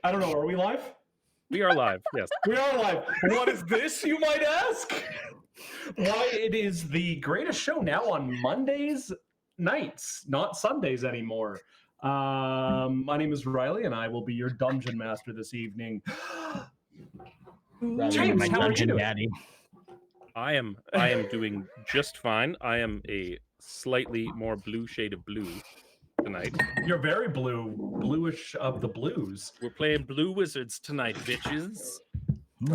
I don't know. Are we live? We are live, yes. We are live. What is this, you might ask? Why, it is the greatest show now on Mondays nights, not Sundays anymore. My name is Riley, and I will be your dungeon master this evening. James, how are you doing? Daddy. I am doing just fine. I am a slightly more blue shade of blue tonight. You're very bluish of the blues. We're playing Blue Wizards tonight, bitches.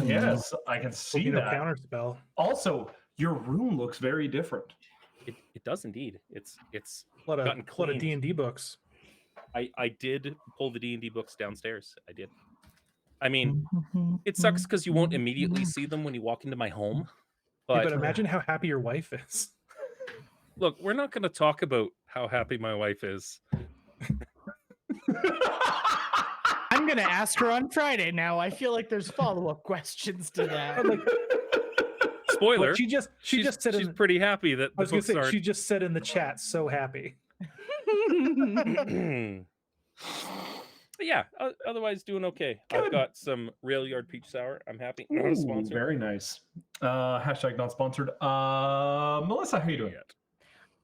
Yes, I can see that. Counterspell. Also, your room looks very different. It does indeed. It's A lot gotten of cleaned. D&D books. I did pull the D&D books downstairs. I did. I mean, it sucks because you won't immediately see them when you walk into my home. But imagine how happy your wife is. Look, we're not going to talk about how happy my wife is. I'm going to ask her on Friday now. I feel like there's follow-up questions to that. Spoiler. Well, she just said she's pretty happy that I was going to say, are... she just said in the chat, so happy. Yeah, otherwise doing okay. Good. I've got some Rail Yard Peach Sour. I'm happy. Not a Ooh, sponsor. very nice. Hashtag not sponsored. Melissa, how are you doing?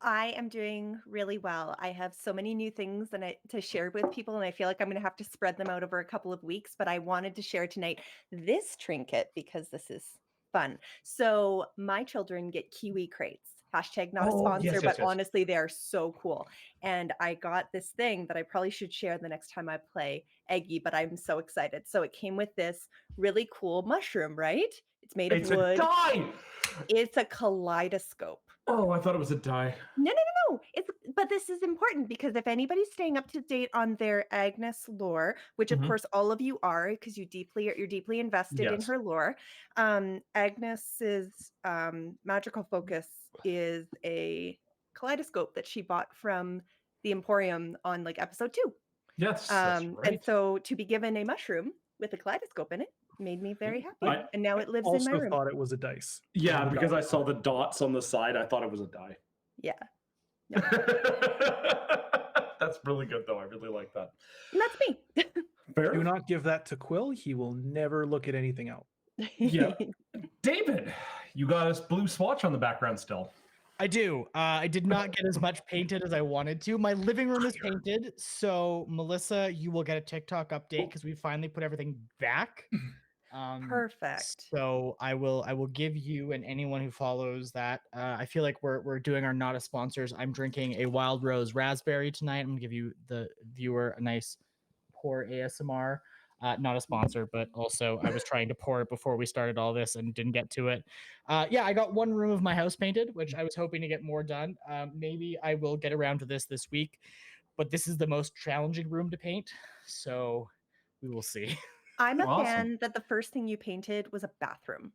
I am doing really well. I have so many new things to share with people, and I feel like I'm going to have to spread them out over a couple of weeks, but I wanted to share tonight this trinket because this is fun. So my children get kiwi crates. Hashtag not a sponsor, but honestly, they are so cool. And I got this thing that I probably should share the next time I play Eggy, but I'm so excited. So it came with this really cool mushroom, right? It's made of wood. It's a die! It's a kaleidoscope. Oh, I thought it was a die. No. But this is important because if anybody's staying up to date on their Agnes lore, which of course all of you are, because you're deeply invested in her lore. Agnes's magical focus is a kaleidoscope that she bought from the Emporium on like episode 2. Yes, that's right. And so to be given a mushroom with a kaleidoscope in it made me very happy. And now it lives in my room. I also thought it was a dice. Yeah, because I saw the dots on the side. I thought it was a die. Yeah. That's really good, though. I really like that. And that's me. Fair. Do not give that to Quill. He will never look at anything else. Yeah. David, you got a blue swatch on the background still. I do. I did not get as much painted as I wanted to. My living room is painted. So, Melissa, you will get a TikTok update because we finally put everything back. Perfect. So I will give you and anyone who follows that. I feel like we're doing our not a sponsors. I'm drinking a Wild Rose Raspberry tonight. I'm gonna give you the viewer a nice pour ASMR. Not a sponsor, but also I was trying to pour it before we started all this and didn't get to it. Yeah, I got one room of my house painted, which I was hoping to get more done. Maybe I will get around to this week, but this is the most challenging room to paint, so we will see. I'm a fan that the first thing you painted was a bathroom.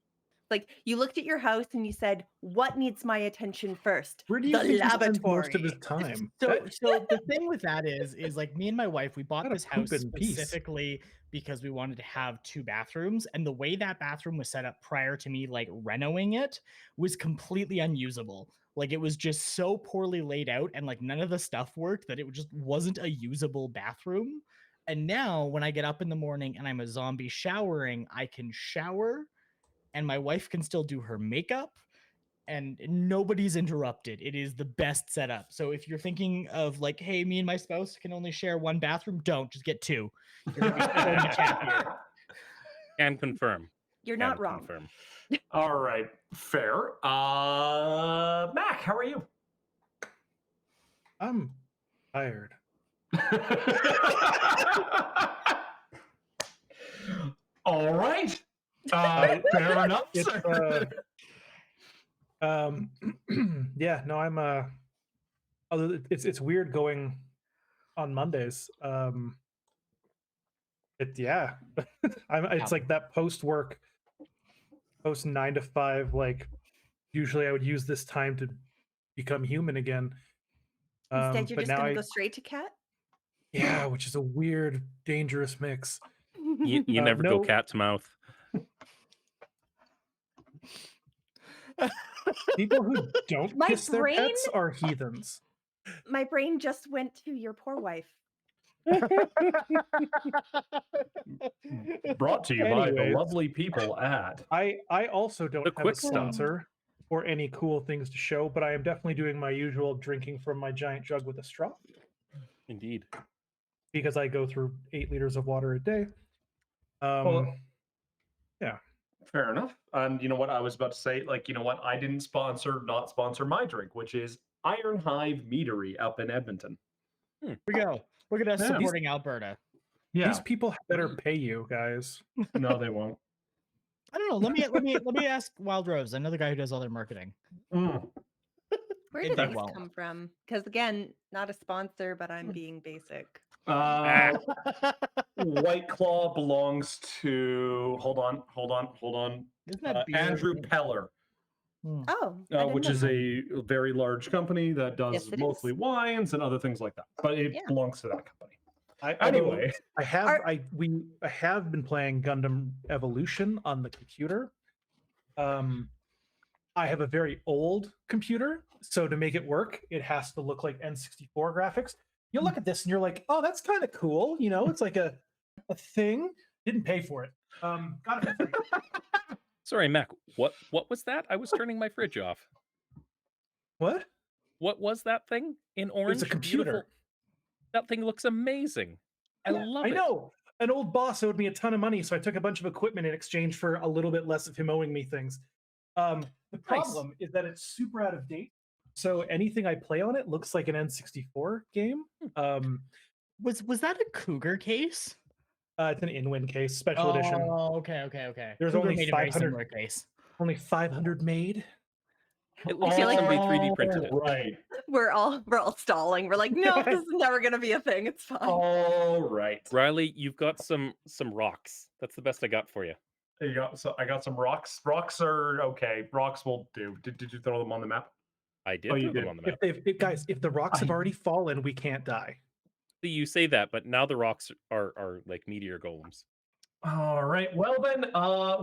Like you looked at your house and you said, "What needs my attention first?" Where do you think he spends lavatory. most of his time? So the thing with that is like me and my wife, we bought this house specifically because we wanted to have 2 bathrooms, and the way that bathroom was set up prior to me like renoing it was completely unusable. Like it was just so poorly laid out, and like none of the stuff worked that it just wasn't a usable bathroom. And now when I get up in the morning and I'm a zombie showering, I can shower and my wife can still do her makeup and nobody's interrupted. It is the best setup. So if you're thinking of like, hey, me and my spouse can only share 1 bathroom, don't, just get 2. You're gonna be so much happier. And confirm. You're not wrong. Confirm. All right, fair. Mac, how are you? I'm tired. All right. Fair enough. Yeah, no, I'm it's weird going on Mondays. It's like that post 9 to 5, like usually I would use this time to become human again. Instead, you're just gonna go straight to cat? Yeah, which is a weird, dangerous mix. You never go cat to mouth. People who don't kiss their pets are heathens. My brain just went to your poor wife. Brought to you by the Anyways. lovely people at. I also don't The have a quick stuff. sponsor or any cool things to show, but I am definitely doing my usual drinking from my giant jug with a straw Indeed. because I go through 8 liters of water a day. Well, yeah. Fair enough. And you know what I was about to say? Like, you know what? I didn't not sponsor my drink, which is Iron Hive Meadery up in Edmonton. Here we go. Look at us Yeah. supporting Alberta. Yeah. These people better pay you, guys. No, they won't. I don't know. Let me ask Wild Rose, another guy who does all their marketing. Mm. Where It do did these well. come from? Because again, not a sponsor, but I'm being basic. White Claw belongs to. Hold on. Isn't that beer? Andrew Peller, Oh, I didn't which know is that. a very large company that does Yes, it mostly is. wines and other things like that. But it Yeah. belongs to that company. Anyway, Anyway, I have been playing Gundam Evolution on the computer. I have a very old computer, so to make it work, it has to look like N64 graphics. You look at this and you're like, oh, that's kind of cool. You know, it's like a thing. Didn't pay for it. Got it for free. Sorry, Mac. What was that? I was turning my fridge off. What? What was that thing in orange? It's a computer. Beautiful. That thing looks amazing. I love it. I know. An old boss owed me a ton of money, so I took a bunch of equipment in exchange for a little bit less of him owing me things. The problem is that it's super out of date. So anything I play on it looks like an N64 game. Was that a Cougar case? It's an in-win case, special edition. Oh, okay. There's Cougar only made a very 500 similar case. Only 500 made. It looks feel like like somebody 3D printed it. Right. We're all stalling. We're like, no, this is never gonna be a thing. It's fine. All right. Riley, you've got some rocks. That's the best I got for you. There you go. So I got some rocks. Rocks are okay. Rocks will do. Did you throw them on the map? I did Oh, throw you them did. on the map. If the rocks have already fallen, we can't die. See, you say that, but now the rocks are like meteor golems. All right. Well then,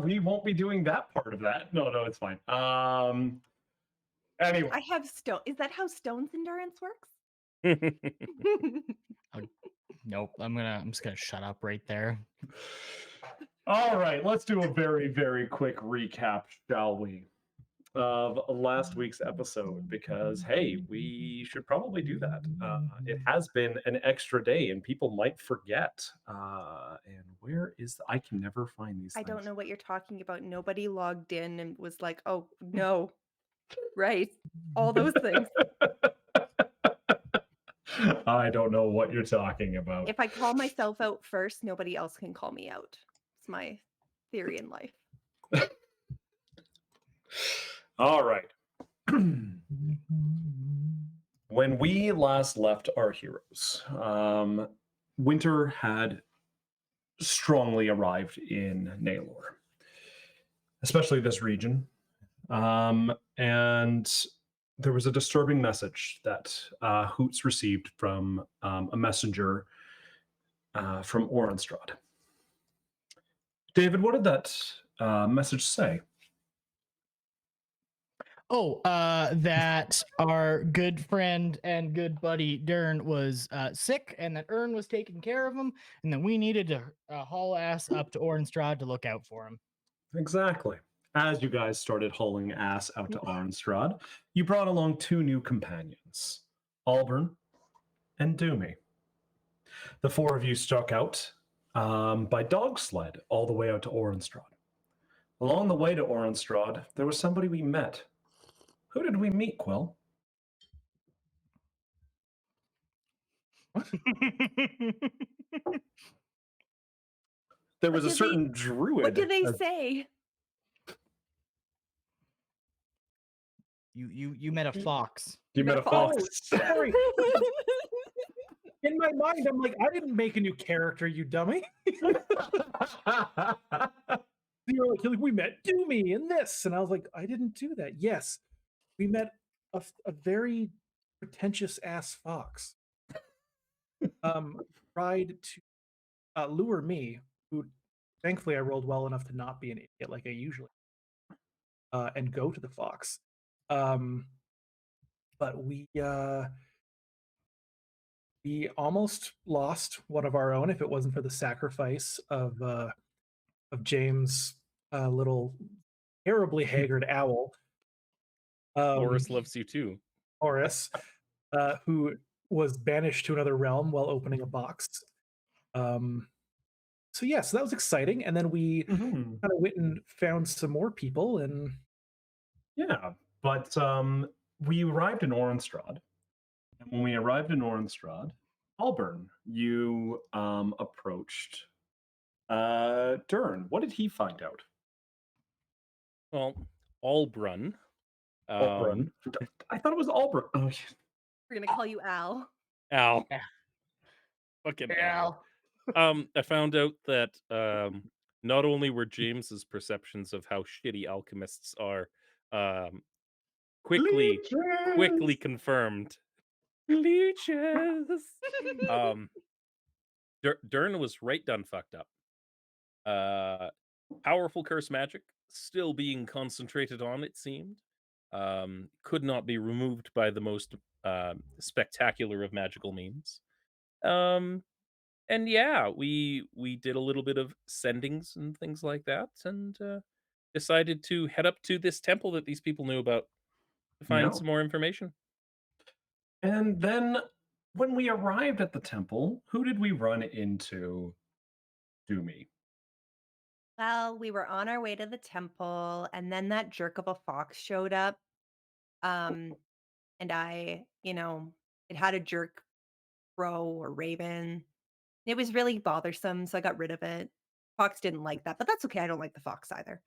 we won't be doing that part of that. No, it's fine. Anyway. I have stone. Is that how stone's endurance works? Nope. I'm just gonna shut up right there. All right. Let's do a very, very quick recap, shall we, of last week's episode? Because hey, we should probably do that. It has been an extra day, and people might forget. And where is I can never find these. I things. don't know what you're talking about. Nobody logged in and was like, oh no. Right. All those things. I don't know what you're talking about. If I call myself out first, nobody else can call me out. It's my theory in life. All right. When we last left our heroes, winter had strongly arrived in Naylore, especially this region. And there was a disturbing message that Hoots received from a messenger from Orenstrad. David, what did that message say? Oh, that our good friend and good buddy Dern was sick, and that Ern was taking care of him, and that we needed to haul ass up to Orenstrad to look out for him. Exactly. As you guys started hauling ass out to Orenstrad, you brought along 2 new companions, Alburn and Doomy. The 4 of you struck out by dog sled all the way out to Orenstrad. Along the way to Orenstrad, there was somebody we met. Who did we meet, Quill? What? There was a certain druid. What did they say? You met a fox. You met a fox. Sorry. In my mind, I'm like, I didn't make a new character, you dummy. You're like, we met Doomy in this. And I was like, I didn't do that. Yes, we met a very pretentious ass fox. Tried to lure me, who thankfully I rolled well enough to not be an idiot like I usually and go to the fox. But we We almost lost one of our own if it wasn't for the sacrifice of James' little terribly haggard owl. Boris loves you too. Horace, who was banished to another realm while opening a box. So yeah, so that was exciting. And then we kind of went and found some more people, and yeah, but we arrived in Orenstrad. And when we arrived in Orenstrad, Alburn, you approached Dern. What did he find out? Well, Albrun. Albrun. I thought it was Albrun. Oh, We're gonna call you Al. Al. Yeah. Fucking Al. I found out that not only were James's perceptions of how shitty alchemists are quickly confirmed. Leeches. Dern was right done fucked up. Powerful curse magic still being concentrated on, it seemed. Could not be removed by the most spectacular of magical means. And yeah, we did a little bit of sendings and things like that, and decided to head up to this temple that these people knew about to find some more information. And then when we arrived at the temple, who did we run into? Doomy. Well, we were on our way to the temple, and then that jerk of a fox showed up. And I, it had a jerk crow or raven. It was really bothersome, so I got rid of it. Fox didn't like that, but that's okay. I don't like the fox either.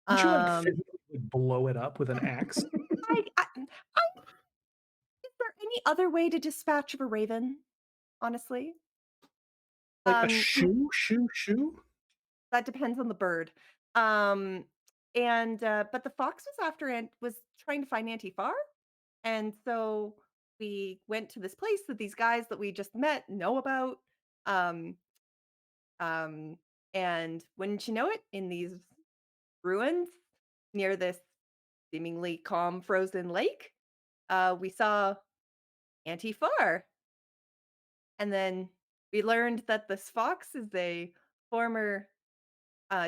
would you like physically blow it up with an axe? Is there any other way to dispatch of a raven? Honestly, Like a shoo? that depends on the bird. But the fox was trying to find Antifar, and so we went to this place that these guys that we just met know about. And wouldn't you know it, in these ruins near this seemingly calm frozen lake, we saw Antifar. And then we learned that this fox is a former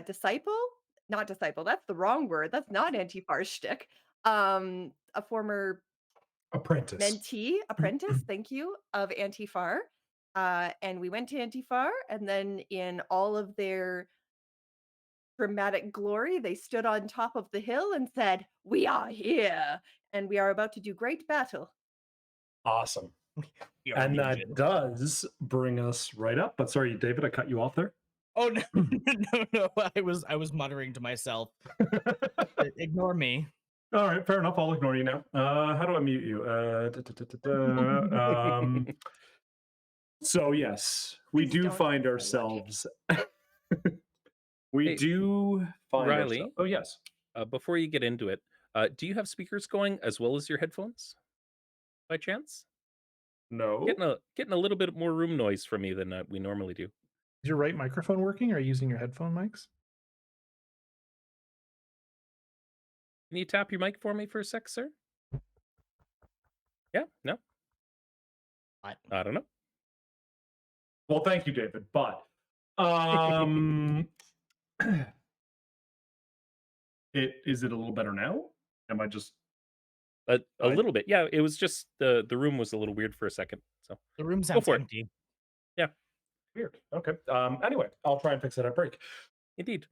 disciple. Not disciple, that's the wrong word. That's not Antifar's shtick. A former Apprentice. apprentice, thank you, of Antifar. And we went to Antifar, and then in all of their dramatic glory, they stood on top of the hill and said, "We are here, and we are about to do great battle." Awesome. And that does bring us right up. But sorry, David, I cut you off there. Oh no, no! I was muttering to myself. Ignore me. All right, fair enough. I'll ignore you now. How do I mute you? So yes, we Please do don't find say ourselves. We Hey, do find Riley? ourselves. Oh yes. Before you get into it, do you have speakers going as well as your headphones? By chance? No. Getting a little bit more room noise from me than we normally do. Is your right microphone working, or are you using your headphone mics? Can you tap your mic for me for a sec, sir? Yeah? No? I don't know. Well, thank you, David. But is it a little better now? Am I just A little bit? Yeah. It was just the room was a little weird for a second. So The room go sounds for it. empty. Yeah. Weird? Okay. Anyway, I'll try and fix it at break. Indeed.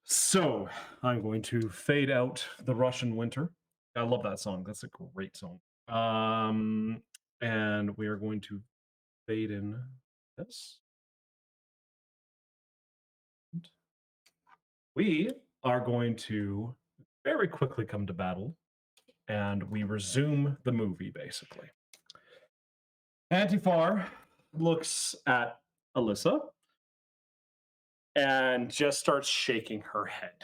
So I'm going to fade out the Russian winter. I love that song. That's a great song. And we are going to fade in this. We are going to very quickly come to battle, and we resume the movie, basically. Antifar looks at Alyssa and just starts shaking her head.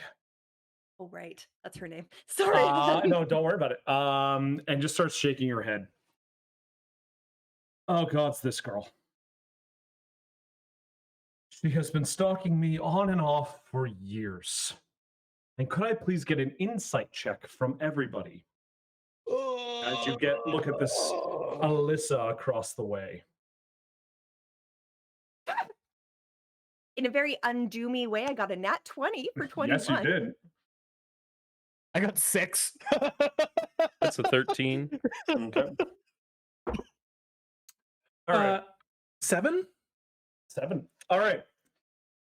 Oh, right. That's her name. Sorry. No, don't worry about it. And just starts shaking her head. Oh, God, it's this girl. She has been stalking me on and off for years. And could I please get an insight check from everybody? as you look at this Alyssa across the way. In a very undoomy way, I got a nat 20 for 21. Yes, you did. I got 6. That's a 13. Okay. All right. 7? 7. All right.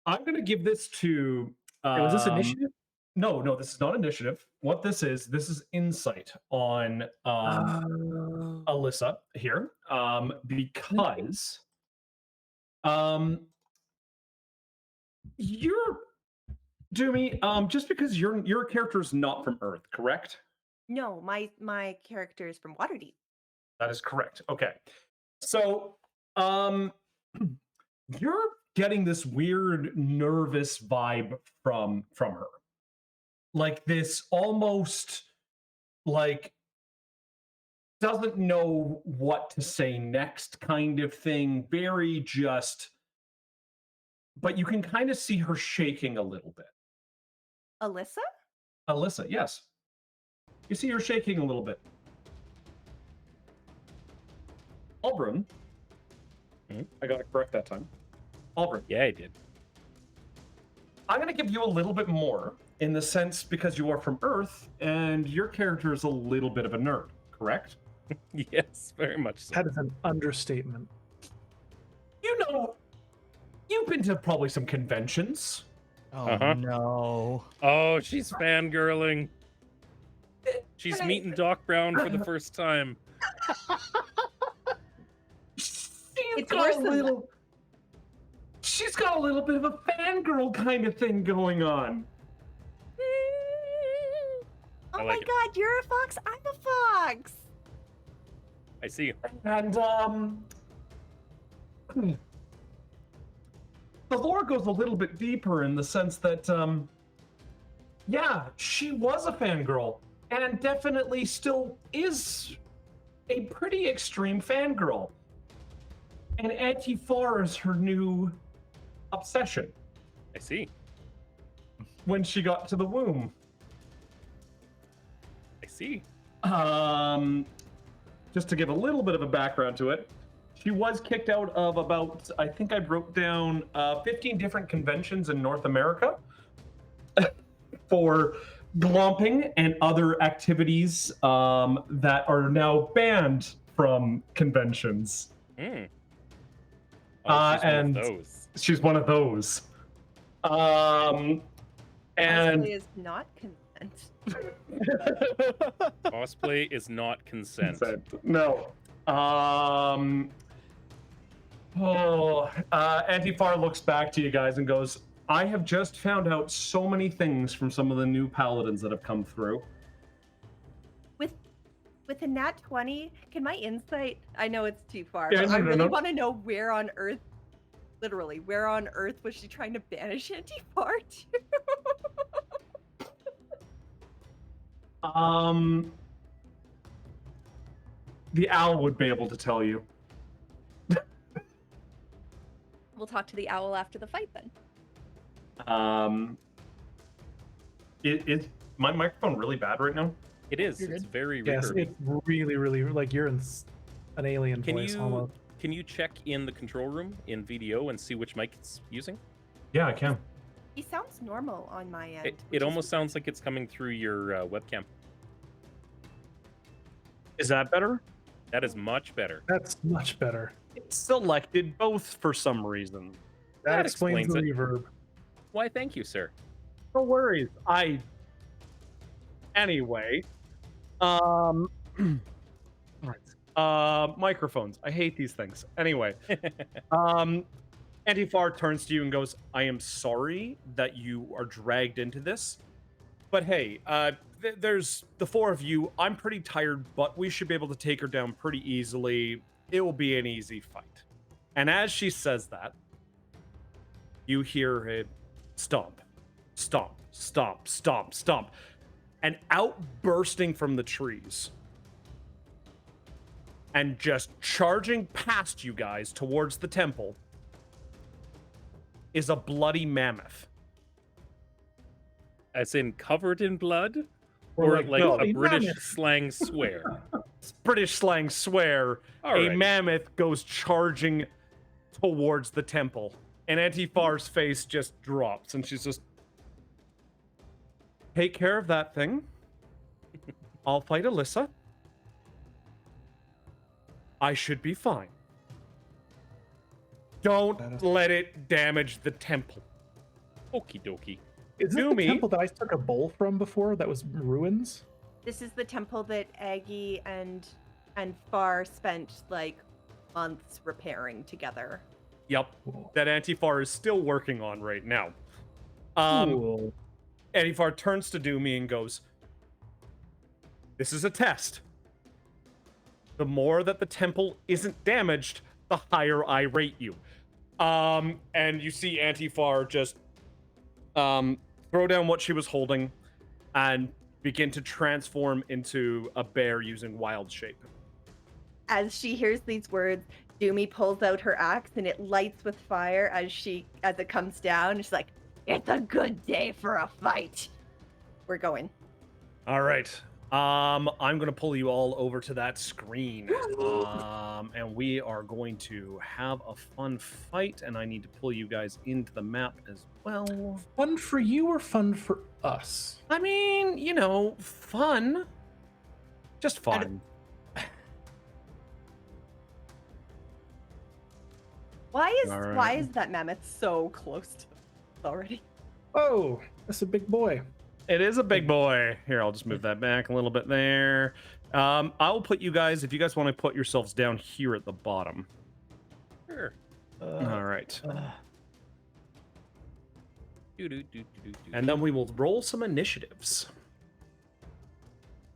I'm going to give this to... Was this initiative? No, this is not initiative. What this is insight on Alyssa here, because you're Doomy, just because your character is not from Earth, correct? No, my character is from Waterdeep. That is correct. Okay, so you're getting this weird nervous vibe from her. Like this almost like doesn't know what to say next kind of thing. Very just, but you can kind of see her shaking a little bit. Alyssa, yes. You see her shaking a little bit. Albrun. I got it correct that time. Albrun. Yeah, I did. I'm going to give you a little bit more in the sense because you are from Earth and your character is a little bit of a nerd, correct? Yes, very much so. That is an understatement. You know, you've been to probably some conventions. Oh no. Oh, she's fangirling. She's meeting Doc Brown for the first time. It's worse than that. She's got a little bit of a fangirl kind of thing going on. Oh I my like it. god, you're a fox, I'm a fox. I see. And the lore goes a little bit deeper in the sense that yeah, she was a fangirl and definitely still is a pretty extreme fangirl. And Anti-Far is her new obsession. I see. When she got to the womb. I see. Just to give a little bit of a background to it, she was kicked out of about, I think I wrote down 15 different conventions in North America for glomping and other activities that are now banned from conventions. Oh, she's and one of those. she's one of those. And Cosplay is not consent. Cosplay is not consent. No. Anti-Far looks back to you guys and goes, I have just found out so many things from some of the new paladins that have come through. With a nat 20, can my insight, I know it's too far, Yeah, but no, I no, really no. want to know where on Earth, literally, where on Earth was she trying to banish Anti-Far to? The owl would be able to tell you. We'll talk to the owl after the fight then. Is my microphone really bad right now? It is. You're It's good. very Yes, reverby. it's really, really like you're in an alien Can voice you almost. can you check in the control room in VDO and see which mic it's using? Yeah, I can. He sounds normal on my end. It which is almost sounds like it's coming through your webcam. Is that better? That is much better. That's much better. It selected both for some reason. That That explains the explains reverb. Why, thank you, sir. No worries. Anyway. Microphones. I hate these things. Anyway. Anti-Far turns to you and goes, I am sorry that you are dragged into this. But hey, there's the 4 of you. I'm pretty tired, but we should be able to take her down pretty easily. It will be an easy fight. And as she says that, you hear it stomp, stomp, stomp, stomp, stomp. And out bursting from the trees and just charging past you guys towards the temple is a bloody mammoth. As in covered in blood? Or Or like like bloody a British mammoth. slang swear? British slang swear, a Alrighty. mammoth goes charging towards the temple. And Antifar's face just drops, and she's just, take care of that thing. I'll fight Alyssa. I should be fine. Don't let it damage the temple. Okie dokie. Is this Do the me. temple that I took a bowl from before that was ruins? This is the temple that Aggie and Far spent like months repairing together. Yep, Cool. that Antifar is still working on right now. Cool. Antifar turns to Doomy and goes, this is a test. The more that the temple isn't damaged, the higher I rate you. And you see Antifar just throw down what she was holding and begin to transform into a bear using wild shape. As she hears these words, Doomy pulls out her axe and it lights with fire as it comes down. She's like, it's a good day for a fight. We're going. All right. I'm gonna pull you all over to that screen. And we are going to have a fun fight, and I need to pull you guys into the map as well. Fun for you or fun for us? I mean, you know, fun. Just fun. Why All is that mammoth so close to us already? Oh, that's a big boy. It is a big boy. Here, I'll just move that back a little bit there. I'll put you guys, if you guys want to put yourselves down here at the bottom. Sure. All right. Do-do-do-do-do-do. And then we will roll some initiatives.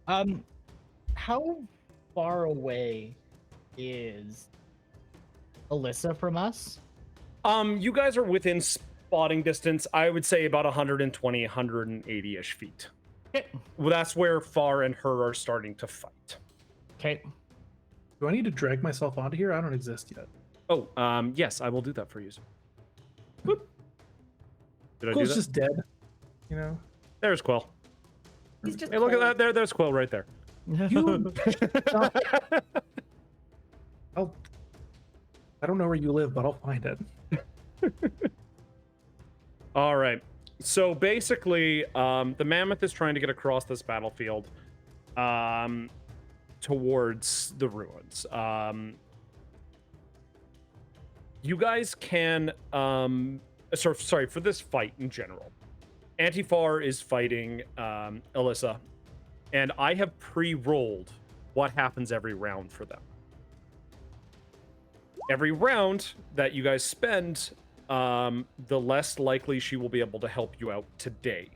How far away is Alyssa from us? You guys are within spotting distance. I would say about 120, 180-ish feet. Okay. Well, that's where Far and her are starting to fight. Okay. Do I need to drag myself onto here? I don't exist yet. Oh, yes, I will do that for you. Boop. Did I do Quill's that? just dead. You know? There's Quill. He's just Hey, look at cold. that. There's Quill right there. You. I don't know where you live, but I'll find it. All right. So basically, the mammoth is trying to get across this battlefield towards the ruins. You guys can, sorry, for this fight in general, Antifar is fighting Alyssa, and I have pre-rolled what happens every round for them. Every round that you guys spend, the less likely she will be able to help you out today.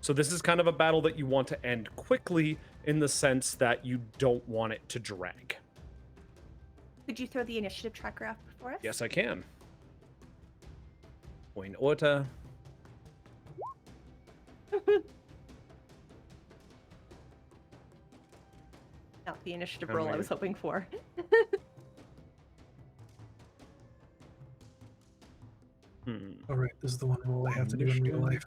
So this is kind of a battle that you want to end quickly in the sense that you don't want it to drag. Could you throw the initiative tracker up for us? Yes, I can. Point order. Not the initiative roll I Alright. was hoping for. All right, this is the one roll I have to do in real life.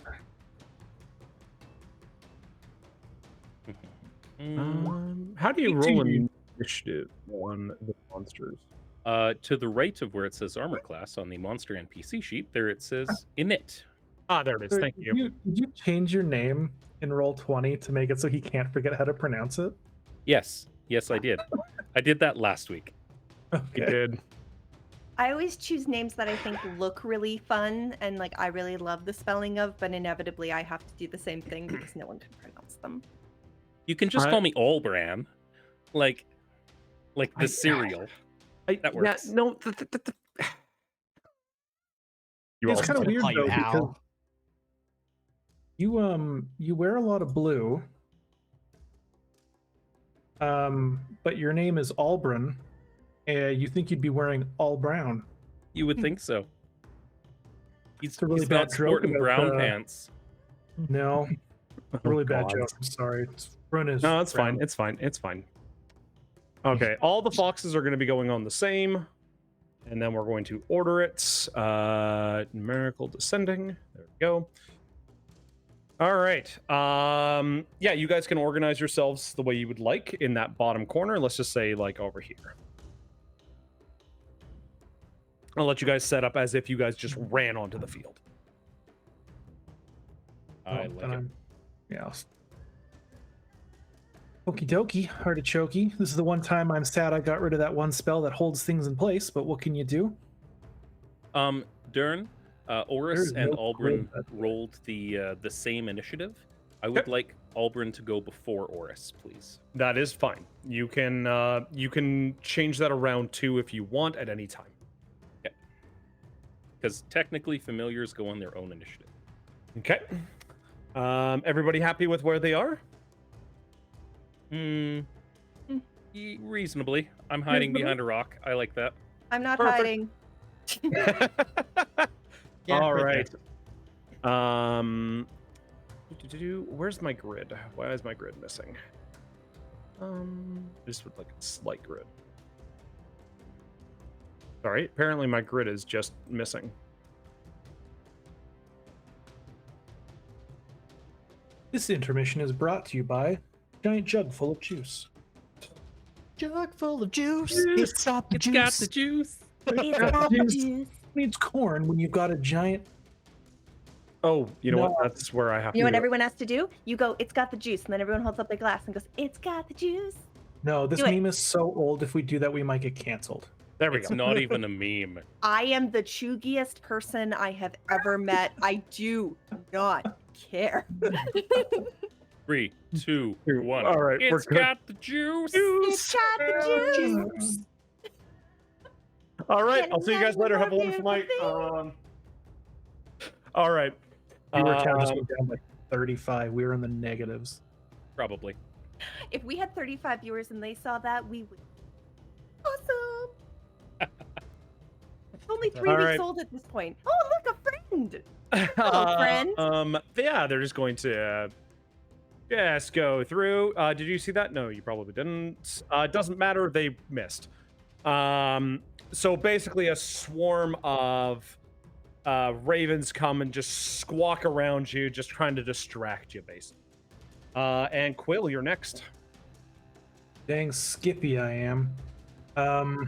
How do you roll Continue. an initiative on the monsters? To the right of where it says armor class on the monster NPC sheet, there it says init. Ah, there it is. Sir, Thank you. Did you change your name in Roll20 to make it so he can't forget how to pronounce it? Yes, I did. I did that last week. You Okay. did. I always choose names that I think look really fun and like I really love the spelling of, but inevitably I have to do the same thing because no one can pronounce them. You can just Alright. call me Allbran, like the cereal. That works. Yeah, no. You It's all kind of gonna weird call you though because Al. you wear a lot of blue, but your name is Albran. You think you'd be wearing all brown? You would think so. He's a really not bad joke sporting about, brown pants. No, a really bad God. joke. I'm sorry. Run is No, it's brown. fine. It's fine. It's fine. Okay, all the foxes are going to be going on the same, and then we're going to order it. Numerical descending. There we go. All right. Yeah, you guys can organize yourselves the way you would like in that bottom corner. Let's just say like over here. I'll let you guys set up as if you guys just ran onto the field. I like it. Yeah. Okie dokie, artichokey. This is the one time I'm sad I got rid of that one spell that holds things in place, but what can you do? Dern, Oris There's and no Albrin grid. rolled the same initiative. I would like Albrin to go before Oris, please. That is fine. You can change that around too if you want at any time. Because technically, familiars go on their own initiative. Okay. Everybody happy with where they are? Reasonably. I'm hiding behind a rock. I like that. I'm not Perfect. hiding. Yeah, All right right. Where's my grid? Why is my grid missing? Just with like a slight grid. Sorry, apparently my grid is just missing. This intermission is brought to you by Giant Jug Full of Juice. Jug full of juice. It's got the juice. Got the juice. It's got the juice. Needs corn when you've got a giant. Oh, you know No. what? That's where I have You know to what do it. everyone has to do? You go, it's got the juice, and then everyone holds up their glass and goes, it's got the juice. No, this Do it. meme is so old. If we do that, we might get canceled. There we It's go. not even a meme. I am the chuggiest person I have ever met. I do not care. 3, 2, 1. All right, we're It's good. got the juice. It's got the juice. All right, Can I'll see you guys later. Have a wonderful night. All right. Viewer count just went down by 35. We were in the negatives. Probably. If we had 35 viewers and they saw that, we would. Awesome. Only 3 All weeks right. old at this point. Oh, look, a friend. Hello, friend. Yeah, they're just going to just go through. Did you see that? No, you probably didn't. It doesn't matter. They missed. So basically, a swarm of ravens come and just squawk around you, just trying to distract you, basically. And Quill, you're next. Dang skippy I am. I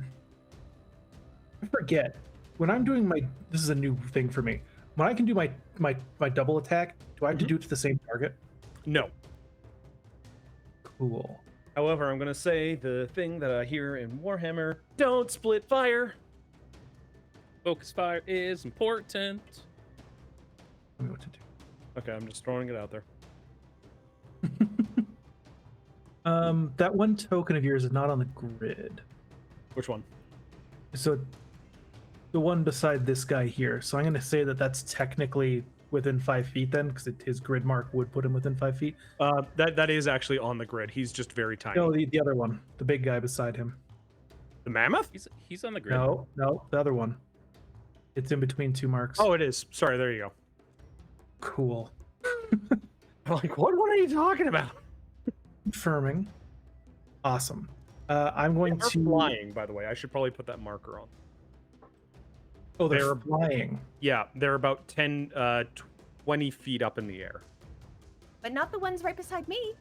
forget. When I'm doing my, this is a new thing for me. When I can do my double attack, do I have to do it to the same target? No. Cool. However, I'm going to say the thing that I hear in Warhammer, don't split fire. Focus fire is important. Tell me what to do. Okay, I'm just throwing it out there. That one token of yours is not on the grid. Which one? So the one beside this guy here. So I'm going to say that that's technically within 5 feet then, because his grid mark would put him within 5 feet. That is actually on the grid. He's just very tiny. No, the other one, the big guy beside him. The mammoth? He's on the grid. No, the other one. It's in between 2 marks. Oh, it is. Sorry, there you go. Cool. I'm like, what are you talking about? Confirming. Awesome. I'm going They're to flying, by the way. I should probably put that marker on. Oh, they're they're- flying. Yeah, they're about 20 feet up in the air. But not the ones right beside me.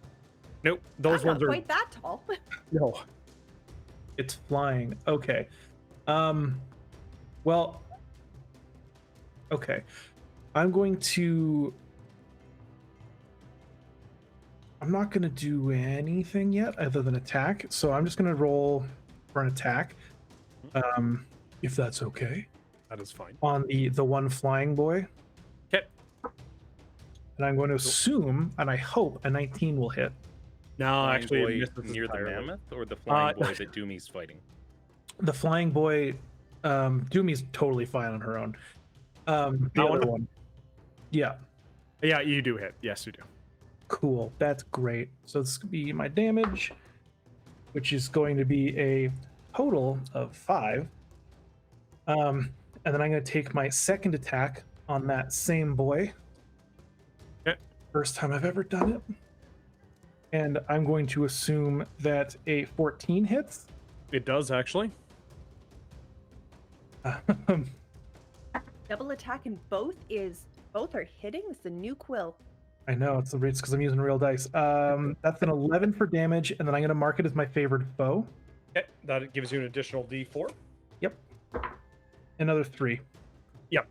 Nope, those I'm ones not are quite that tall. no. It's flying. Okay. Well. Okay. I'm not going to do anything yet other than attack. So I'm just going to roll for an attack. If that's okay. That is fine. On the one flying boy. Okay. And I'm going to assume, and I hope, a 19 will hit. No, Flying actually, boy it misses near the entirely. mammoth, or the flying boy that Doomy's fighting? The flying boy, Doomy's totally fine on her own. The That other one? one. Yeah. Yeah, you do hit. Yes, you do. Cool. That's great. So this could be my damage, which is going to be a total of 5. And then I'm going to take my second attack on that same boy. Okay. First time I've ever done it. And I'm going to assume that a 14 hits. It does, actually. Double attack and both are hitting. It's a new quill. I know it's because I'm using real dice. That's an 11 for damage, and then I'm going to mark it as my favorite foe. Okay, that gives you an additional D4. Yep. Another 3. Yep.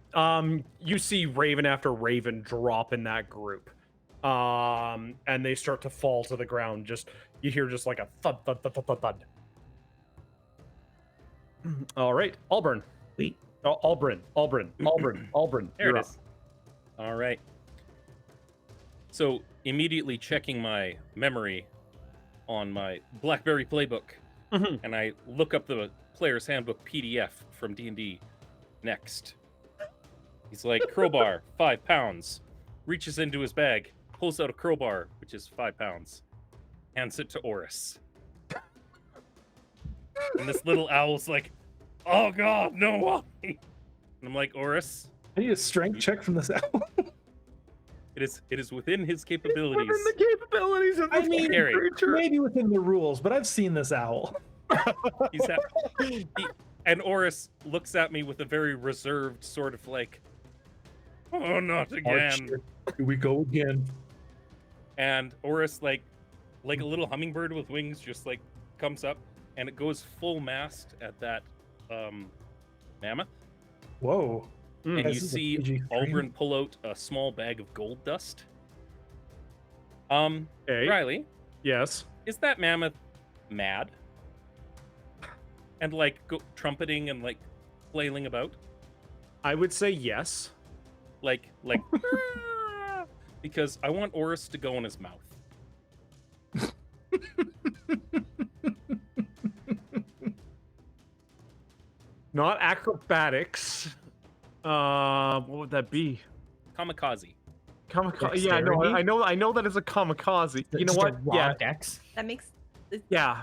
You see Raven after Raven drop in that group. And they start to fall to the ground. You hear just like a thud, thud, thud, thud, thud, thud. All right, Alburn. Wait. Albrin. There You're it up. is. All right. So immediately checking my memory on my BlackBerry playbook, and I look up the player's handbook PDF from D&D. Next, he's like, crowbar, 5 pounds. Reaches into his bag, pulls out a crowbar, which is 5 pounds, hands it to Oris. And this little owl's like, oh god, no way. And I'm like, Oris, I need a strength check from this owl. it is within his capabilities. Within the capabilities of this Gary. creature. Maybe within the rules, but I've seen this owl. And Oris looks at me with a very reserved sort of like, oh, not again. Here we go again. And Oris, like a little hummingbird with wings, just like comes up and it goes full mast at that mammoth. Whoa. And This you is a see PG Albrin pull out a small bag of gold dust. Hey. Riley, Yes. is that mammoth mad? And like trumpeting and like flailing about? I would say yes. Like because I want Oris to go in his mouth. Not acrobatics. What would that be? Kamikaze. Kamikaze. Yeah, no, Dexterity? I know that is a kamikaze. You know Just a what? raw Yeah, dex. That makes yeah.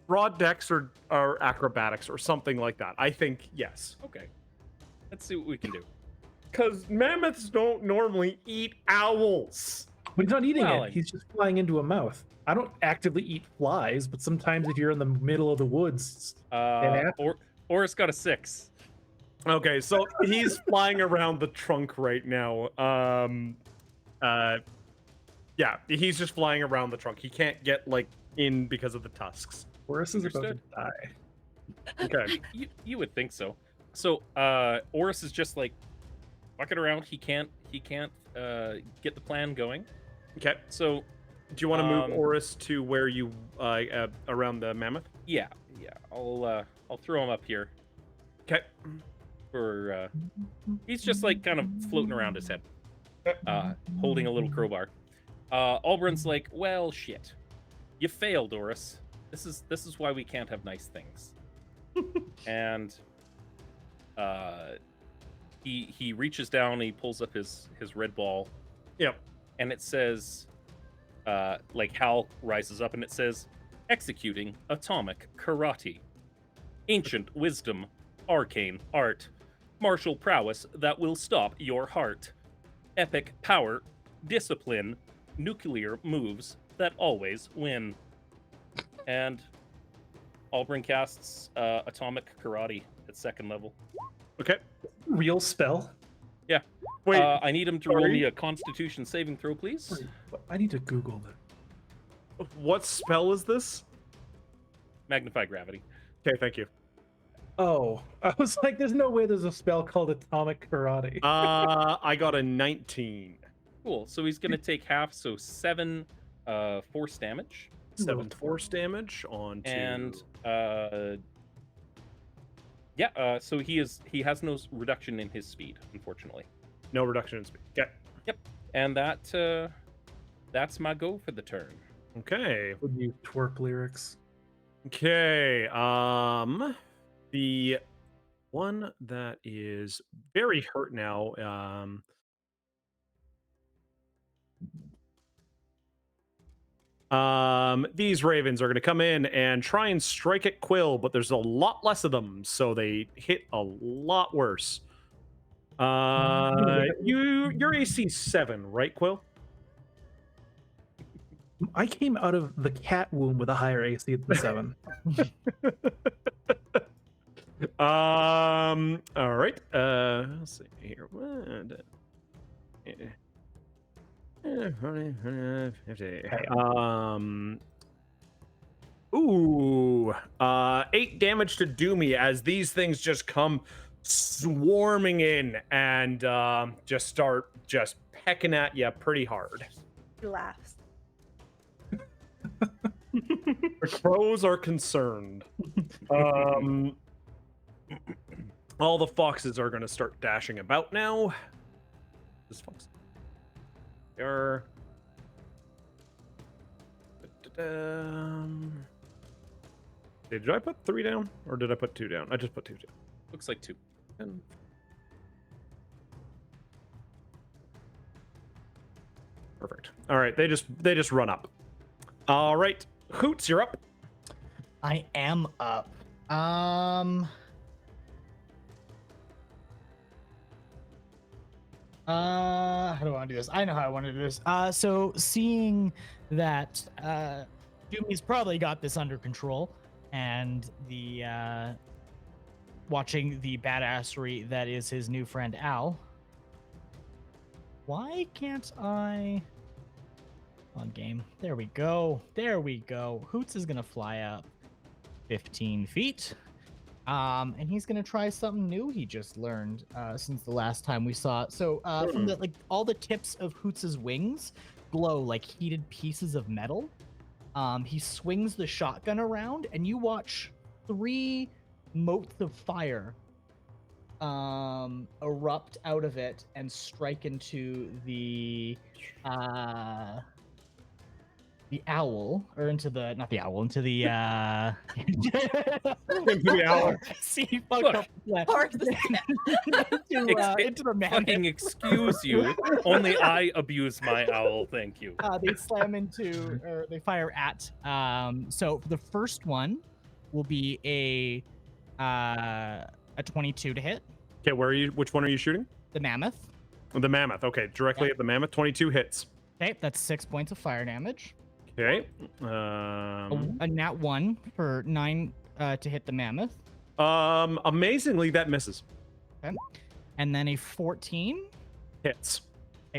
Raw dex or acrobatics or something like that. I think yes. Okay. Let's see what we can do. Because mammoths don't normally eat owls. But he's not eating Well, it. He's just flying into a mouth. I don't actively eat flies, but sometimes if you're in the middle of the woods, Oris got a 6. Okay, so he's flying around the trunk right now. Yeah, he's just flying around the trunk. He can't get like in because of the tusks. Oris is about to Understood. die. Okay. You would think so. So Oris is just like bucking around. He can't get the plan going. Okay. So Do you want to move Um, Oris to where you around the mammoth? yeah. I'll throw him up here Okay. for he's just like kind of floating around his head, holding a little crowbar. Albrin's like, well, shit, you failed, Oris. This is why we can't have nice things. And he reaches down, he pulls up his red ball. Yep. And it says, like Hal rises up and it says, executing atomic karate, ancient wisdom, arcane art, martial prowess that will stop your heart, epic power, discipline, nuclear moves that always win. And Albrin casts atomic karate at 2nd level. Okay. Real spell? Yeah. Wait. I need him to roll sorry? me a Constitution saving throw, please. I need to Google that. What spell is this? Magnify gravity. Okay, thank you. Oh, I was like, there's no way there's a spell called Atomic Karate. I got a 19. Cool. So he's going to take half, so 7 force damage. 7 force damage on to... And so he has no reduction in his speed, unfortunately. no reduction in speed. Okay. And that's my go for the turn. Okay. Would you twerp lyrics? Okay. The one that is very hurt now. These ravens are going to come in and try and strike at Quill, but there's a lot less of them, so they hit a lot worse. Your AC 7, right, Quill? I came out of the cat womb with a higher AC than 7. All right. Let's see here. 50. Ooh, 8 damage to Doomy as these things just come swarming in and just start just pecking at you pretty hard. He laughs. The crows are concerned. All the foxes are going to start dashing about now. This fox. There. Did I put 3 down or did I put 2 down? I just put 2 down. Looks like 2. Perfect. All right, they just run up. All right, Hoots, you're up. I am up. How do I want to do this? I know how I want to do this. So seeing that Doomy's probably got this under control, and the watching the badassery that is his new friend Al. Why can't I? On game. There we go. There we go. Hoots is gonna fly up 15 feet. And he's gonna try something new he just learned since the last time we saw it. So from the all the tips of Hoots's wings glow like heated pieces of metal. He swings the shotgun around, and you watch 3 motes of fire erupt out of it and strike into the owl, or into the not the owl, into the Into the owl. See, fucked up. Into the man. Fucking excuse you. Only I abuse my owl. Thank you. They slam into, or they fire at. So the first one will be a 22 to hit. Okay, where are you? Which one are you shooting? The mammoth. The mammoth. Okay, directly at the mammoth. 22 hits. Okay, that's 6 points of fire damage. Okay. A nat 1 for 9 to hit the mammoth. Amazingly, that misses. Okay. And then a 14 Hits.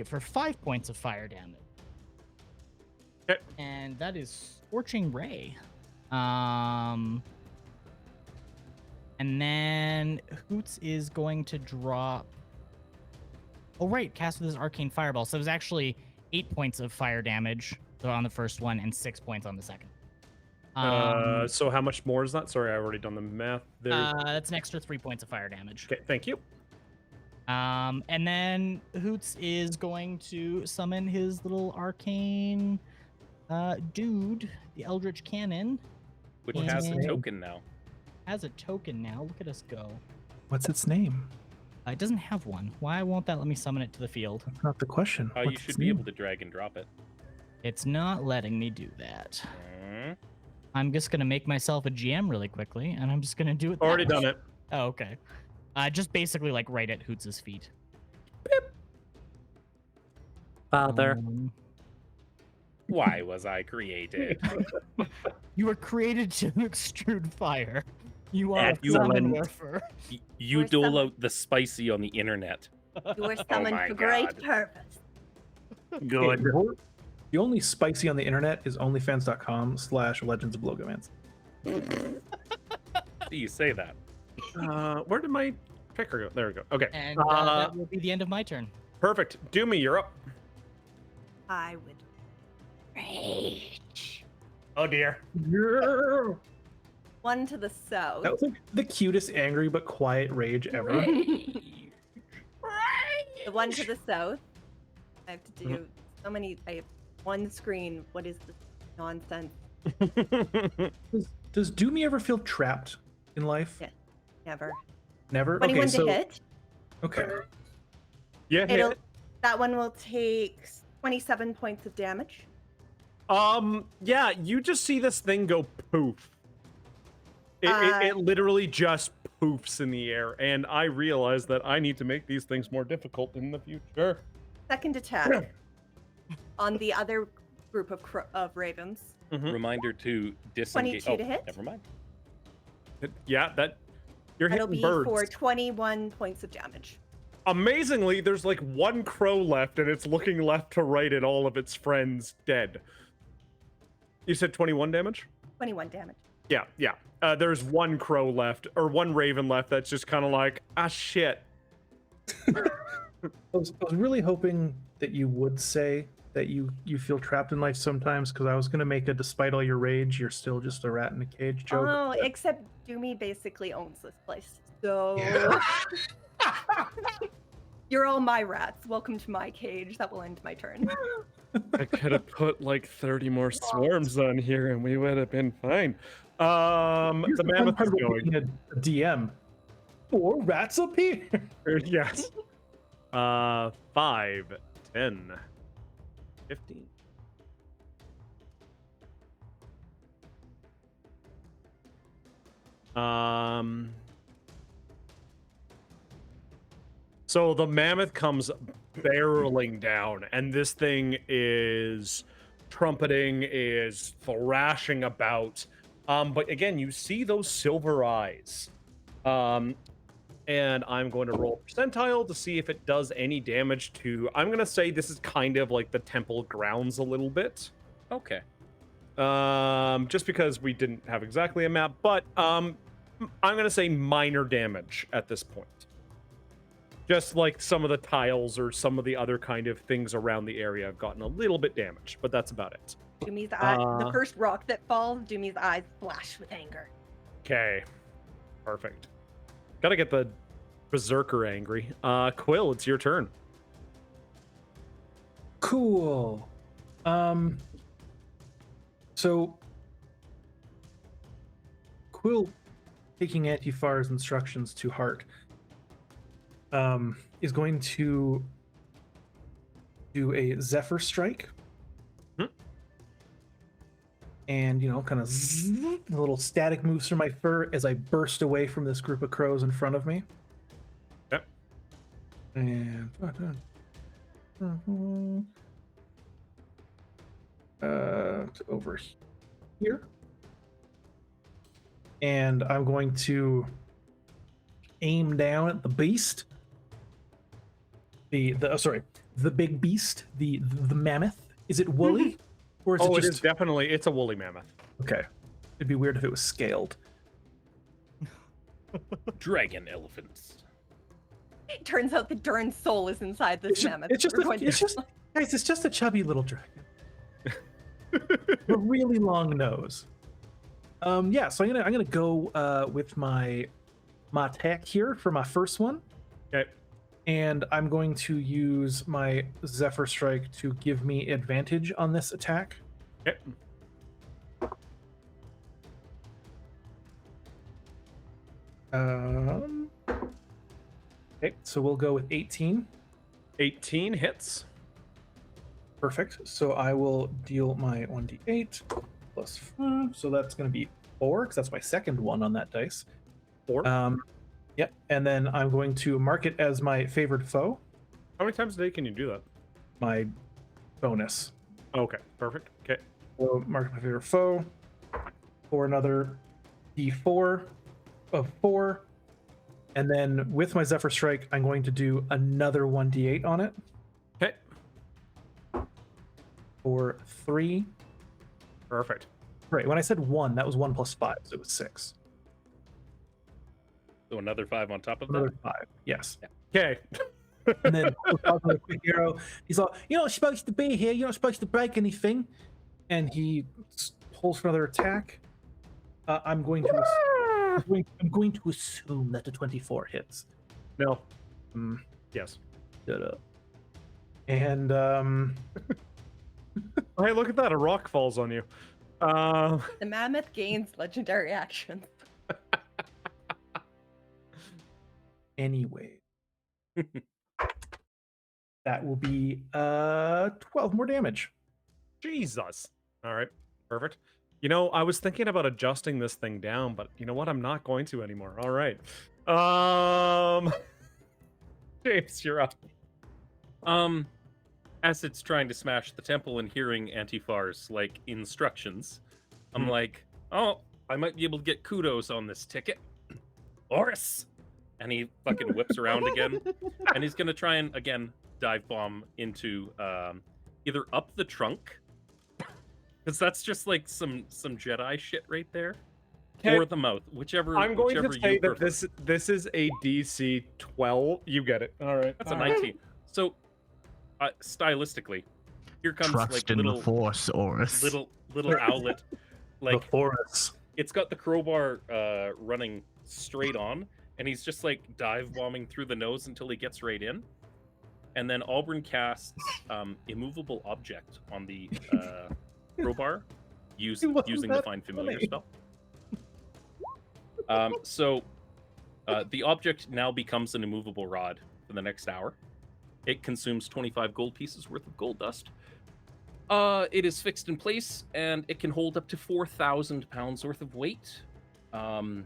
for 5 points of fire damage. Okay. And that is Scorching Ray. And then Hoots is going to drop. Oh, right. Cast with his Arcane Fireball. So it was actually 8 points of fire damage on the first one and 6 points on the second. So how much more is that? Sorry, I've already done the math there. That's an extra 3 points of fire damage. Okay, thank you. And then Hoots is going to summon his little arcane dude, the Eldritch Cannon. Which has a token now. Has a token now. Look at us go. What's its name? It doesn't have one. Why won't that let me summon it to the field? That's not the question. You should be able to drag and drop it. It's not letting me do that. I'm just going to make myself a GM really quickly, and I'm just going to do it. Already done it. Oh, okay. Just basically like right at Hoots' feet. Father. Why was I created? You were created to extrude fire. You are And a summon warfer. You dole out the spicy on the internet. You were summoned my for great God. purpose. Good. The only spicy on the internet is onlyfans.com/legends of Logomancy. You say that. Where did my picker go? There we go. Okay. And that will be the end of my turn. Perfect. Doomy, you're up. I would rage. Oh dear. One to the south. That was like the cutest angry but quiet rage ever. The one to the south. I have to do so many. I have one screen. What is this nonsense? Does Doomy ever feel trapped in life? Yeah. Never. Never? 21 okay, so to hit. Okay. Yeah. It'll. Hit. That one will take 27 points of damage. Yeah, you just see this thing go poof. It literally just poofs in the air, and I realize that I need to make these things more difficult in the future. Second attack on the other group of ravens. Reminder to disengage. 22 to hit? Never mind. Yeah, that you're That'll hitting be birds. for 21 points of damage. Amazingly, there's like one crow left, and it's looking left to right at all of its friends dead. You said 21 damage? 21 damage. Yeah, yeah. There's one crow left, or one raven left that's just kind of like, ah, shit. I was really hoping that you would say that you feel trapped in life sometimes, because I was going to make a despite all your rage, you're still just a rat in a cage joke. Oh, but- except Doomy basically owns this place. So Yeah. you're all my rats. Welcome to my cage. That will end my turn. I could have put like 30 more swarms on here, and we would have been fine. The Here's fun mammoth part is about going. being a DM. 4 rats up here. Yes. 5, 10, 15. So the mammoth comes barreling down, and this thing is trumpeting, is thrashing about. But again, you see those silver eyes. And I'm going to roll percentile to see if it does any damage to. I'm going to say this is kind of like the temple grounds a little bit. Okay. Just because we didn't have exactly a map, but I'm going to say minor damage at this point. Just like some of the tiles or some of the other kind of things around the area have gotten a little bit damaged, but that's about it. Doomy's eye, the first rock that falls, Doomy's eyes flash with anger. Okay. Perfect. Gotta get the berserker angry. Quill, it's your turn. Cool. So Quill, taking Antifar's instructions to heart, is going to do a Zephyr Strike. And, kind of a little static moves through my fur as I burst away from this group of crows in front of me. Yep. And over here. And I'm going to aim down at the beast. The big beast, the mammoth. Is it woolly? Or is Oh, it just... it is definitely, it's a woolly mammoth. Okay. It'd be weird if it was scaled. Dragon elephants. It turns out the darn soul is inside this mammoth. It's just a chubby little dragon. A really long nose. Yeah, so I'm gonna go with my attack here for my first one. Okay. And I'm going to use my Zephyr Strike to give me advantage on this attack. Okay. Okay, so we'll go with 18. 18 hits. Perfect. So I will deal my 1d8 plus 5. So that's going to be 4, because that's my second one on that dice. 4. Yep. And then I'm going to mark it as my favored foe. How many times a day can you do that? My bonus. Okay, perfect. Okay. So mark my favorite foe for another d4 of 4. And then with my Zephyr Strike, I'm going to do another 1d8 on it. Okay. For 3. Perfect. Right. When I said 1, that was 1 plus 5, so it was 6. So another 5 on top of Another that? 5. Yes. Okay. And then with a quick arrow, he's like, "You're not supposed to be here. You're not supposed to break anything." And he pulls for another attack. I'm going to assume that the 24 hits. No. Yes. Shut up. And Hey, look at that. A rock falls on you. The mammoth gains legendary actions. anyway, that will be 12 more damage. Jesus. All right. Perfect. You know, I was thinking about adjusting this thing down, but you know what? I'm not going to anymore. All right. James, you're up. As it's trying to smash the temple and hearing Antifar's like instructions, I'm like, oh, I might be able to get kudos on this ticket. Oris, and he fucking whips around again, and he's gonna try and again dive bomb into either up the trunk, because that's just like some Jedi shit right there, or the mouth, whichever. I'm going whichever to say you that prefer. this is a DC 12. You get it. All right. That's a 19. So, stylistically, here comes Trust like in little the Force, Oris. little owlet, The like forest. it's got the crowbar running straight on, and he's just like dive bombing through the nose until he gets right in, and then Auburn casts immovable object on the crowbar, using the Find Familiar spell. So the object now becomes an immovable rod for the next hour. It consumes 25 gold pieces worth of gold dust. It is fixed in place, and it can hold up to 4,000 pounds worth of weight. The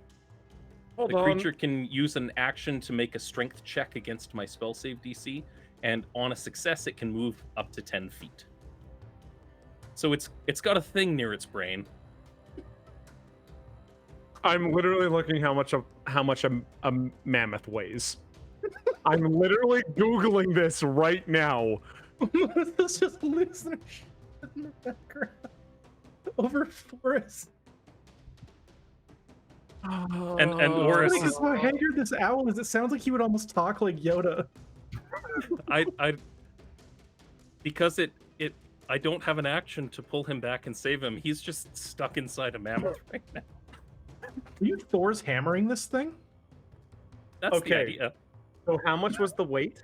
creature can use an action to make a strength check against my spell save DC, and on a success, it can move up to 10 feet. So it's got a thing near its brain. I'm literally looking how much a mammoth weighs. I'm literally Googling this right now. Let's just lose their shit in the background over forest. And Oris Because is, how hanger this owl is, it sounds like he would almost talk like Yoda. I because I don't have an action to pull him back and save him. He's just stuck inside a mammoth right now. Are you Thor's hammering this thing? That's the Okay. idea. So how much was the weight?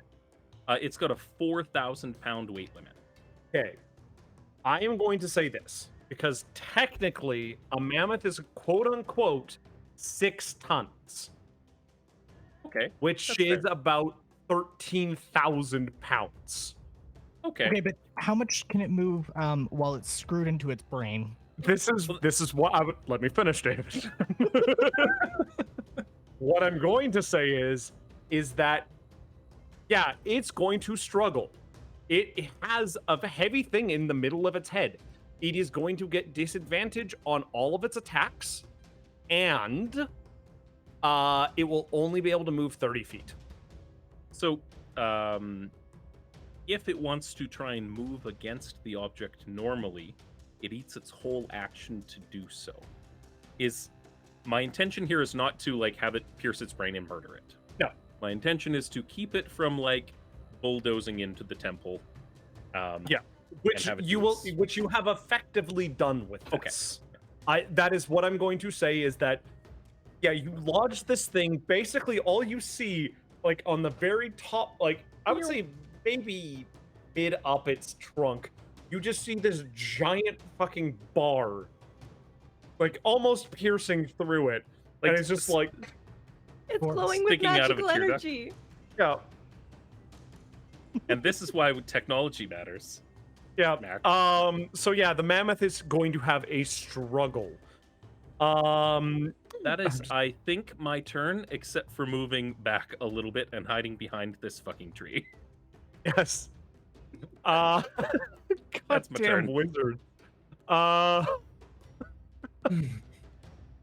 It's got a 4,000 pound weight limit. Okay. I am going to say this because technically a mammoth is quote unquote 6 tons, Okay. which That's is fair. about 13,000 pounds. Okay. Okay, but how much can it move while it's screwed into its brain? This is what I would let me finish, David. What I'm going to say is that yeah, it's going to struggle. It has a heavy thing in the middle of its head. It is going to get disadvantage on all of its attacks, and it will only be able to move 30 feet. So, if it wants to try and move against the object normally, it eats its whole action to do so. My intention here is not to like have it pierce its brain and murder it. No. My intention is to keep it from like bulldozing into the temple. Yeah. Which have it you do will, its- which you have effectively done with Okay. this. That is what I'm going to say is that, yeah, you lodge this thing. Basically, all you see, like on the very top, like I would say maybe mid up its trunk, you just see this giant fucking bar, like almost piercing through it, Like, and it's just like, It's Or glowing with sticking out of a magical tear duct. energy. yeah, And this is why technology matters. yeah. Mac. So yeah, the mammoth is going to have a struggle. That is, I think, my turn, except for moving back a little bit and hiding behind this fucking tree. Yes. That's my Goddamn turn. wizard.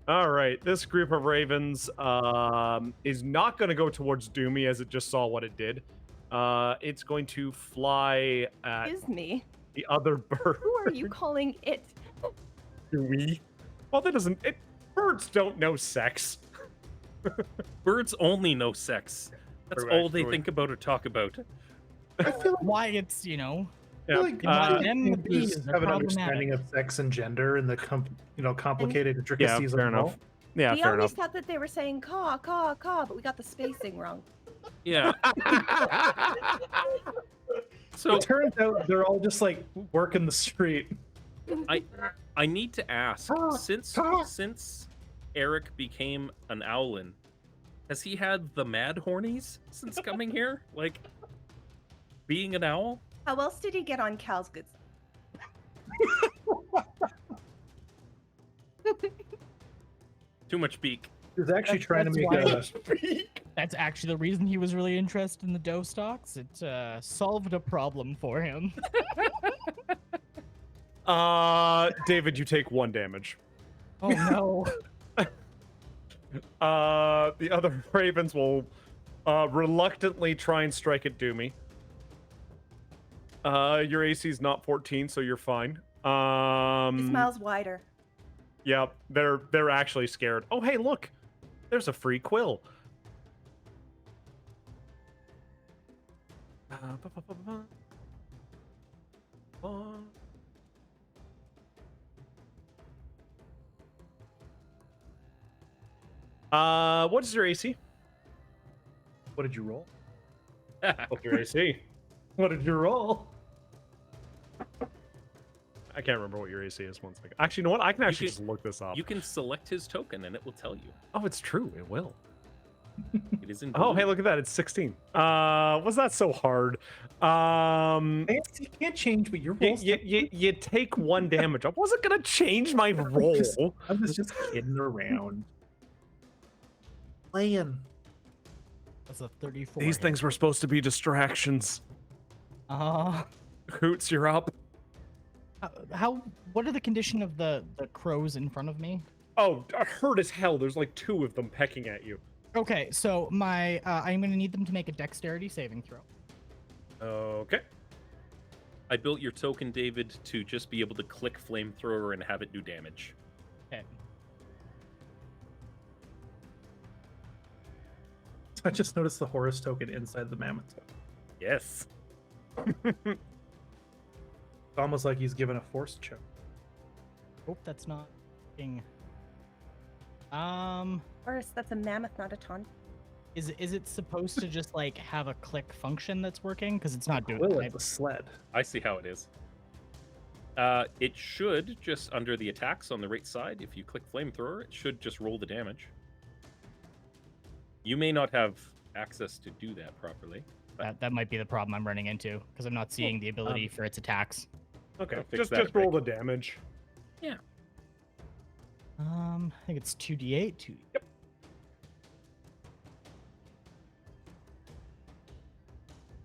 All right, this group of ravens is not going to go towards Doomy as it just saw what it did. It's going to fly at Excuse me. the other bird. Who are you calling it? Doomy. Well, that doesn't. Birds don't know sex. Birds only know sex. That's Correct, all they correct. think about or talk about. I feel like, Why it's, Yeah. like Uh, I them think bees there's are have an problematic. understanding of sex and gender and the complicated Yeah, intricacies fair of it all. enough. Yeah, We fair always enough. thought that they were saying caw, caw, caw, but we got the spacing wrong. Yeah. So It turns out they're all just like working the street. I need to ask, since Eric became an owlin, has he had the mad hornies since coming here? Like being an owl? How else did he get on Cal's good side? Too much beak. He was actually trying to That's make why- a. That's actually the reason he was really interested in the dough stocks. It solved a problem for him. David, you take 1 damage. Oh no. The other ravens will reluctantly try and strike at Doomy. Your AC is not 14, so you're fine. His smile's wider. Yep, they're actually scared. Oh, hey, look, there's a free quill. What is your AC? What did you roll? What's your AC? What did you roll? I can't remember what your AC is. One second. Actually, you know what? I can actually can- just look this up. You can select his token and it will tell you. Oh, it's true. It will. It is in Oh, blue. hey, look at that. It's 16. Was that so hard? You can't change, but your roll. You take 1 damage. I wasn't gonna change my roll. I was just kidding around. Playing. That's a 34. These things were supposed to be distractions. Hoots, you're up. What are the condition of the crows in front of me? Oh, hurt as hell. There's like 2 of them pecking at you. Okay, so my I'm gonna need them to make a dexterity saving throw. Okay. I built your token, David, to just be able to click flamethrower and have it do damage. Okay. I just noticed the Horus token inside the mammoth token. Yes. It's almost like he's given a force choke. Hope that's not being. First, that's a mammoth, not a taunt. Is it supposed to just like have a click function that's working? Because it's not doing Well, it. it's a sled. I see how it is. It should just under the attacks on the right side, if you click flamethrower, it should just roll the damage. You may not have access to do that properly. That might be the problem I'm running into because I'm not seeing the ability for its attacks. Okay. I'll fix Just that roll break. the damage. I think it's 2d8. Yep.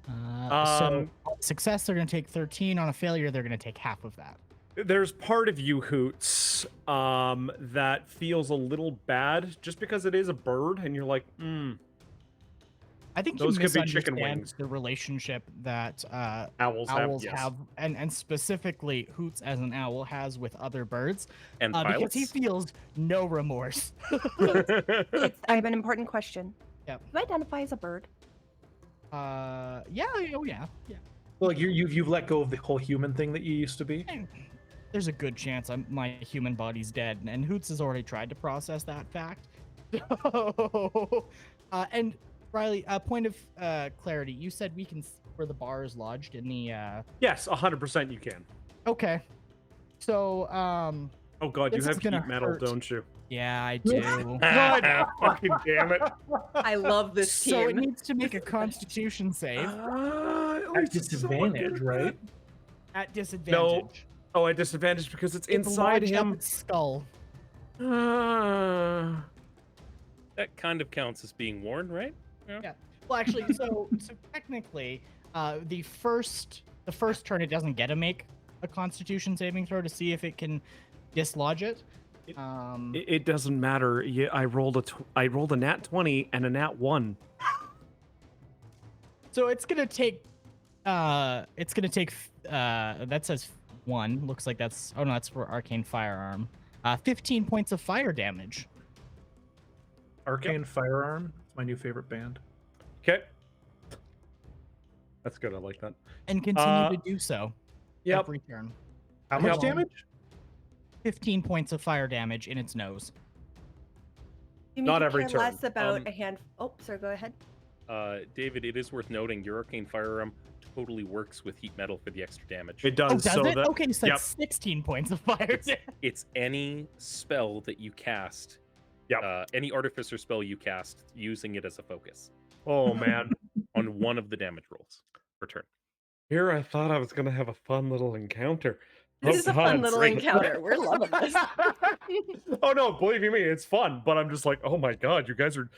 So on success, they're going to take 13. On a failure, they're going to take half of that. There's part of you, Hoots, that feels a little bad just because it is a bird, and you're like, I think Those you could be chicken misunderstand wings. the relationship that owls owls yes. have, and specifically Hoots as an owl has with other birds, And because pilots? he feels no remorse. I have an important question. Yep. Do you identify as a bird? Yeah, oh yeah. Well, like you've let go of the whole human thing that you used to be. There's a good chance my human body's dead, and Hoots has already tried to process that fact. And Riley, a point of clarity. You said we can where the bar is lodged in the. Yes, 100% you can. Okay. So Oh god, you This have is gonna heat metal, hurt. don't you? yeah, I do. God fucking damn it. I love this So it team. needs to make a Constitution save At disadvantage, right? at disadvantage. Oh, at disadvantage because it's It's inside lodged up him. its skull. Uh, That kind of counts as being worn, right? Well, actually, so technically, the first turn it doesn't get to make a Constitution saving throw to see if it can dislodge it. it doesn't matter. I rolled a nat 20 and a nat 1. So it's gonna take. That says 1. Looks like that's. Oh no, that's for arcane firearm. 15 points of fire damage. Arcane Firearm. It's my new favorite band. Okay. That's good. I like that. And continue to do so. Yep. Every turn. How much Yep. damage? 15 points of fire damage in its nose. You Not need to every care turn. less about a hand. Oh, sorry. Go ahead. David, it is worth noting your arcane firearm totally works with heat metal for the extra damage. It does. Oh, does so it? that, Okay, so yep. that's 16 points of fire damage. It's any spell that you cast. Yep. Any artificer spell you cast using it as a focus Oh man. on one of the damage rolls per turn. Here I thought I was gonna have a fun little encounter. This Oh, is a fun God, little great. encounter. We're loving this. Oh no, believe you me, it's fun. But I'm just like, oh my god, you guys are.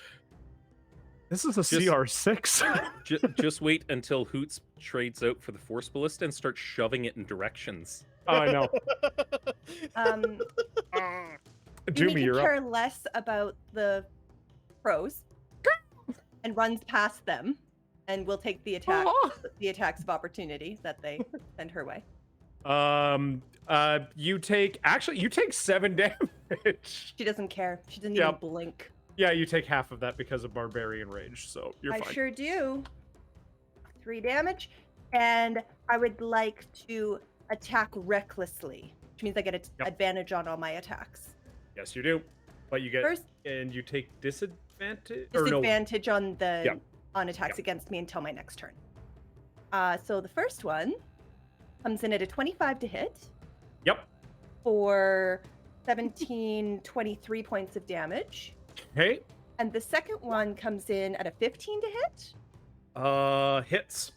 This is a Just- CR6. Just wait until Hoots trades out for the Force Ballista and starts shoving it in directions. Oh, I know. You Doomy, need to you're care up. less about the crows and runs past them, and will take the attacks of opportunity that they send her way. You take 7 damage. She doesn't care. She doesn't even blink. Yeah, you take half of that because of barbarian rage, so you're fine. I sure do. 3 damage, and I would like to attack recklessly, which means I get advantage on all my attacks. Yes, you do. But you get and you take disadvantage on the on attacks against me until my next turn. So the first one comes in at a 25 to hit. Yep. For 23 points of damage. Okay. And the second one comes in at a 15 to hit. Hits.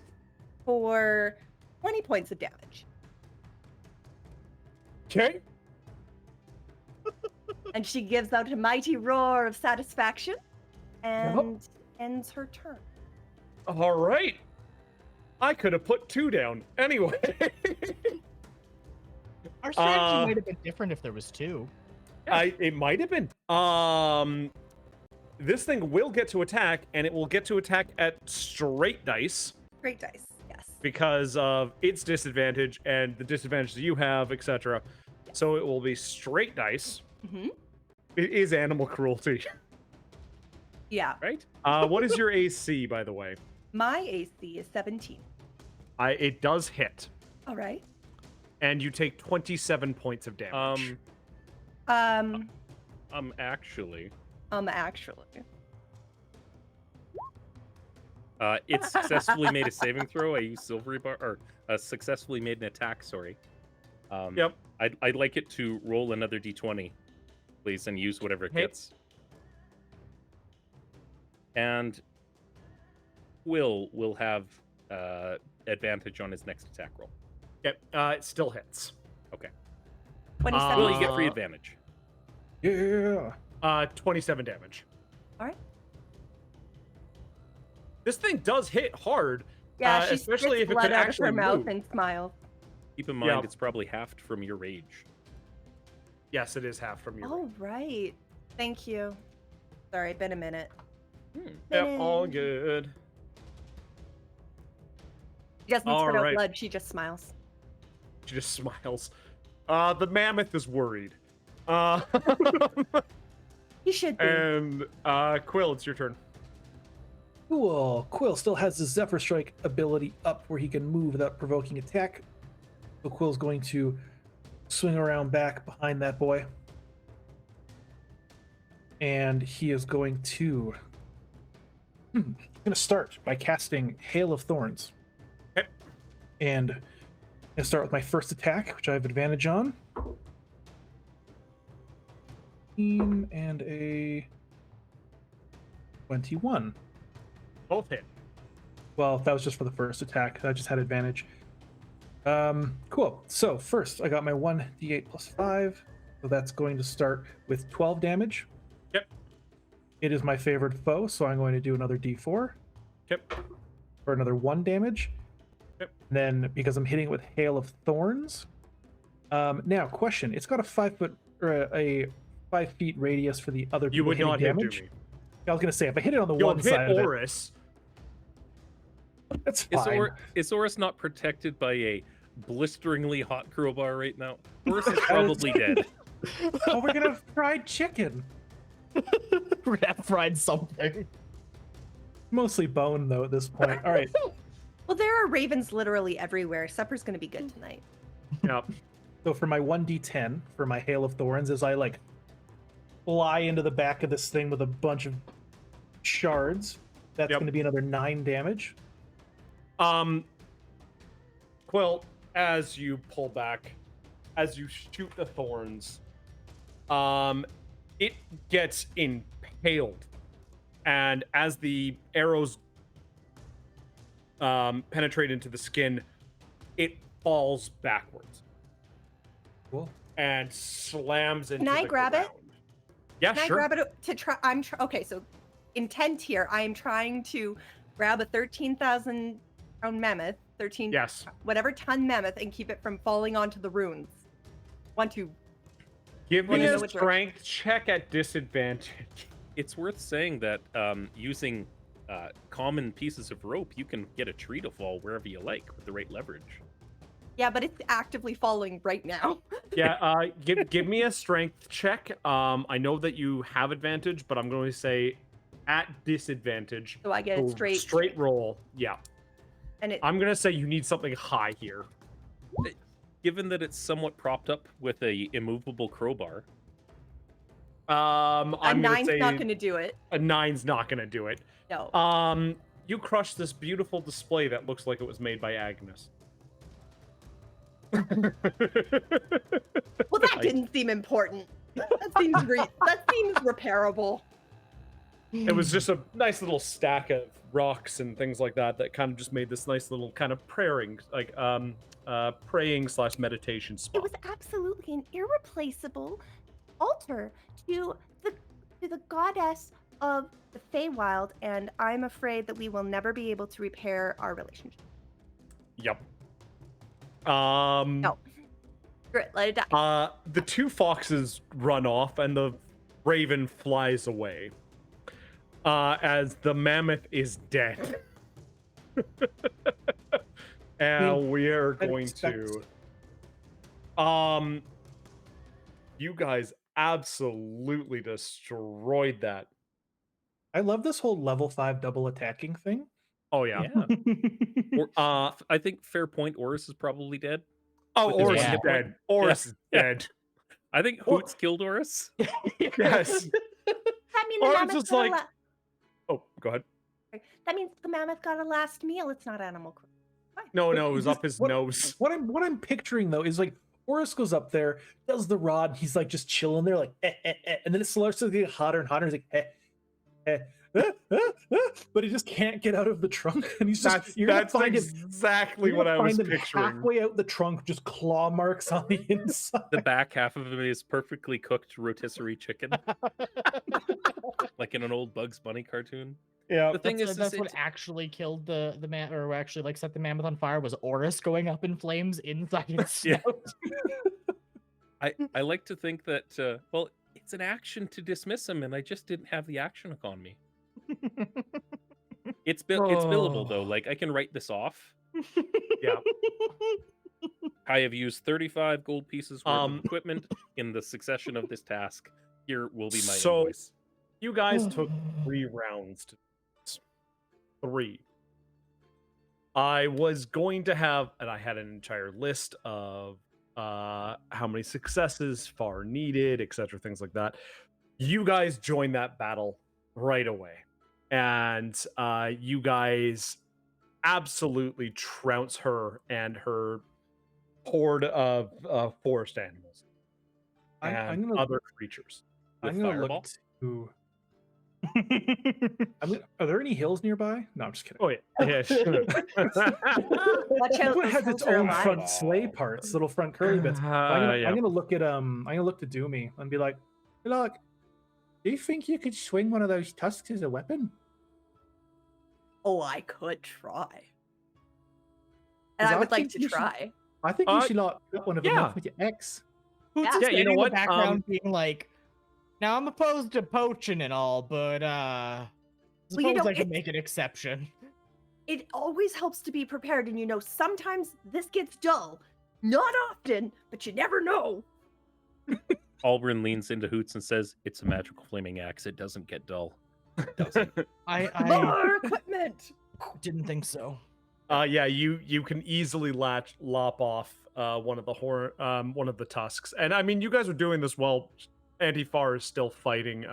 For 20 points of damage. Okay. And she gives out a mighty roar of satisfaction and ends her turn. All right. I could have put 2 down. Anyway. Our strategy might have been different if there was 2. It might have been. This thing will get to attack, and it will get to attack at straight dice. Straight dice, yes. Because of its disadvantage and the disadvantage that you have, etc. So it will be straight dice. Mm-hmm. It is animal cruelty. Yeah. Right? What is your AC, by the way? My AC is 17. It does hit. All right. And you take 27 points of damage. Actually. It successfully made a saving throw. I used silvery bar, or successfully made an attack. Sorry. Yep. I'd like it to roll another d20, please, and use whatever it gets. And will have advantage on his next attack roll. Yep. It still hits. Okay. 27. Will you get free advantage? Yeah. 27 damage. All right. This thing does hit hard. Yeah, she especially if it blood could out of actually her mouth move. and smiles. Keep in mind, it's probably halved from your rage. Yes, it is half from your Oh, right. Thank you. Sorry, been a minute. Yep, all good. She doesn't spit out blood, she just smiles. She just smiles. The mammoth is worried. He should be. And Quill, it's your turn. Cool. Quill still has the Zephyr Strike ability up where he can move without provoking attack. So Quill's going to swing around back behind that boy. And he is going to... He's going to start by casting Hail of Thorns. Okay. And I'm going to start with my first attack, which I have advantage on. And a 21. Both hit. Well, that was just for the first attack. I just had advantage. Cool. So first, I got my 1d8 plus 5. So that's going to start with 12 damage. Yep. It is my favorite foe, so I'm going to do another d4. Yep. For another 1 damage. Yep. And then, because I'm hitting it with Hail of Thorns. Now, question. It's got a 5 foot, or a 5 feet radius for the other people. You would not hit damage. me. I was going to say, if I hit it on the You'll one hit side of it, Oris. that's fine. Is Oris not protected by a blisteringly hot crowbar right now? Oris is probably dead. Oh, we're going to have fried chicken. We're gonna have fried something. Mostly bone, though, at this point. All right. Well, there are ravens literally everywhere. Supper's going to be good tonight. Yep. So for my 1d10, for my Hail of Thorns, as I, like, fly into the back of this thing with a bunch of shards, that's going to be another 9 damage. Quill, as you pull back, as you shoot the thorns, it gets impaled, and as the arrows penetrate into the skin, it falls backwards. Cool. And slams into Can I the grab it? ground. Yeah, Can sure. I grab it to try? Okay, so intent here. I am trying to grab a 13,000 pound mammoth, whatever ton mammoth, and keep it from falling onto the runes. Want to Give me know a which strength check at disadvantage. It's worth saying that using common pieces of rope, you can get a tree to fall wherever you like with the right leverage. Yeah, but it's actively falling right now. Yeah, give me a strength check. I know that you have advantage, but I'm going to say at disadvantage. So I get a So straight roll. Yeah. And it I'm going to say you need something high here. Given that it's somewhat propped up with a immovable crowbar. a I'm going to nine's say not going to do it. a 9's not going to do it. No. You crushed this beautiful display that looks like it was made by Agnes. Well, that didn't seem important. That seems repairable. It was just a nice little stack of rocks and things like that kind of just made this nice little kind of praying / meditation spot. It was absolutely an irreplaceable altar to the goddess of the Feywild, and I'm afraid that we will never be able to repair our relationship. Yep. No. Screw it, let it die. The two foxes run off and the raven flies away. As the mammoth is dead. And we are going to you guys absolutely destroyed that. I love this whole level 5 double attacking thing. Oh yeah. I think fair point. Oris is probably dead. Oh, with his Oris one is hit point. dead. Oris is dead. I think Hoots killed Oris. Yes. That means the Oris mammoth is like. got Oh, go ahead. that means the mammoth got a last meal. It's not Animal Crossing. No, it was up his nose. What I'm picturing though is like Oris goes up there, does the rod, and he's like just chilling there, like and then it starts to get hotter and hotter. He's like but he just can't get out of the trunk, and he's just that's exactly what I was picturing. Halfway out the trunk, just claw marks on the inside. The back half of him is perfectly cooked rotisserie chicken, like in an old Bugs Bunny cartoon. Yeah, the thing is that's what actually killed the man, or actually like set the mammoth on fire, was Oris going up in flames inside its snout. I like to think that well, it's an action to dismiss him, and I just didn't have the action hook on me. It's billable though. Like I can write this off. Yeah. I have used 35 gold pieces worth of equipment in the succession of this task. Here will be my invoice. You guys took 3 rounds to 3. I was going to have, and I had an entire list of how many successes far needed, etc., things like that. You guys joined that battle right away, and you guys absolutely trounce her and her horde of forest animals and other creatures. I'm gonna fireball? look to. Are there any hills nearby? No, I'm just kidding. Oh yeah. Watch out, It has those its hills are own alive. front sleigh parts, little front curly bits. I'm gonna look at I'm gonna look to Doomy and be like, hey, look, do you think you could swing one of those tusks as a weapon? Oh, I could try. And I would like to try. I think you should like put one of them up with your ex. Hoots Yeah. is Yeah, you know standing in what? the background being like, now I'm opposed to poaching and all, but suppose Well, you know, I can make an exception. It always helps to be prepared, and sometimes this gets dull. Not often, but you never know. Albrun leans into Hoots and says, "It's a magical flaming axe. It doesn't get dull." It doesn't. I More equipment. didn't think so. Yeah, you can easily lop off one of the tusks, and I mean, you guys are doing this while Antifar is still fighting.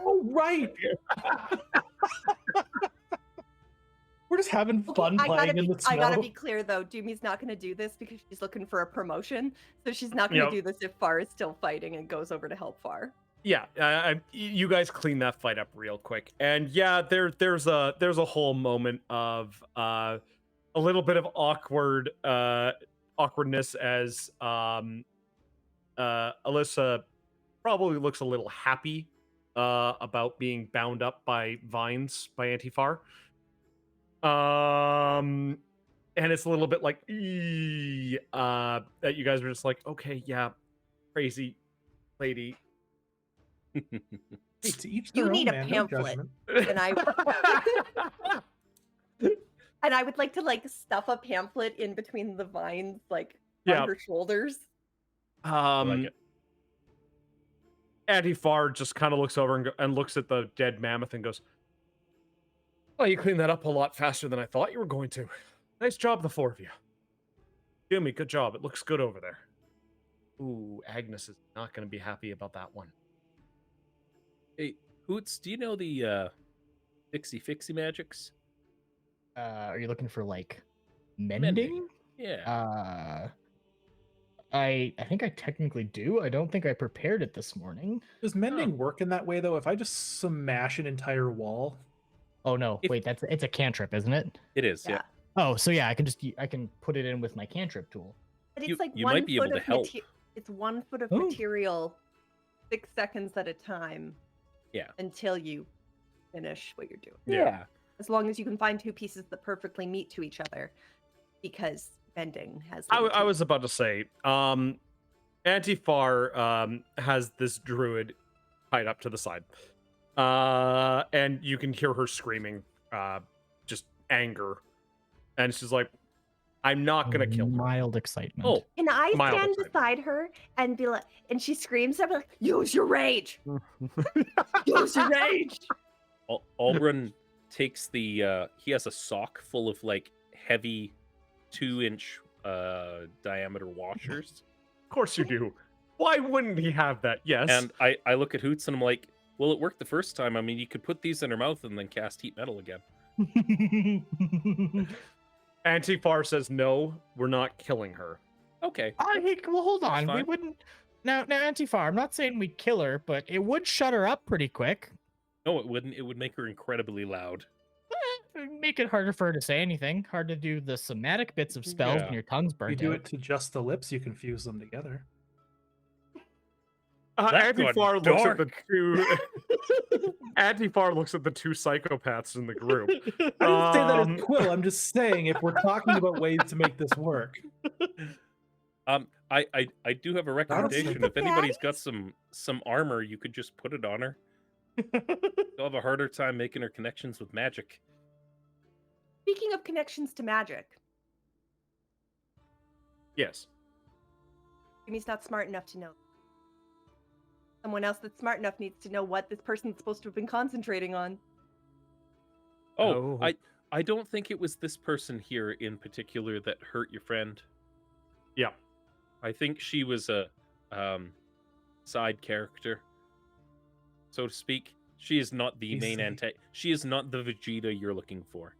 Oh right. We're just having fun playing in the snow. I gotta be clear though, Doomy's not gonna do this because she's looking for a promotion. So she's not gonna do this if Far is still fighting and goes over to help Far. Yeah, you guys clean that fight up real quick, and yeah, there's a whole moment of a little bit of awkwardness as Alyssa probably looks a little happy about being bound up by vines by Antifar. And it's a little bit like that you guys are just like, okay, yeah, crazy lady. Hey, to each You their own, need a man. No pamphlet. judgment. And I would like to like stuff a pamphlet in between the vines, like Yeah. on her shoulders. I like it. Antifar just kind of looks over and looks at the dead mammoth and goes, "Well, you cleaned that up a lot faster than I thought you were going to. Nice job, the four of you. Yumi, good job. It looks good over there." Ooh, Agnes is not going to be happy about that one. Hey, Hoots, do you know the fixie magics? Are you looking for like Mending. mending? Yeah. I think I technically do. I don't think I prepared it this morning. Does mending work in that way though? If I just smash an entire wall, Oh no, If- wait, it's a cantrip, isn't it? It is, yeah. Yeah. Oh, so yeah, I can put it in with my cantrip tool. But it's You- like you one might be foot able to of help. it's 1 foot of Oh. material, 6 seconds at a time. Yeah. Until you finish what you're doing. Yeah. As long as you can find 2 pieces that perfectly meet to each other, because bending has. I limitations. was about to say, Antifar has this druid tied up to the side. And you can hear her screaming, just anger. And she's like, "I'm not gonna kill her." Mild excitement. Oh, Can I Mild stand excitement. beside her and be like, and she screams, I'm like, use your rage! Use your rage! Albrun takes the he has a sock full of like heavy 2-inch diameter washers. Of course you do. Why wouldn't he have that? Yes. And I look at Hoots and I'm like, well, it worked the first time. I mean, you could put these in her mouth and then cast heat metal again. Antifar says, "No, we're not killing her." Okay. Well, hold That's on. We fine. wouldn't. Now, Antifar, I'm not saying we'd kill her, but it would shut her up pretty quick. No, it wouldn't. It would make her incredibly loud. It'd make it harder for her to say anything. Hard to do the somatic bits of spells Yeah. when your tongue's you burnt do out. it to just the lips, you can fuse them together. That got Antifar looks at the dark. two. Antifar looks at the two psychopaths in the group. I didn't say that Um, as Quill. I'm just saying if we're talking about ways to make this work. I do have a recommendation. If anybody's got some armor, you could just put it on her. You'll have a harder time making her connections with magic. Speaking of connections to magic, Yes. Jimmy's not smart enough to know. Someone else that's smart enough needs to know what this person's supposed to have been concentrating on. Oh, Oh. I don't think it was this person here in particular that hurt your friend. Yeah. I think she was a side character, so to speak. She is not the main Easy. She is not the Vegeta you're looking for.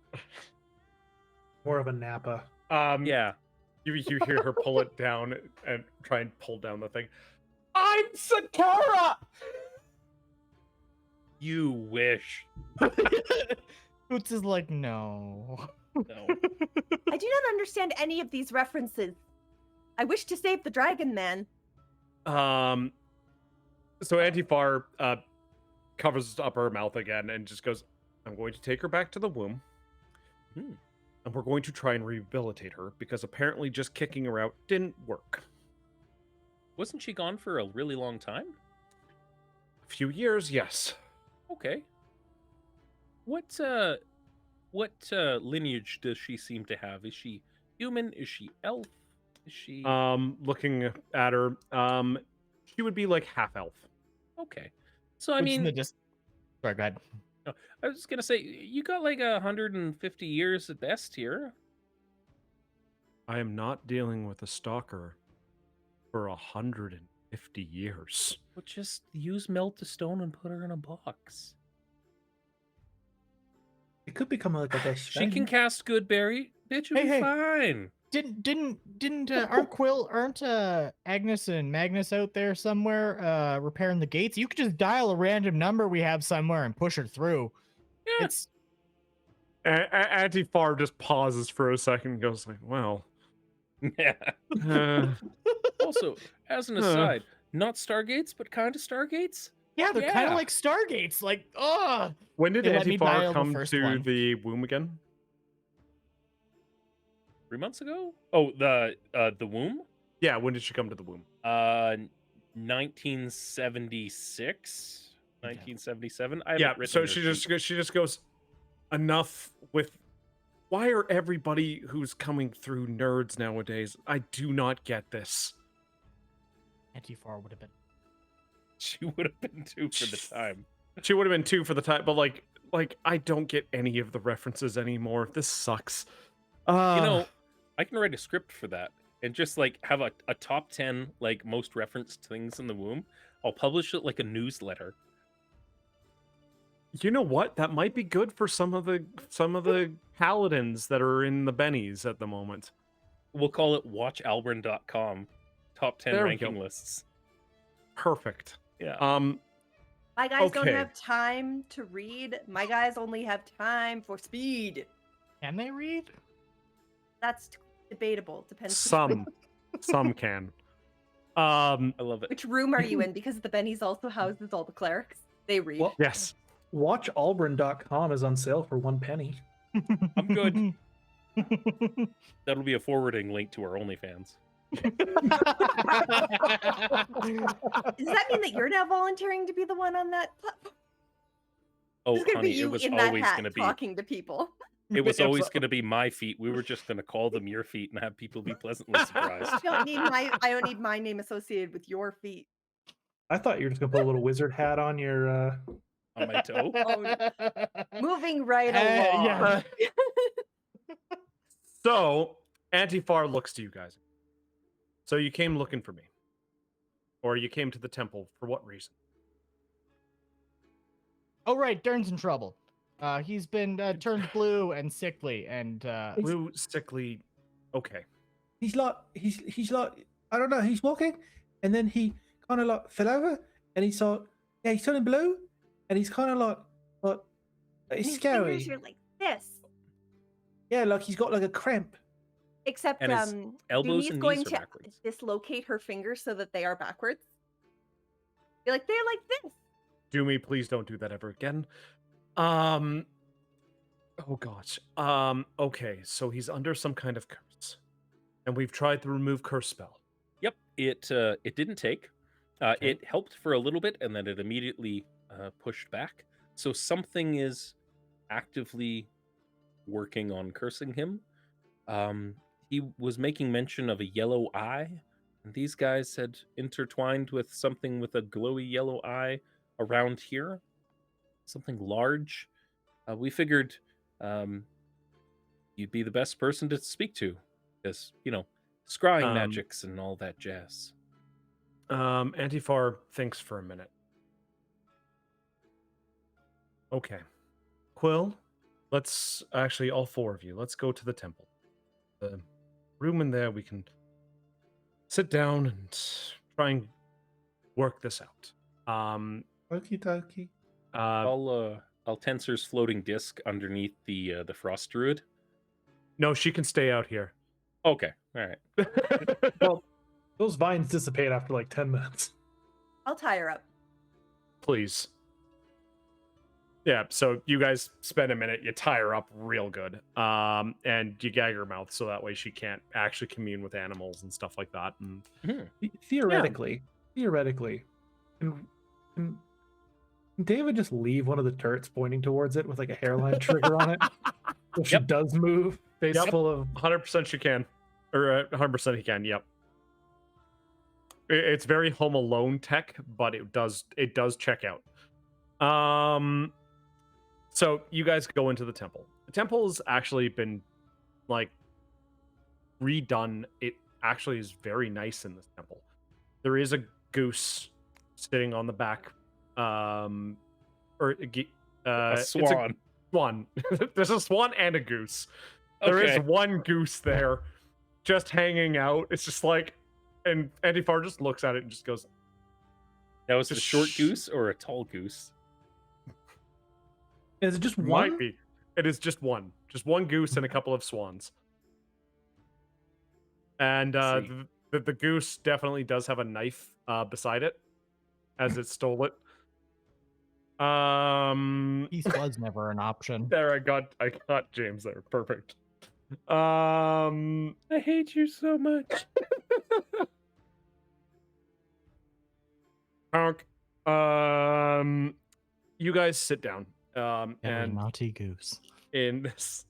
More of a Nappa. Yeah. You hear her pull it down and try and pull down the thing. I'm Sakura! You wish. Boots is like, no. No. I do not understand any of these references. I wish to save the dragon man. So Antifar covers up her mouth again and just goes, "I'm going to take her back to the womb. And we're going to try and rehabilitate her because apparently just kicking her out didn't work." Wasn't she gone for a really long time? A few years, yes. Okay. What lineage does she seem to have? Is she human? Is she elf? Is she Looking at her, she would be like half elf. okay? So I Boots in mean, the sorry, go ahead. I was gonna say you got like 150 years at best here. I am not dealing with a stalker for 150 years. But just use melt to stone and put her in a box. It could become like a best She can friend. cast Goodberry. Bitch, will be Hey. fine. Didn't aren't Agnes and Magnus out there somewhere repairing the gates? You could just dial a random number we have somewhere and push her through. Yeah. It's Antifar just pauses for a second and goes like, "Well, Yeah. uh, Also, as an aside, not Stargates, but kind of Stargates. yeah, they're kind Yeah. of like Stargates. Like, oh, when did They let me Antifar dial the come first to one. the womb again?" 3 months ago? Oh, the womb? Yeah, when did she come to the womb? 1976, 1977. I haven't Yeah, written so her sheet. she just goes, enough with, why are everybody who's coming through nerds nowadays? I do not get this. Antifar would have been. She would have been 2 for the time. She would have been 2 for the time, but like I don't get any of the references anymore. This sucks. You know, I can write a script for that and just like have a top 10 like most referenced things in the womb. I'll publish it like a newsletter. You know what? That might be good for some of the paladins that are in the bennies at the moment. We'll call it watchalburn.com. Top 10 There we ranking go. lists. Perfect. Yeah. My guys don't Okay. have time to read. My guys only have time for speed. Can they read? That's debatable. Depends Some can. I love it. which room are you in, because the Bennies also houses all the clerics. They read. Well, Yes. WatchAlburn.com is on sale for 1 penny. I'm good. That'll be a forwarding link to our OnlyFans. Does that mean that you're now volunteering to be the one on that platform? Oh, It's gonna honey, be you it was in that always hat going to be. talking to people. It was always going to be my feet. We were just going to call them your feet and have people be pleasantly surprised. I don't need my name associated with your feet. I thought you were just gonna put a little wizard hat on your. On my toe. Moving right along. Yeah. So, Antifar looks to you guys. So you came looking for me. Or you came to the temple for what reason? Oh right, Dern's in trouble. He's been turned blue and sickly, and Blue, sickly. Okay. He's like I don't know. He's walking, and then he kind of like fell over, and he's like, yeah, he's turning blue, and he's kind of like And it's his scary. fingers are like this. Yeah, like he's got like a cramp. Except And his elbows Dooney's and going knees are to backwards. dislocate her fingers so that they are backwards. They're like this. Doomy, please don't do that ever again. Oh gosh. Okay, so he's under some kind of curse. And we've tried to remove curse spell. Yep, it didn't take. Okay. It helped for a little bit, and then it immediately pushed back. So something is actively working on cursing him. He was making mention of a yellow eye, and these guys had intertwined with something with a glowy yellow eye around here. Something large. We figured you'd be the best person to speak to, because, you know, scrying magics and all that jazz. Antifar thinks for a minute. Okay. Quill, let's actually, all 4 of you, let's go to the temple. The room in there, we can sit down and try and work this out. Okie dokie. I'll Tensor's floating disc underneath the frost druid. No, she can stay out here. Okay, all right. Well, those vines dissipate after like 10 minutes. I'll tie her up. Please. Yeah, so you guys spend a minute, you tie her up real good, and you gag her mouth so that way she can't actually commune with animals and stuff like that. And Theoretically, can David just leave one of the turrets pointing towards it with like a hairline trigger on it? So she does move, face full of 100% she can, or 100% he can. Yep. It's very Home Alone tech, but it does check out. So you guys go into the temple. The temple's actually been like redone. It actually is very nice in this temple. There is a goose sitting on the back, A it's swan. swan. There's a swan and a goose. There is Okay. one goose there, just hanging out. It's just like, and Antifar just looks at it and just goes, That was a Just short sh- goose or a tall goose? Is it just one? might be. It is just one goose and a couple of swans. And See. the goose definitely does have a knife beside it, as it stole it. peace was never an option. There, I got James there. Perfect. I hate you so much. Honk. You guys sit down. And naughty goose. in this,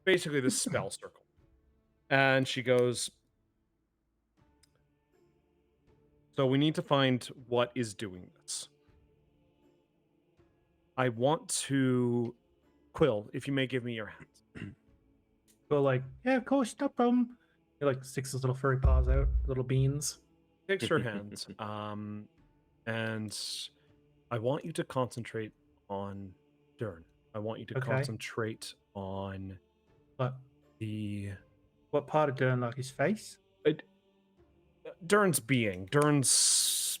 basically this spell circle, and she goes. So we need to find what is doing this. I want to, Quill, if you may give me your hands. Go like, yeah, of course, no problem. He like sticks his little furry paws out, little beans. Takes her hands, and I want you to concentrate on Dern. I want you to Okay. concentrate on What? What part of Dern, like his face? Dern's being. Dern's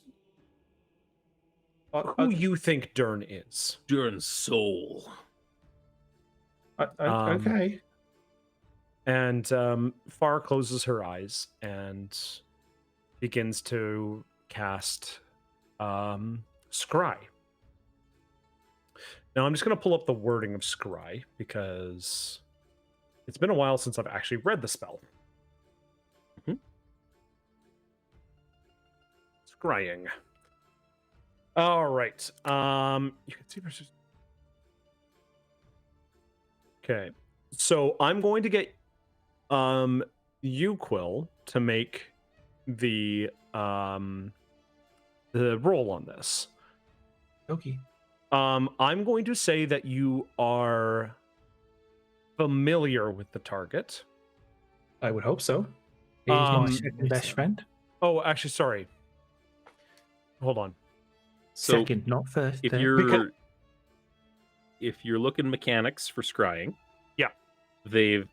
who you think Dern is. Dern's soul. Okay. And Far closes her eyes and begins to cast Scry. Now I'm just going to pull up the wording of Scry because it's been a while since I've actually read the spell. Scrying. All right. You can see versus. Okay. So I'm going to get you, Quill, to make the roll on this. Okay. I'm going to say that you are familiar with the target. I would hope so. He's my second best friend. Oh, actually, sorry. Hold on. So second, not first. If you're looking mechanics for scrying, yeah, they've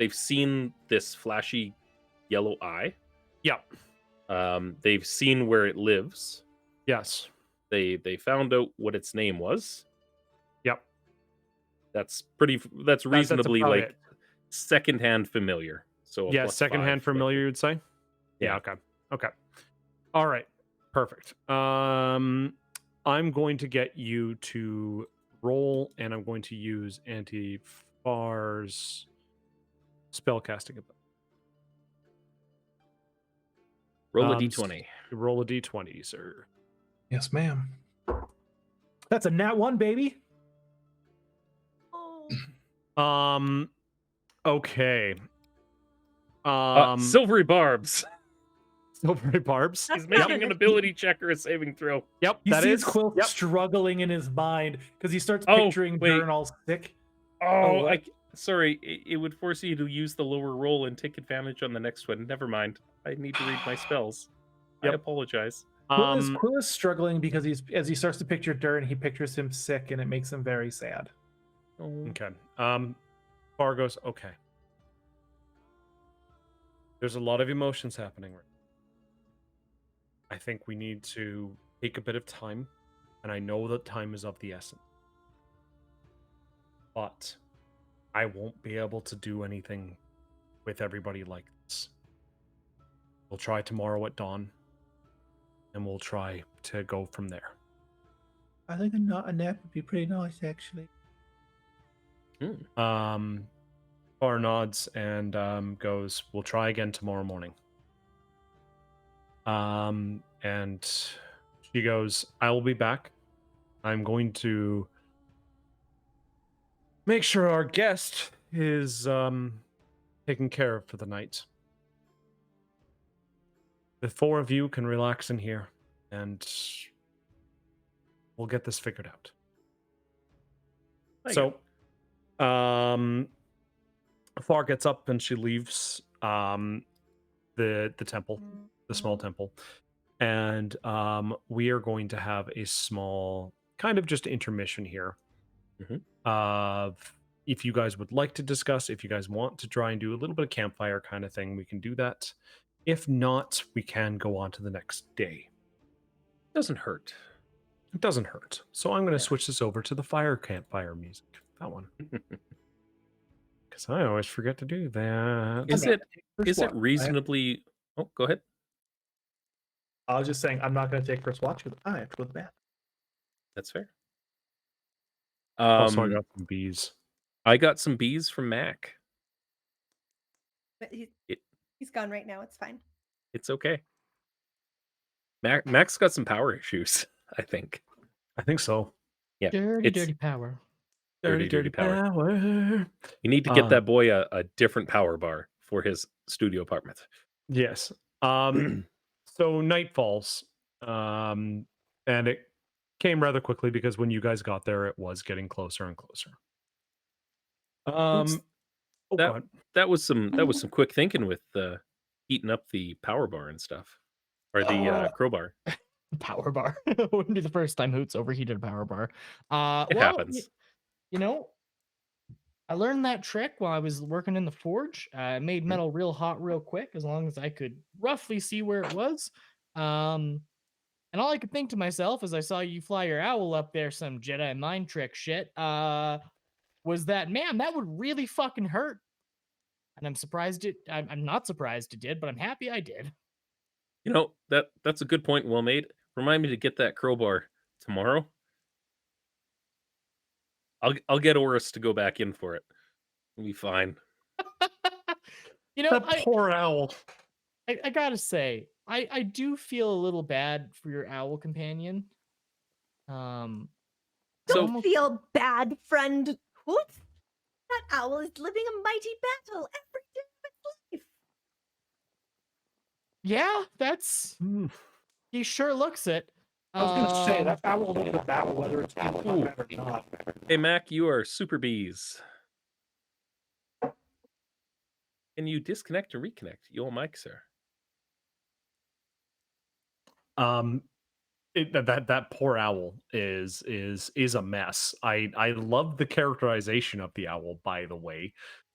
seen this flashy yellow eye. Yeah. They've seen where it lives. Yes. They found out what its name was. Yep. That's reasonably like secondhand familiar. So yeah, secondhand familiar, you'd say. Yeah. Okay. All right. Perfect. I'm going to get you to roll, and I'm going to use Anti-Far's spellcasting ability. Roll a d20. Roll a d20, sir. Yes, ma'am. That's a nat 1, baby. Okay. Silvery barbs. Silvery barbs. He's making an ability check or a saving throw. Yep. He sees Quill struggling in his mind because he starts picturing Dern all sick. Sorry, it would force you to use the lower roll and take advantage on the next one. Never mind. I need to read my spells. I apologize. Quill is struggling because as he starts to picture Dern, he pictures him sick, and it makes him very sad. Okay. Far goes, okay. There's a lot of emotions happening right now. I think we need to take a bit of time, and I know that time is of the essence. But I won't be able to do anything with everybody like this. We'll try tomorrow at dawn, and we'll try to go from there. I think a nap would be pretty nice, actually. Far nods and goes, we'll try again tomorrow morning. And she goes, I will be back. I'm going to make sure our guest is taken care of for the night. The four of you can relax in here, and we'll get this figured out. Far gets up and she leaves the temple, the small temple, and we are going to have a small kind of just intermission here. If you guys would like to discuss, if you guys want to try and do a little bit of campfire kind of thing, we can do that. If not, we can go on to the next day. Doesn't hurt. It doesn't hurt. So I'm going to switch this over to the campfire music. That one. Because I always forget to do that. Is it reasonably... Oh, go ahead. I was just saying, I'm not going to take first watch because I have to go to bed. That's fair. Also, I got some bees. I got some bees from Mac. But he's gone right now. It's fine. It's okay. Max got some power issues, I think. I think so. Yeah, Dirty, it's dirty power. dirty power. power. You need to get that boy a different power bar for his studio apartment. Yes. So night falls. And it came rather quickly because when you guys got there, it was getting closer and closer. Oops, Oh that god. that was some quick thinking with heating up the power bar and stuff, or the crowbar. Power bar. It wouldn't be the first time Hoots overheated a power bar. It Well, happens. you know, I learned that trick while I was working in the forge. I made metal real hot real quick, as long as I could roughly see where it was. And all I could think to myself as I saw you fly your owl up there, some Jedi mind trick shit, was that, man, that would really fucking hurt. And I'm surprised it. I'm not surprised it did, but I'm happy I did. You know, that's a good point, well made. Remind me to get that crowbar tomorrow. I'll get Oris to go back in for it. We'll be fine. You know, That poor owl. I gotta say, I do feel a little bad for your owl companion. Don't So feel bad, friend. What? That owl is living a mighty battle every day of its life. Yeah, that's he sure looks it. I was gonna say that owl will a battle whether it's battle combat or not. hey Mac, you are super bees. Can you disconnect and reconnect? Your mic, sir. That poor owl is a mess. I love the characterization of the owl, by the way.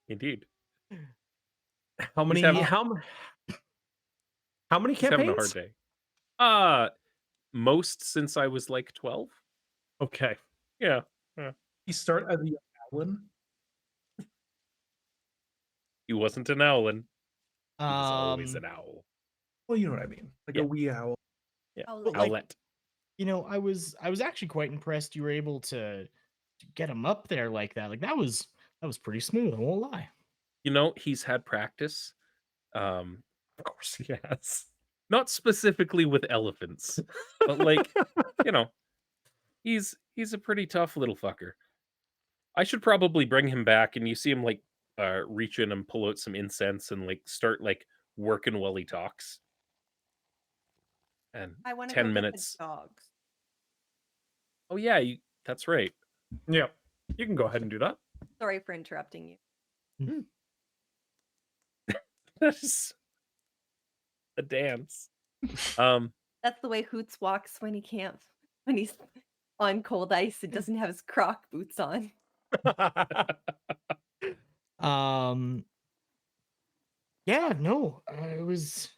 Indeed. How many having- how many He's having a campaigns? hard day. Most since I was like 12. Okay. Yeah. You start as a young owlin. He wasn't an owlin. He was always an owl. Well, you know what I mean, like Yeah. a wee owl. Yeah. Owlet. Like, Owlet. you know, I was actually quite impressed you were able to get him up there like that. Like that was pretty smooth, I won't lie. You know, he's had practice. Of course he has. Not specifically with elephants, but like, you know, he's a pretty tough little fucker. I should probably bring him back, and you see him like reach in and pull out some incense and like start like working while he talks. And I want to 10 go minutes. Get the dogs. Oh yeah, that's right. Yeah. You can go ahead and do that. Sorry for interrupting you. That's a dance. That's the way Hoots walks when he's on cold ice and doesn't have his croc boots on. Yeah, no, it was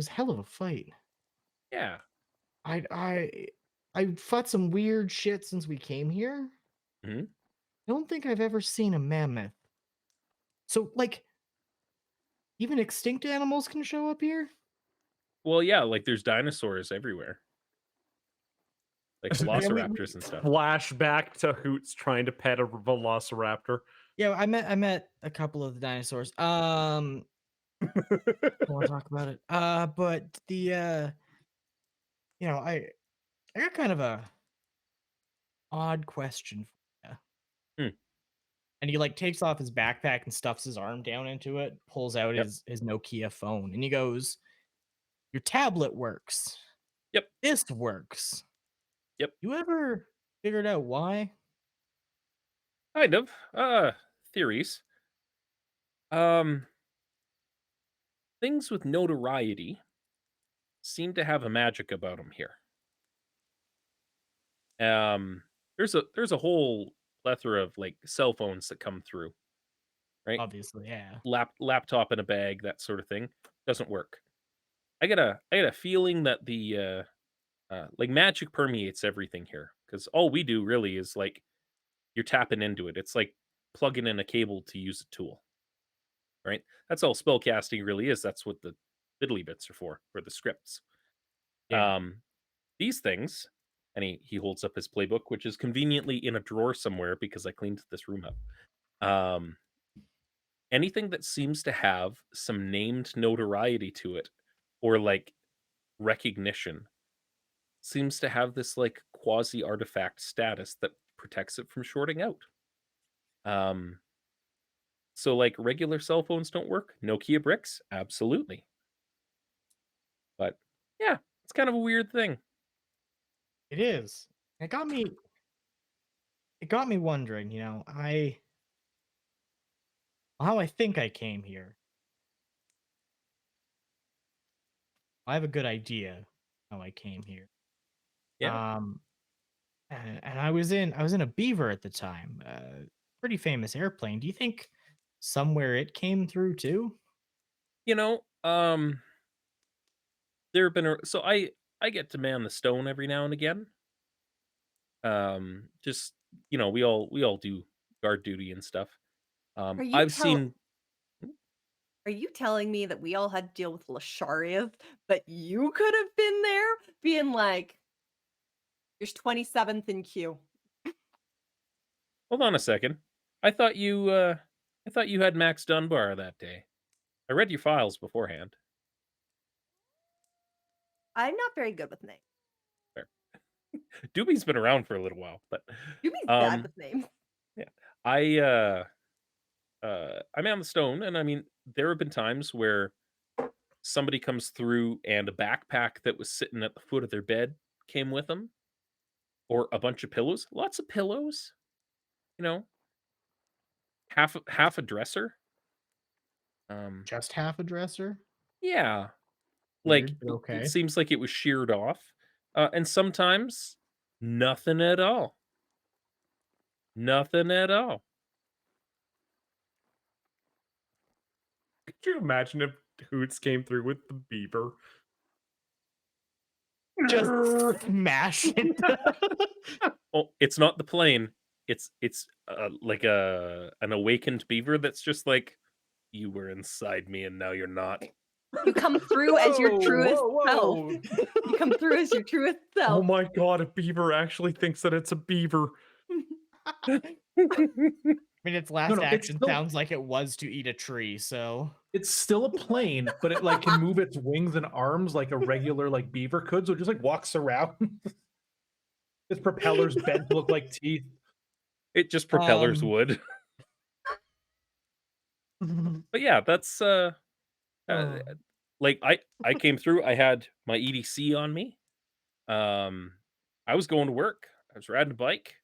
hell of a fight. Yeah. I fought some weird shit since we came here. Mhm. I don't think I've ever seen a mammoth. So, like, even extinct animals can show up here? Well, yeah, like there's dinosaurs everywhere. Like velociraptors and stuff. Flashback to Hoots trying to pet a velociraptor. Yeah, I met a couple of the dinosaurs. I want to talk about it. But the you know, I got kind of a odd question for you. And he like takes off his backpack and stuffs his arm down into it, pulls out his Nokia phone, and he goes, "Your tablet works. Yep. This works. Yep. You ever figured out why?" Kind of. Theories. Things with notoriety seem to have a magic about them here. There's a whole plethora of like cell phones that come through, right? Obviously, yeah. Laptop in a bag, that sort of thing. Doesn't work. I got a feeling that the like magic permeates everything here, because all we do really is like you're tapping into it. It's like plugging in a cable to use a tool, right? That's all spellcasting really is. That's what the fiddly bits are for the scripts. Yeah. These things, and he holds up his playbook, which is conveniently in a drawer somewhere because I cleaned this room up. Anything that seems to have some named notoriety to it, or like recognition seems to have this like quasi artifact status that protects it from shorting out. Um, so like regular cell phones don't work. Nokia bricks, absolutely. But yeah, it's kind of a weird thing. It is. It got me wondering, how I think I came here. I have a good idea how I came here. Yeah. And I was in a Beaver at the time. Pretty famous airplane. Do you think somewhere it came through too? You know, there have been so I get to man the stone every now and again. Just we all do guard duty and stuff. Are you I've tell seen are you telling me that we all had to deal with Lashariath, but you could have been there being like, there's 27th in queue. hold on a second. I thought you had Max Dunbar that day. I read your files beforehand. I'm not very good with names. Fair. Doobie's been around for a little while, but You mean bad um with names. yeah. I'm on the stone, and I mean there have been times where somebody comes through and a backpack that was sitting at the foot of their bed came with them, or a bunch of pillows. Lots of pillows, you know, half a dresser. Just half a dresser? Yeah, like Weird, but it okay. seems like it was sheared off, and sometimes nothing at all. Nothing at all. Could you imagine if Hoots came through with the beaver? Just smash it. Oh, it's not the plane. It's like an awakened beaver that's just like, you were inside me and now you're not. You come through as your truest self. Whoa. You come through as your truest Oh self. my god, a beaver actually thinks that it's a beaver. I mean, its last no, it's action still- sounds like it was to eat a tree, so It's still a plane, but it like can move its wings and arms like a regular like beaver could. So it just like walks around. Its propellers bent to look like teeth. It just propellers Um, wood. But yeah, that's Oh. like I came through. I had my EDC on me. I was going to work. I was riding a bike,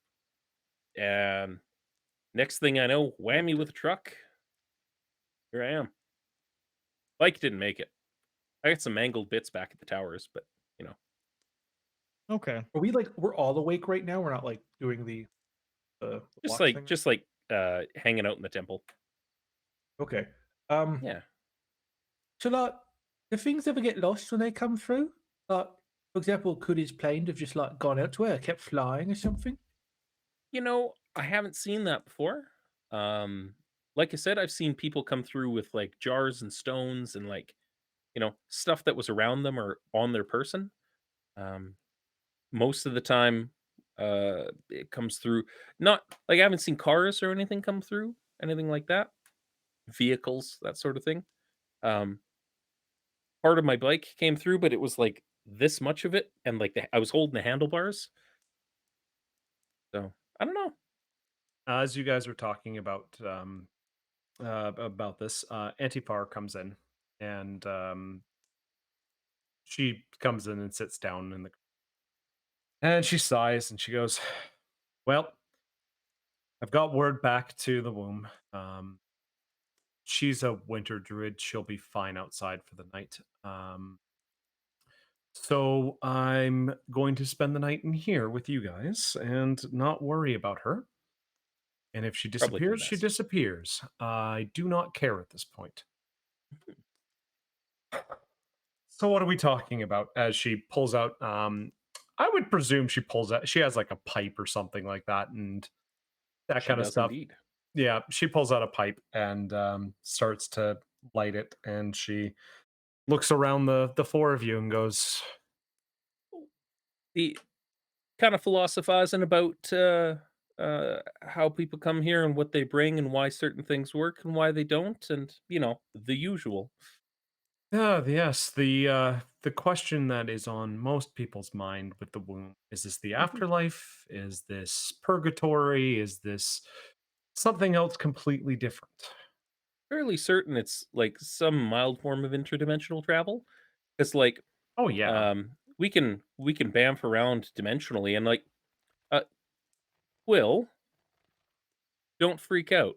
and next thing I know, whammy with a truck. Here I am. Bike didn't make it. I got some mangled bits back at the towers, but you know, Okay. Are we like we're all awake right now? We're not like doing the just watch like thing? just like hanging out in the temple. Okay. Yeah. So like the things ever get lost when they come through? Like for example, could his plane have just like gone elsewhere, kept flying or something? You know, I haven't seen that before. Like I said, I've seen people come through with like jars and stones and like, stuff that was around them or on their person. Um, Most of the time, it comes through. Not like I haven't seen cars or anything come through, anything like that. Vehicles, that sort of thing. Um, Part of my bike came through, but it was like this much of it, and like I was holding the handlebars. So I don't know. As you guys were talking about this, Antifar comes in, and she comes in and sits down in the, and she sighs and she goes, "Well, I've got word back to the womb. She's a winter druid. She'll be fine outside for the night. So I'm going to spend the night in here with you guys and not worry about her. And if she Probably for the disappears, she best. disappears. I do not care at this point." So what are we talking about? As she pulls out, I would presume she pulls out. She has like a pipe or something like that, and that She kind of does stuff. indeed. Yeah, she pulls out a pipe and starts to light it, and she looks around the four of you and goes, The kind of philosophizing about how people come here and what they bring and why certain things work and why they don't, and the usual. Yes, the question that is on most people's mind with the womb is this the Mhm. afterlife? Is this purgatory? Is this something else completely different? Fairly certain it's like some mild form of interdimensional travel. It's like Oh yeah. we can bamf around dimensionally and like uh Will, don't freak out.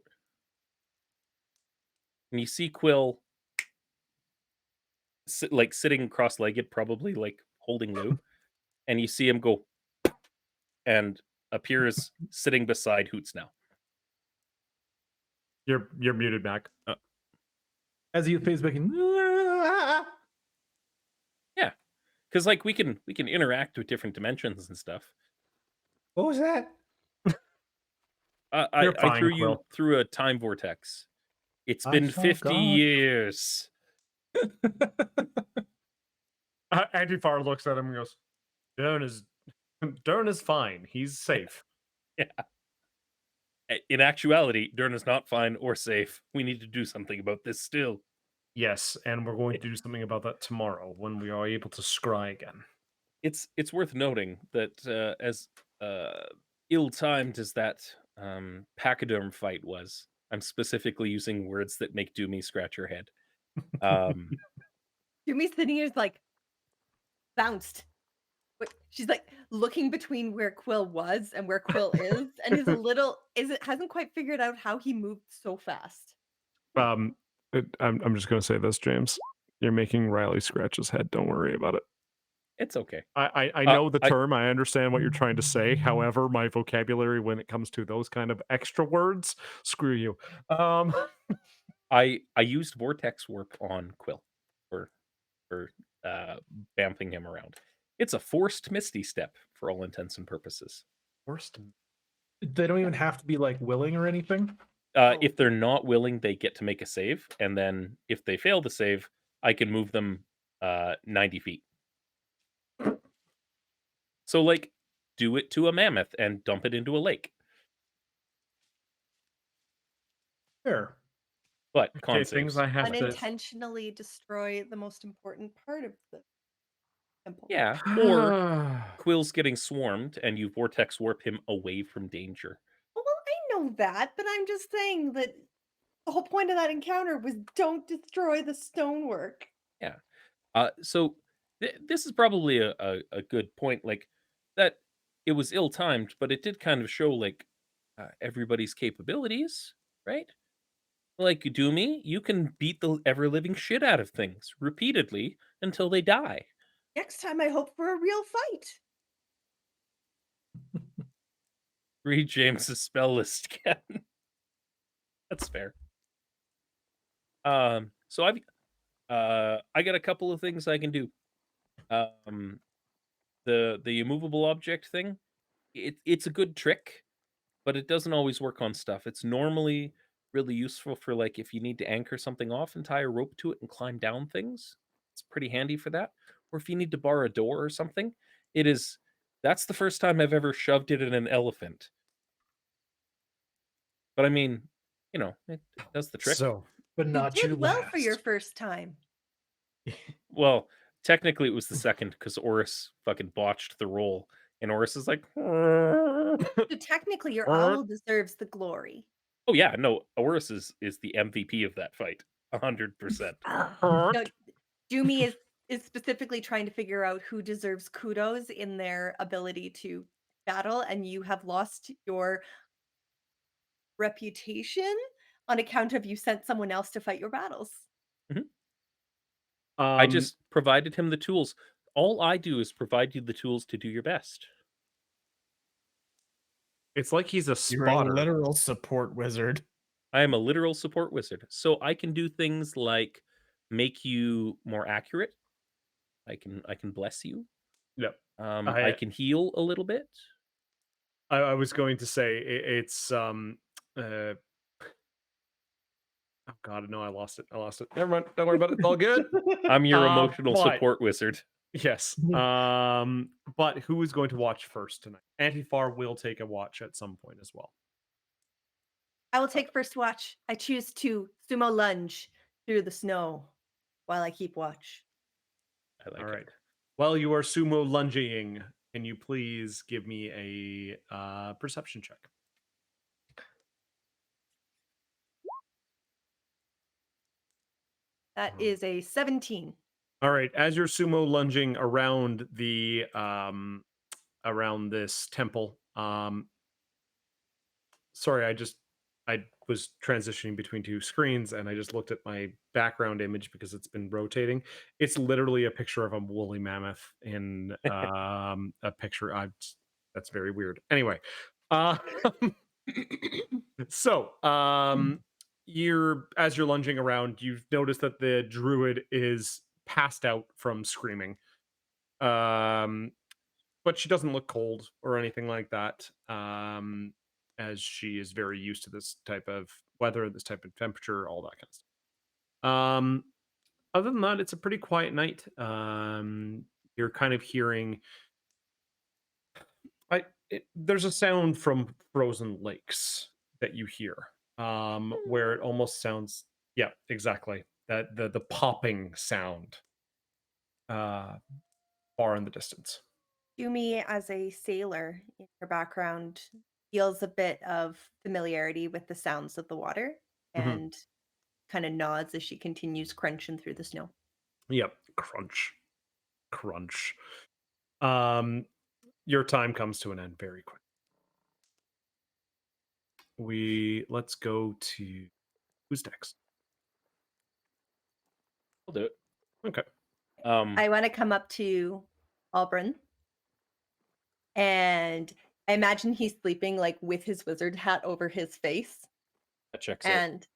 And you see Quill like sitting cross-legged, probably like holding Lou, and you see him go and appears sitting beside Hoots now. You're muted back. As he plays back in. Yeah, because like we can interact with different dimensions and stuff. What was that? I You're I threw fine, you Quill. through a time vortex. It's I been shall 50 guard. years. Antifar looks at him and goes, Dern is fine. He's safe. Yeah. In actuality, Dern is not fine or safe. We need to do something about this still. Yes, and we're going to do something about that tomorrow when we are able to scry again. It's worth noting that as ill-timed as that pacaderm fight was, I'm specifically using words that make Doomy scratch her head. Jimmy's sitting here is like bounced. She's like looking between where Quill was and where Quill is, and is a little is it hasn't quite figured out how he moved so fast. I'm just going to say this, James. You're making Riley scratch his head. Don't worry about it. It's okay. I Uh, know the I term. I understand what you're trying to say. However, my vocabulary when it comes to those kind of extra words, screw you. I used vortex warp on Quill for bamfing him around. It's a forced misty step for all intents and purposes. Worst. They don't even have to be like willing or anything. Oh. If they're not willing, they get to make a save, and then if they fail the save, I can move them 90 feet. So, like, do it to a mammoth and dump it into a lake. Fair. But Okay, con things saves. I have to. Unintentionally destroy the most important part of the temple. Yeah, or Quill's getting swarmed and you vortex warp him away from danger. Well, I know that, but I'm just saying that the whole point of that encounter was don't destroy the stonework. Yeah. So this is probably a good point. Like that, it was ill timed, but it did kind of show like everybody's capabilities, right? Like Doomy, you can beat the ever living shit out of things repeatedly until they die. Next time I hope for a real fight. Read James's spell list again. That's fair. So I got a couple of things I can do. The immovable object thing, it's a good trick, but it doesn't always work on stuff. It's normally really useful for like if you need to anchor something off and tie a rope to it and climb down things. It's pretty handy for that. Or if you need to bar a door or something, it is. That's the first time I've ever shoved it in an elephant. But I mean, it does the trick. So But You not your did well last. for your first time. Well, technically it was the second because Oris fucking botched the roll, and Oris is like, So technically your owl deserves the glory. oh yeah, no, Oris is the MVP of that fight, 100%. No, Doomy is specifically trying to figure out who deserves kudos in their ability to battle, and you have lost your reputation on account of you sent someone else to fight your battles. I just provided him the tools. All I do is provide you the tools to do your best. it's like he's a You're a spotter. literal support wizard. I am a literal support wizard, so I can do things like make you more accurate. I can bless you. Yep. I can heal a little bit. I was going to say it's oh god, no, I lost it. Never mind. Don't worry about it. It's all good. I'm your emotional but- support wizard. Yes. But who is going to watch first tonight? Antifar will take a watch at some point as well. I will take first watch. I choose to sumo lunge through the snow. while I keep watch. I like All it. right. While you are sumo lunging, can you please give me a perception check? That is a 17. All right. As you're sumo lunging around the around this temple, sorry, I was transitioning between two screens and I just looked at my background image because it's been rotating. It's literally a picture of a woolly mammoth in a picture. That's very weird. Anyway, uh, so as you're lunging around, you've noticed that the druid is passed out from screaming. But she doesn't look cold or anything like that, as she is very used to this type of weather, this type of temperature, all that kind of stuff. Other than that, it's a pretty quiet night. You're kind of hearing, there's a sound from frozen lakes that you hear, where it almost sounds, yeah, exactly, that the popping sound, far in the distance. Yumi, as a sailor in her background, feels a bit of familiarity with the sounds of the water Mhm. and kind of nods as she continues crunching through the snow. Yep, crunch, crunch. Your time comes to an end very quick. Let's go to who's next. I'll do it. Okay. I want to come up to Albrin, and I imagine he's sleeping like with his wizard hat over his face. That checks out. And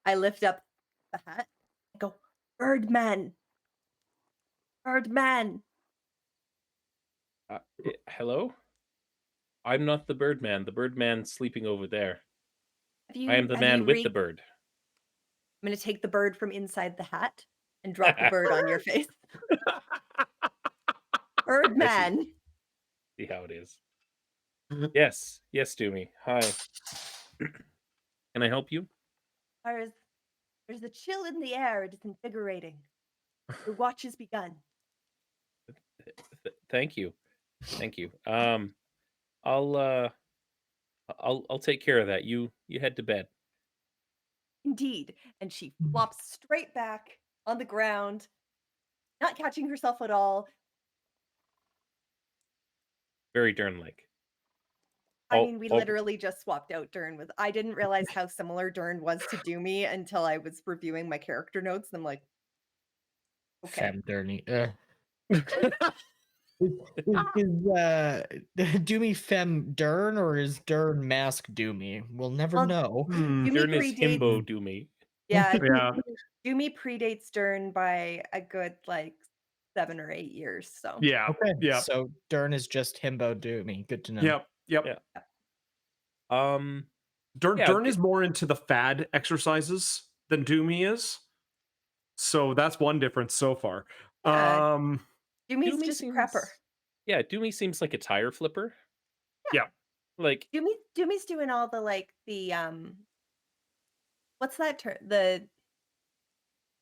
I lift up the hat. I go, Birdman. Birdman. Hello? I'm not the Birdman. The Birdman's sleeping over there. I am the man with the bird. I'm going to take the bird from inside the hat and drop the bird on your face. Birdman. See how it is. Yes, Doomy. Hi. Can I help you? There's a chill in the air. It is invigorating. The watch has begun. Thank you. I'll take care of that. You head to bed. Indeed. And she flops straight back on the ground, not catching herself at all. Very Dern-like. I mean, we literally just swapped out Dern with. I didn't realize how similar Dern was to Doomy until I was reviewing my character notes, and I'm like, okay. Fem Derny. Is Doomy Fem Dern or is Dern Mask Doomy? We'll never know. Doomy Dern is predates. himbo Doomy. Yeah, Yeah. Doomy predates Dern by a good like 7 or 8 years. So Yeah. Okay. Yeah. So Dern is just himbo Doomy. Good to know. Yep. Yeah. Dern is more into the fad exercises than Doomy is. So that's one difference so far. Yeah. Doomy's Doomy just seems, prepper. Yeah, Doomy seems like a tire flipper. Yeah. Like Doomy's doing all the like the what's that term? The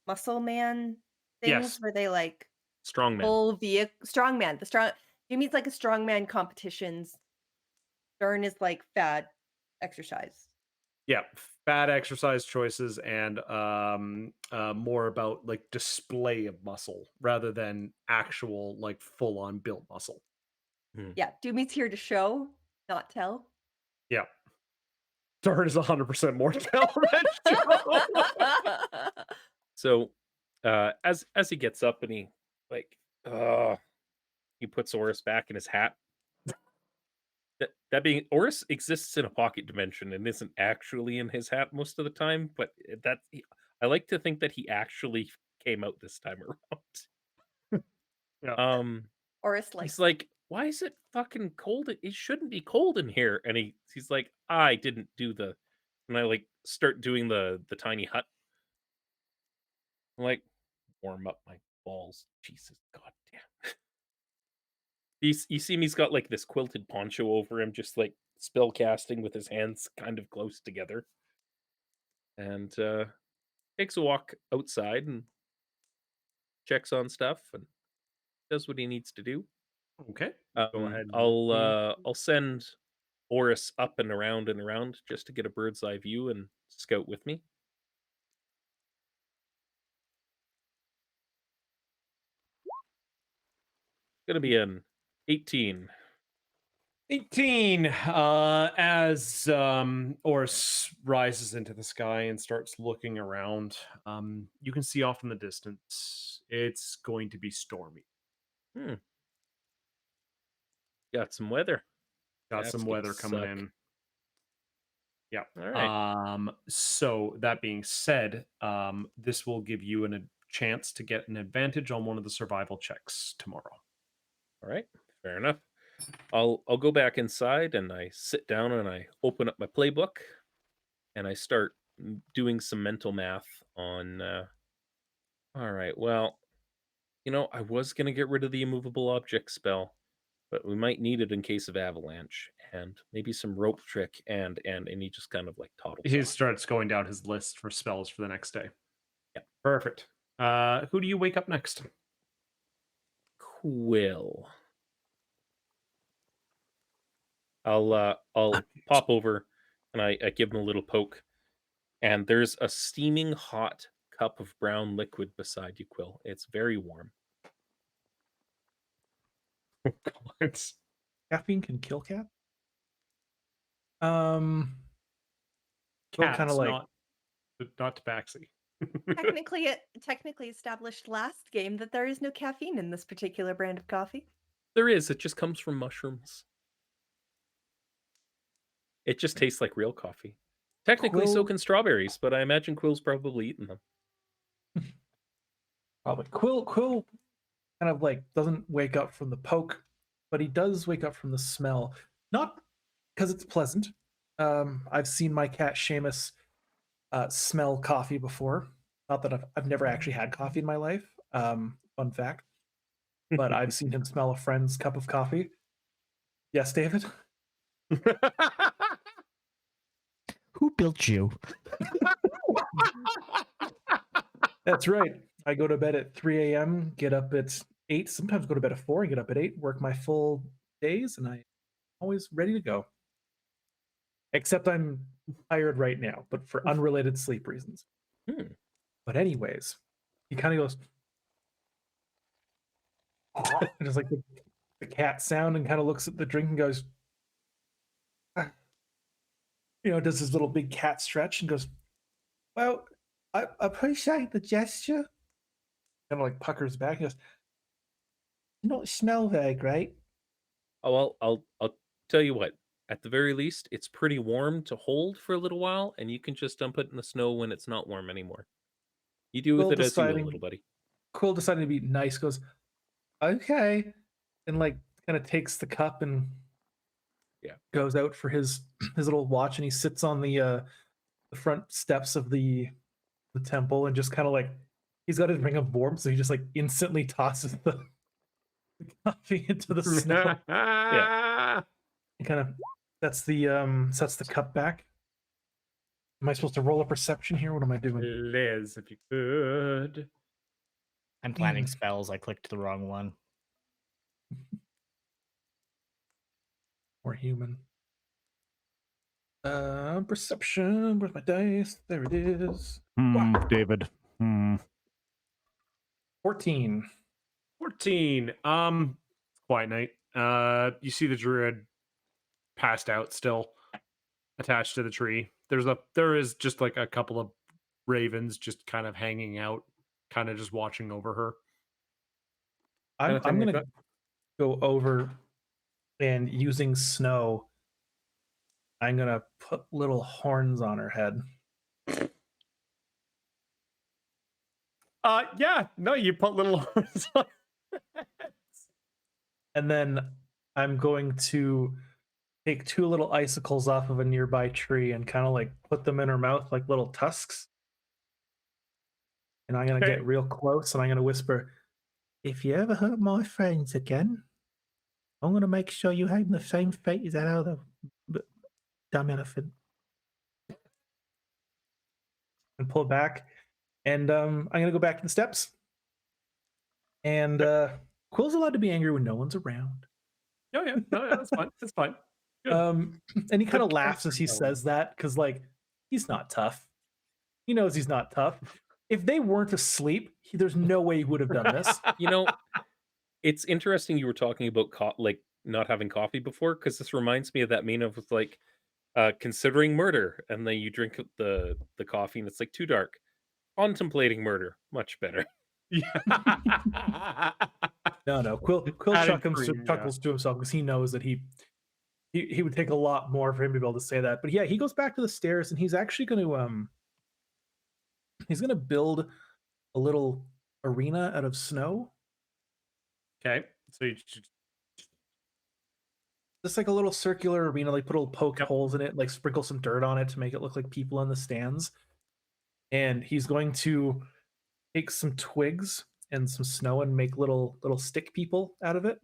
muscle man things Yes. where they like strongman. full vehicle strongman. Doomy's like a strongman competitions. Dern is like fad exercise. Yeah, fat exercise choices and more about like display of muscle rather than actual like full on built muscle. Yeah, Doomy's here to show, not tell. Yeah. Dern is 100% more tell than show. So as he gets up and he like he puts Oris back in his hat. That being, Oris exists in a pocket dimension and isn't actually in his hat most of the time, but I like to think that he actually came out this time around. Yeah. Oris he's like, why is it fucking cold? It shouldn't be cold in here. And he's like, I didn't do and I like start doing the tiny hut. I'm like, warm up my balls. Jesus goddamn. You see him, he's got like this quilted poncho over him, just like spell casting with his hands kind of close together. And takes a walk outside and checks on stuff and does what he needs to do. Okay. Go ahead. I'll send Oris up and around just to get a bird's eye view and scout with me. Gonna be an 18. 18. As Oris rises into the sky and starts looking around, you can see off in the distance it's going to be stormy. Got some weather. Got That's some gonna weather coming suck. in. Yeah. All right. So that being said, this will give you a chance to get an advantage on one of the survival checks tomorrow. All right. Fair enough. I'll go back inside and I sit down and I open up my playbook and I start doing some mental math on all right, well, I was gonna get rid of the immovable object spell, but we might need it in case of avalanche and maybe some rope trick and he just kind of like toddles He off. starts going down his list for spells for the next day. Yeah. Perfect. Who do you wake up next? Quill. I'll pop over and I give him a little poke, and there's a steaming hot cup of brown liquid beside you, Quill. It's very warm. Caffeine can kill cat. Cats, kind of like not tabaxi. technically established last game that there is no caffeine in this particular brand of coffee. There is. It just comes from mushrooms. It just tastes like real coffee. Technically, so can strawberries, but I imagine Quill's probably eaten them. Probably. Quill kind of like doesn't wake up from the poke, but he does wake up from the smell. Not because it's pleasant. I've seen my cat Seamus smell coffee before. Not that I've never actually had coffee in my life. Fun fact. But I've seen him smell a friend's cup of coffee. Yes, David? Who built you? That's right. I go to bed at 3 a.m., get up at 8, sometimes go to bed at 4 and get up at 8, work my full days, and I'm always ready to go. Except I'm tired right now, but for unrelated sleep reasons. But anyways, he kind of goes, just like the cat sound, and kind of looks at the drink and goes, does his little big cat stretch and goes, well, I appreciate the gesture. Kind of like puckers back and goes, you don't smell very great. Oh, well, I'll tell you what. At the very least, it's pretty warm to hold for a little while, and you can just dump it in the snow when it's not warm anymore. You do with it as you will, little buddy. Quill decided to be nice, goes, okay, and like kind of takes the cup and goes out for his little watch, and he sits on the front steps of the temple and just kind of like, he's got his ring of warmth, so he just like instantly tosses the coffee into the snow. He kind of sets the cup back. Am I supposed to roll a perception here? What am I doing? Liz, if you could. I'm planning spells. I clicked the wrong one. Or human. Perception. Where's my dice? There it is. Wow. David. 14. 14. Quiet night. You see the druid passed out still, attached to the tree. There is just like a couple of ravens just kind of hanging out, kind of just watching over her. I'm gonna go over, and using snow, I'm gonna put little horns on her head. Yeah, no, you put little horns on her head. And then I'm going to take 2 little icicles off of a nearby tree and kind of like put them in her mouth like little tusks. And I'm going to get real close, and I'm going to whisper, if you ever hurt my friends again, I'm going to make sure you have the same fate as that other dumb elephant. And pull back. And I'm going to go back to the steps. And Quill's allowed to be angry when no one's around. Oh yeah, no, yeah, that's fine. That's fine. Good. And he kind of Good laughs as he character says that because, like, he's not tough. He knows he's not tough. If they weren't asleep, there's no way he would have done this. You know, it's interesting you were talking about like not having coffee before, because this reminds me of that meme of like considering murder, and then you drink the coffee and it's like too dark. Contemplating murder, much better. Yeah. No. Quill Adding chuckles cream, yeah. to himself because he knows that he would take a lot more for him to be able to say that. But yeah, he goes back to the stairs and he's actually going to build a little arena out of snow. Okay. So you Just like a little circular arena, like put little poke Yep. holes in it, like sprinkle some dirt on it to make it look like people in the stands. And he's going to take some twigs and some snow and make little stick people out of it.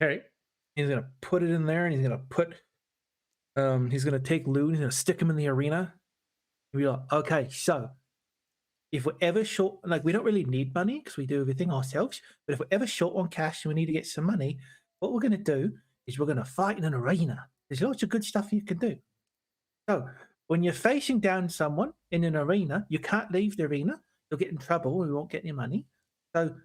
okay. He's gonna put it in there, and he's gonna take Lou and he's gonna stick him in the arena. And be like, okay, so if we're ever short, like we don't really need money because we do everything ourselves, but if we're ever short on cash and we need to get some money, what we're gonna do is we're gonna fight in an arena. There's lots of good stuff you can do. So when you're facing down someone in an arena, you can't leave the arena. You'll get in trouble. We won't get any money. So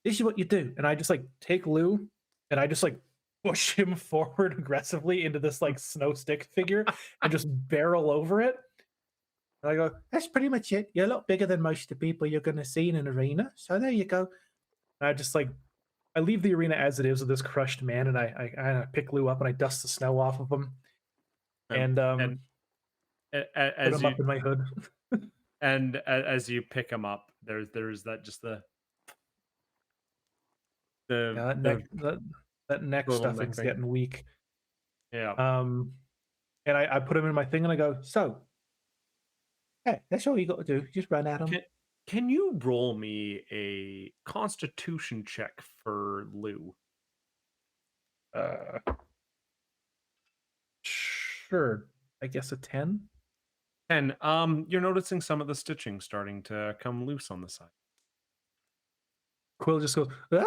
this is what you do. And I just like take Lou and I just like push him forward aggressively into this like snow stick figure and just barrel over it. And I go, that's pretty much it. You're a lot bigger than most of the people you're going to see in an arena. So there you go. And I just like, I leave the arena as it is with this crushed man, and I pick Lou up and I dust the snow off of him. And put as him you up in my hood. and as you pick him up, there's that just the Yeah, that neck little neck stuffing's thing. getting weak. yeah. And I put him in my thing and I go, so, hey, that's all you got to do. Just run at him. Can you roll me a Constitution check for Lou? Sure. I guess a 10. 10. You're noticing some of the stitching starting to come loose on the side. Quill just goes, ah!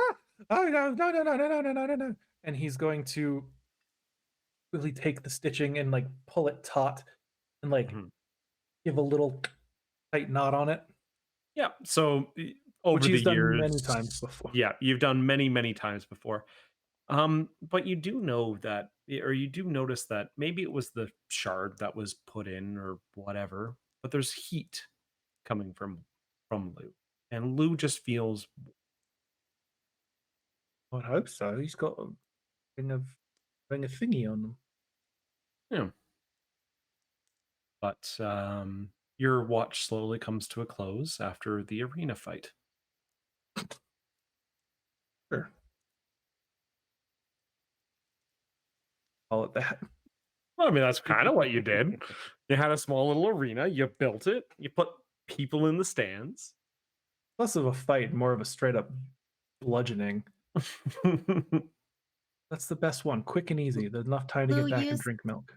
Oh, no. And he's going to really take the stitching and like pull it taut and like give a little tight knot on it. Yeah. So over Which he's the done years, many times before. Yeah, you've done many times before. But you do know that, or you do notice that maybe it was the shard that was put in or whatever, but there's heat coming from Lou, and Lou just feels. I hope so. He's got a thing of thingy on them. Yeah. But your watch slowly comes to a close after the arena fight. Sure. Call it that. Well, I mean, that's kind of what you did. You had a small little arena, you built it, you put people in the stands. Less of a fight, more of a straight up bludgeoning. That's the best one. Quick and easy. There's enough time to get back and drink milk.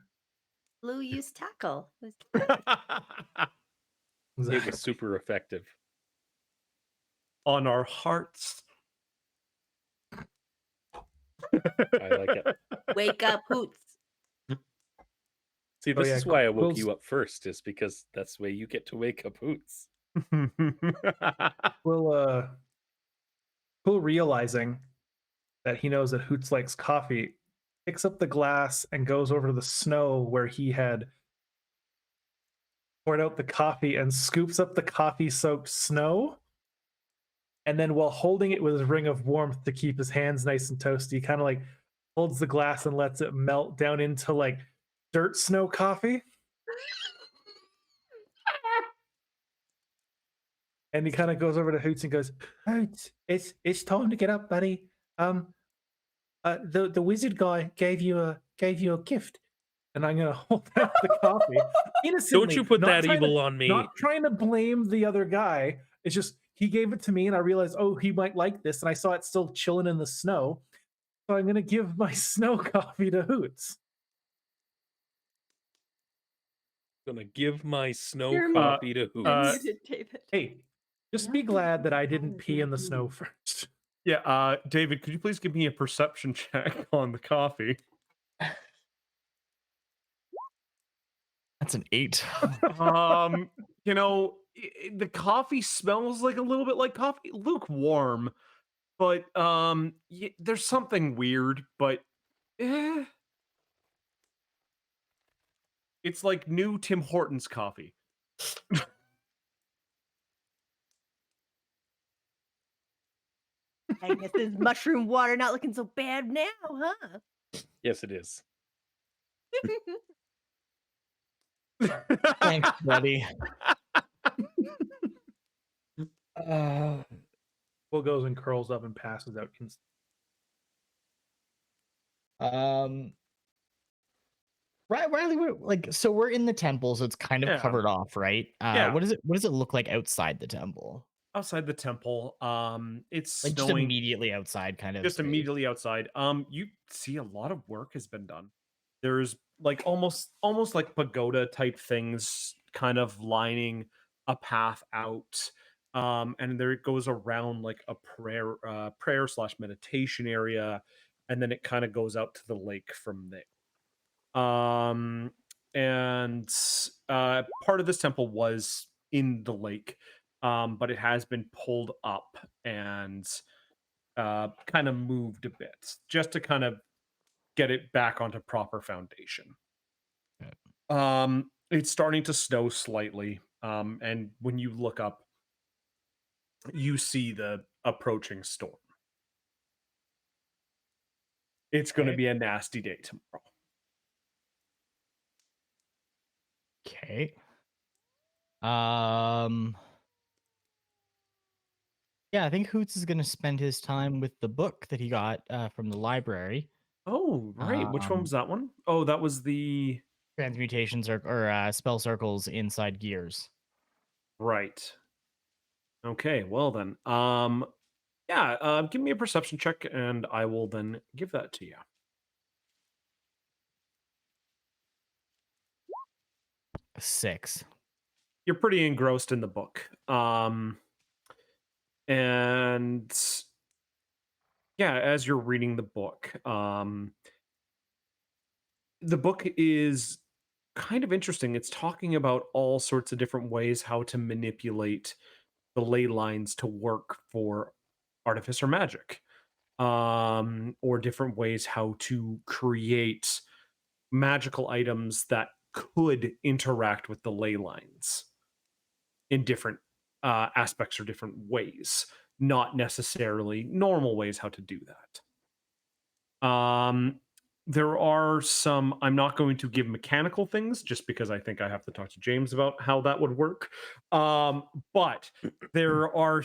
Lou used tackle. It was super effective. On our hearts. I like it. Wake up, Hoots. See, this yeah, is why I woke Quill's- you up first, is because that's the way you get to wake up Hoots. Quill realizing that he knows that Hoots likes coffee, picks up the glass and goes over to the snow where he had poured out the coffee and scoops up the coffee-soaked snow. And then while holding it with his ring of warmth to keep his hands nice and toasty, kind of like holds the glass and lets it melt down into like dirt snow coffee. And he kind of goes over to Hoots and goes, Hoots, it's time to get up, buddy. The wizard guy gave you a gift. And I'm gonna hold out the coffee. Innocently, Don't you put not that trying to- evil on me. Not trying to blame the other guy. It's just he gave it to me and I realized, oh, he might like this. And I saw it still chilling in the snow. So I'm gonna give my snow coffee to Hoots. Gonna give my snow You're coffee to Hoots. Muted, David. Hey, just be glad that I didn't pee in the snow first. Yeah, David, could you please give me a perception check on the coffee? That's an 8. You know, the coffee smells like a little bit like coffee, lukewarm, but there's something weird, but eh, it's like new Tim Hortons coffee. I guess this mushroom water not looking so bad now, huh? Yes, it is. Thanks, buddy. Will goes and curls up and passes out. Um, Riley, we're in the temple, so it's kind of Yeah. covered off, right? Yeah. What does it look like outside the temple? Outside the temple, it's Like just snowing. immediately outside, kind of. Just space. immediately outside. You see a lot of work has been done. There's like almost like pagoda type things kind of lining a path out. And there it goes around like a prayer slash meditation area, and then it kind of goes out to the lake from there. And part of this temple was in the lake, but it has been pulled up and kind of moved a bit just to kind of get it back onto proper foundation. It's starting to snow slightly, and when you look up, you see the approaching storm. It's going to Okay. be a nasty day tomorrow. Okay. Yeah, I think Hoots is gonna spend his time with the book that he got from the library. Oh, right. Which one was that one? Oh, that was the Transmutations or spell circles inside gears. right. Okay, well then. Yeah, give me a perception check and I will then give that to you. 6. You're pretty engrossed in the book. And yeah, as you're reading the book is kind of interesting. It's talking about all sorts of different ways how to manipulate the ley lines to work for artificer magic, or different ways how to create magical items that could interact with the ley lines in different aspects or different ways, not necessarily normal ways how to do that. There are some, I'm not going to give mechanical things just because I think I have to talk to James about how that would work. But there are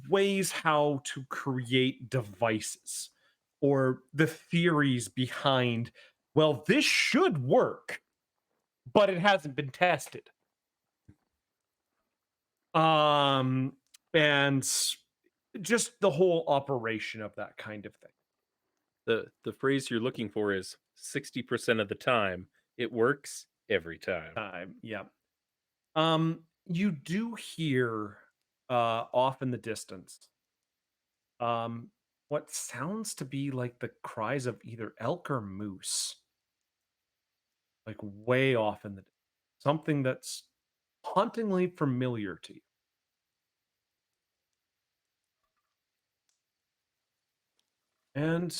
ways how to create devices or the theories behind, well, this should work, but it hasn't been tested. And just the whole operation of that kind of thing. The phrase you're looking for is 60% of the time it works every time. Yeah. You do hear off in the distance what sounds to be like the cries of either elk or moose, like way off in the something that's hauntingly familiar to you. And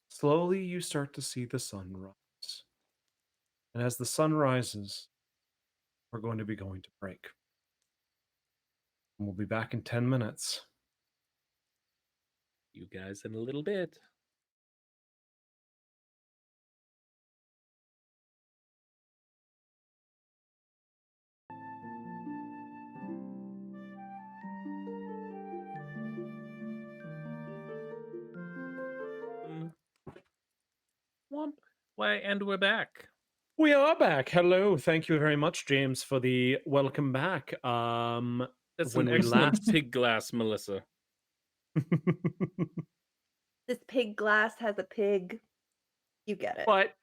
slowly you start to see the sun rise. And as the sun rises, we're going to be going to break. And we'll be back in 10 minutes. You guys in a little bit. Why, and we're back. We are back. Hello. Thank you very much, James, for the welcome back. That's when an we excellent last- pig glass, Melissa. This pig glass has a pig. You get it. But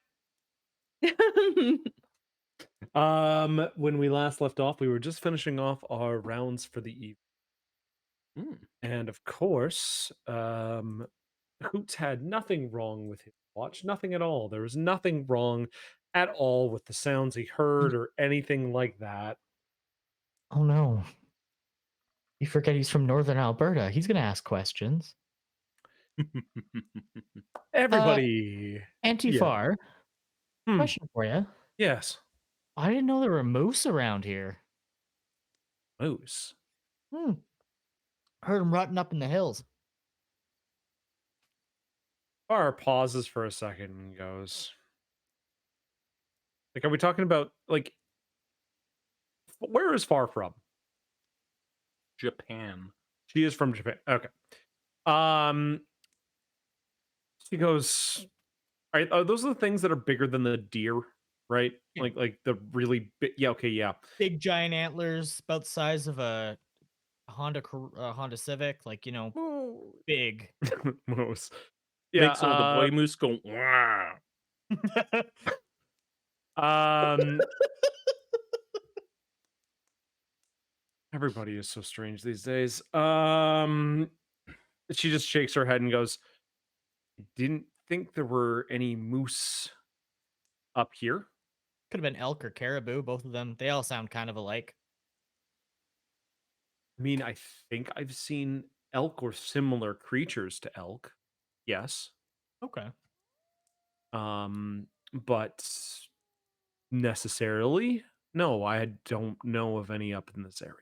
when we last left off, we were just finishing off our rounds for the evening. And of course, Hoots had nothing wrong with his watch, nothing at all. There was nothing wrong at all with the sounds he heard or anything like that. Oh no. You forget he's from Northern Alberta. He's gonna ask questions. Everybody, yeah. Antifar, question for you. Yes, I didn't know there were moose around here. moose. Hmm. Heard them rutting up in the hills. Bar pauses for a second and goes, like, are we talking about, like, where is Far from? Japan. She is from Japan. Okay. Um, she goes, all right, those are the things that are bigger than the deer, right? Yeah. Like the really big. Yeah. Okay. Yeah. Big giant antlers, about the size of a Honda Civic, like Ooh. big. Moose. Yeah. Makes all the boy moose go, "Wah." Um. Everybody is so strange these days. She just shakes her head and goes, "Didn't think there were any moose up here." Could have been elk or caribou, both of them. They all sound kind of alike. I mean, I think I've seen elk or similar creatures to elk. Yes. Okay. But necessarily, no, I don't know of any up in this area.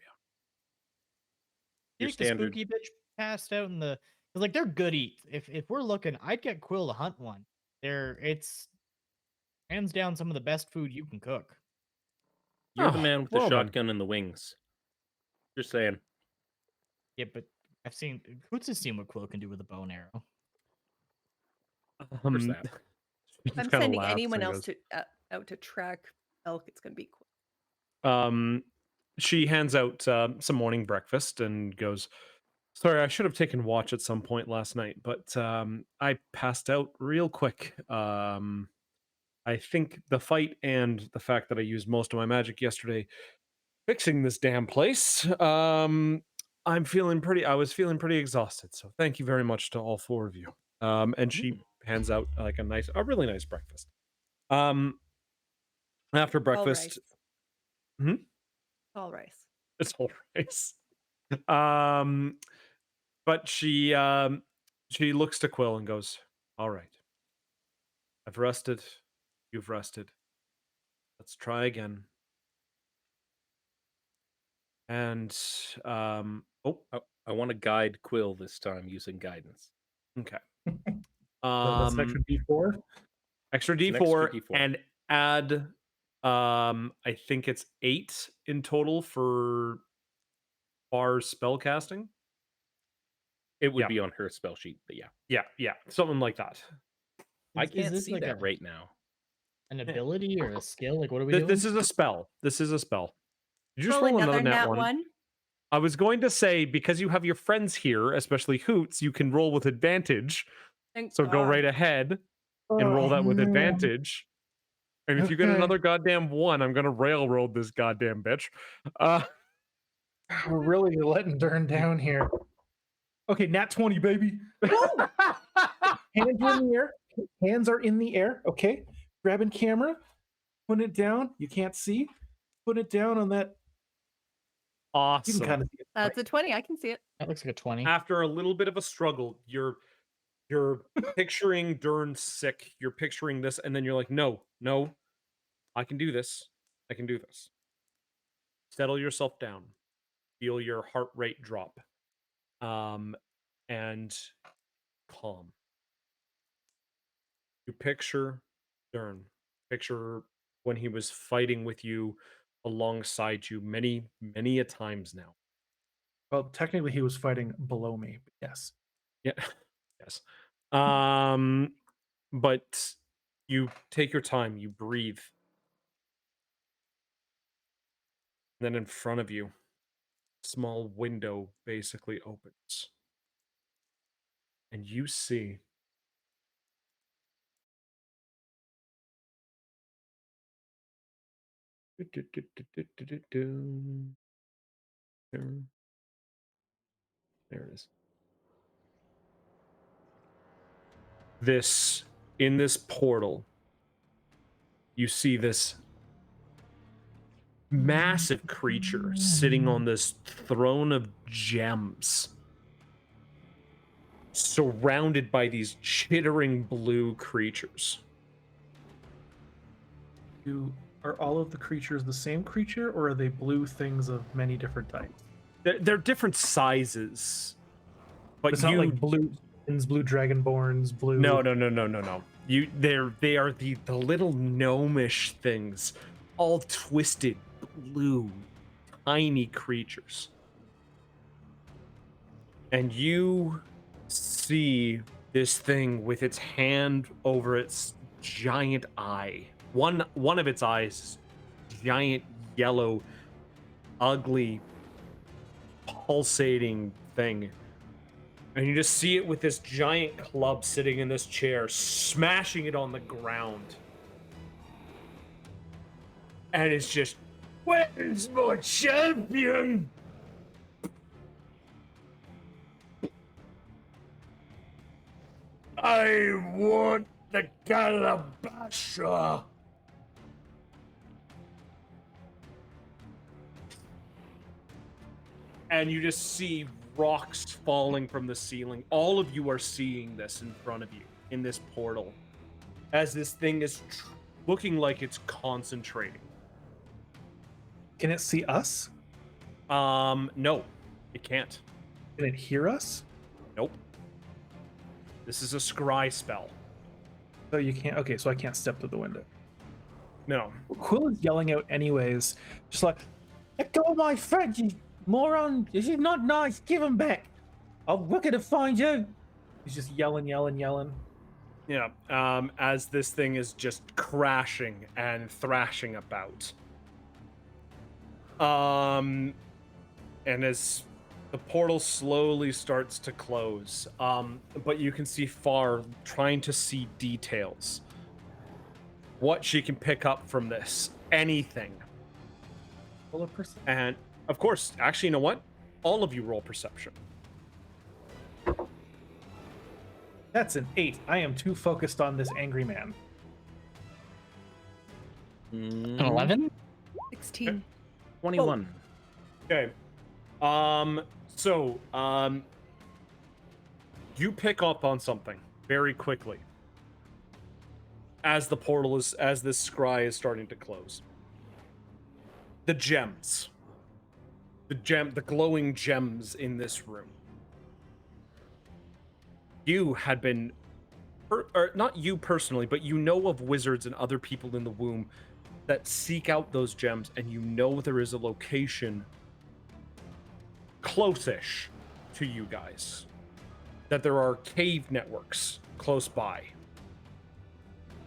You Your think the standard. spooky bitch passed out in the? 'Cause, like, they're good eats. If we're looking, I'd get Quill to hunt one. It's hands down some of the best food you can cook. You're the Oh, man with the well then. shotgun and the wings. Just saying. Yeah, but I've seen Hoots has seen what Quill can do with a bow and arrow. There's that. She just I'm kinda sending laughs anyone and else goes, to out to track elk. It's gonna be cool. she hands out some morning breakfast and goes, sorry, I should have taken watch at some point last night, but I passed out real quick. I think the fight and the fact that I used most of my magic yesterday fixing this damn place. I was feeling pretty exhausted. So thank you very much to all four of you. And she hands out like a really nice breakfast. After All breakfast, rice. All rice. it's all rice. But she looks to Quill and goes, all right, I've rested. You've rested. Let's try again. And oh, I want to guide Quill this time using guidance. okay. That's an extra D4. Extra It's an D4 extra D4. and add I think it's 8 in total for bar spell casting. It would Yeah. be on her spell sheet, but yeah. Yeah, something like that. I Is can't this see like that right now. an ability or a skill? Like, what are we This doing? is a spell. This is a spell. Did you just Roll roll another another nat nat one? one. I was going to say, because you have your friends here, especially Hoots, you can roll with advantage. Thank So go God. right ahead and roll that with advantage. And if you get Okay. another goddamn 1, I'm gonna railroad this goddamn bitch. We're really letting Dern down here. Okay, nat 20, baby. Hands are in the air. Hands are in the air. Okay. Grabbing camera, putting it down. You can't see. Put it down on that. You Awesome. can kind of see it. That's a 20. I can see it. That looks like a 20. After a little bit of a struggle, you're picturing Dern sick. You're picturing this, and then you're like, no, I can do this. I can do this. Settle yourself down. Feel your heart rate drop. And calm. You picture Dern. Picture when he was fighting with you alongside you many, many a times now. Well, technically, he was fighting below me, but yes. Yeah. Yes. But you take your time, you breathe. And then in front of you, a small window basically opens. And you see There it is. In this portal, you see this massive creature sitting on this throne of gems, surrounded by these chittering blue creatures. Are all of the creatures the same creature, or are they blue things of many different types? They're different sizes, but It's not like blue dragonborns, blue. No. They are the little gnomish things, all twisted blue, tiny creatures. And you see this thing with its hand over its giant eye. One of its eyes, giant yellow, ugly, pulsating thing. And you just see it with this giant club sitting in this chair, smashing it on the ground. And it's just, where's my champion? I want the Calabasha. And you just see rocks falling from the ceiling. All of you are seeing this in front of you in this portal as this thing is looking like it's concentrating. Can it see us? No, it can't. Can it hear us? Nope. This is a scry spell. So you can't. Okay, so I can't step through the window. No. Quill is yelling out anyways, just like, "Let go of my friend, you moron! This is not nice. Give him back. We're gonna find you." He's just yelling. Yeah. As this thing is just crashing and thrashing about. And as the portal slowly starts to close, but you can see Far trying to see details. What she can pick up from this. Anything. Roll a perception. And, of course, actually, you know what? All of you roll perception. That's an 8. I am too focused on this angry man. An 11? 16. 21. Okay. You pick up on something very quickly as this scry is starting to close. The gems. The glowing gems in this room. You had been, or not you personally, but you know of wizards and other people in the womb that seek out those gems, and you know there is a location close-ish to you guys. That there are cave networks close by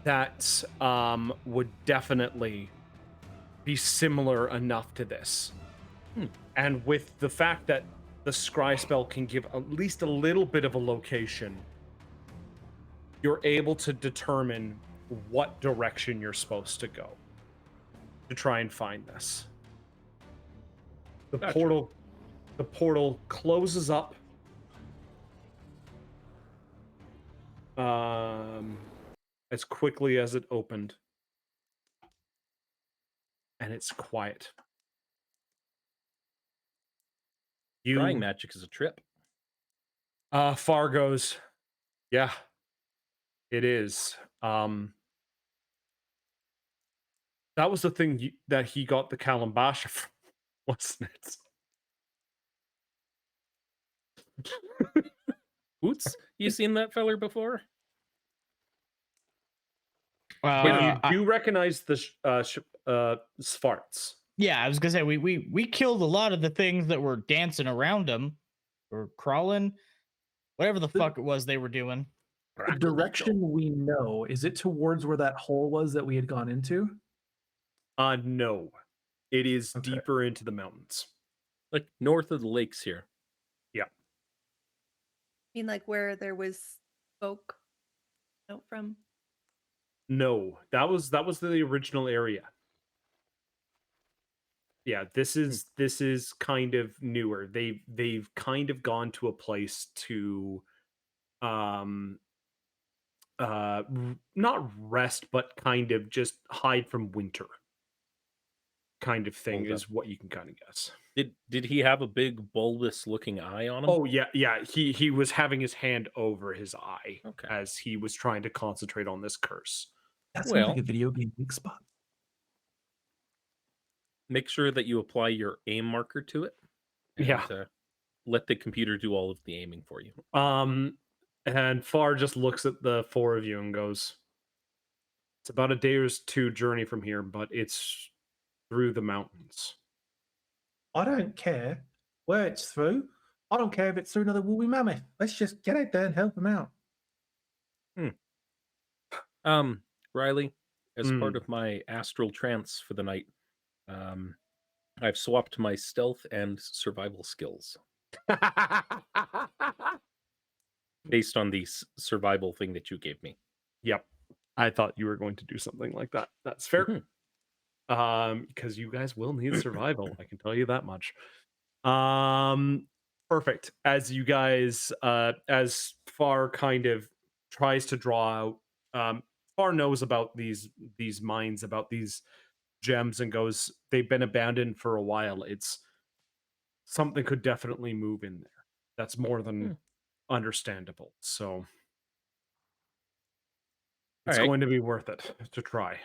that would definitely be similar enough to this. And with the fact that the scry spell can give at least a little bit of a location, you're able to determine what direction you're supposed to go to try and find this. The portal closes up. As quickly as it opened. And it's quiet. Drawing magic is a trip. Far goes, yeah, it is. That was the thing that he got the Calambasha from, wasn't it? Boots, you seen that feller before? But you do recognize the Svarts. Yeah, I was gonna say we killed a lot of the things that were dancing around him or crawling, whatever the fuck it was they were doing. The direction we know, is it towards where that hole was that we had gone into? No. It is deeper into the mountains. Like north of the lakes here. Yeah. You mean like where there was smoke out from? No, that was the original area. Yeah, this is kind of newer. They've kind of gone to a place to um not rest, but kind of just hide from winter kind of thing Hold up. is what you can kind of guess. Did he have a big bulbous looking eye on him? Oh yeah. He was having his hand over his eye Okay. as he was trying to concentrate on this curse. That sounds like Well- a video game weak spot. Make sure that you apply your aim marker to it. And, Yeah. let the computer do all of the aiming for you. And Far just looks at the four of you and goes, "It's about a day or two journey from here, but it's through the mountains." I don't care where it's through. I don't care if it's through another woolly mammoth. Let's just get out there and help them out. Riley, as part Mm. of my astral trance for the night, I've swapped my stealth and survival skills based on the survival thing that you gave me. Yep. I thought you were going to do something like that. That's fair. Mhm. Because you guys will need survival, I can tell you that much. Perfect. As you guys as Far kind of tries to draw out, Far knows about these mines, about these gems, and goes, they've been abandoned for a while. It's something could definitely move in there. That's more than understandable. So it's Alright. going to be worth it to try.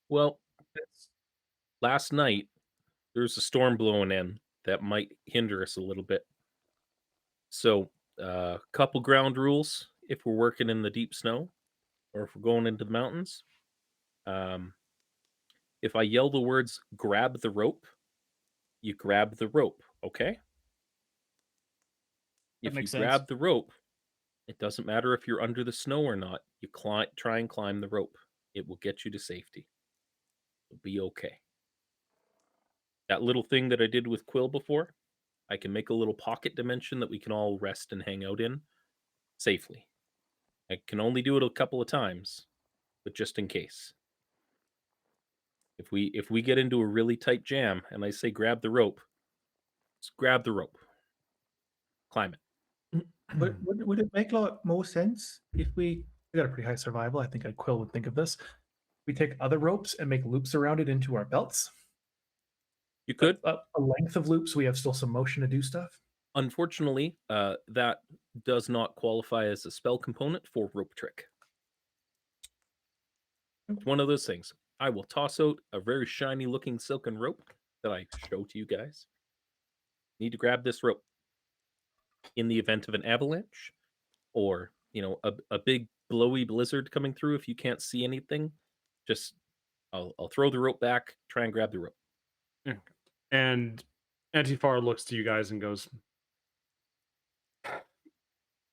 Well, last night there's a storm blowing in that might hinder us a little bit. So, couple ground rules if we're working in the deep snow or if we're going into the mountains. If I yell the words grab the rope, you grab the rope, okay? If you makes sense. grab the rope, it doesn't matter if you're under the snow or not. You try and climb the rope. It will get you to safety. You'll be okay. That little thing that I did with Quill before, I can make a little pocket dimension that we can all rest and hang out in safely. I can only do it a couple of times, but just in case. If we get into a really tight jam and I say grab the rope, just grab the rope. Climb it. Would it make like more sense if we got a pretty high survival? I think Quill would think of this. We take other ropes and make loops around it into our belts. You could. A length of loops, so we have still some motion to do stuff. Unfortunately, that does not qualify as a spell component for rope trick. It's one of those things. I will toss out a very shiny looking silken rope that I show to you guys. Need to grab this rope. In the event of an avalanche or, a big blowy blizzard coming through, if you can't see anything, just I'll throw the rope back, try and grab the rope. And Antifar looks to you guys and goes,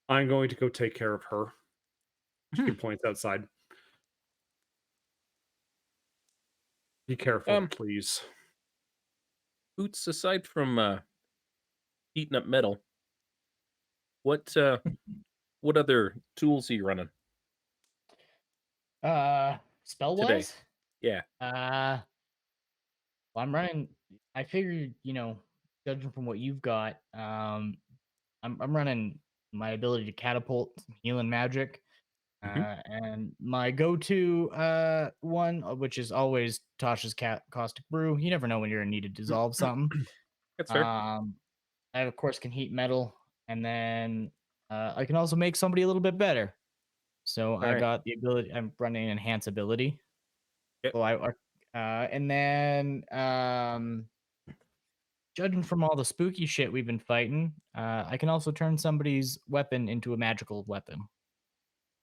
"I'm going to go take care of her." She points outside. Be careful, please. Boots, aside from heating up metal, what other tools are you running? Spell Today. wise? Yeah. Well, I'm running. I figured, judging from what you've got, I'm running my ability to catapult some healing magic, and my go-to one, which is always Tasha's caustic brew. You never know when you're in need to dissolve something. That's fair. I of course can heat metal, and then I can also make somebody a little bit better. So I right. got the ability. I'm running enhance ability. Yep. So and then judging from all the spooky shit we've been fighting, I can also turn somebody's weapon into a magical weapon.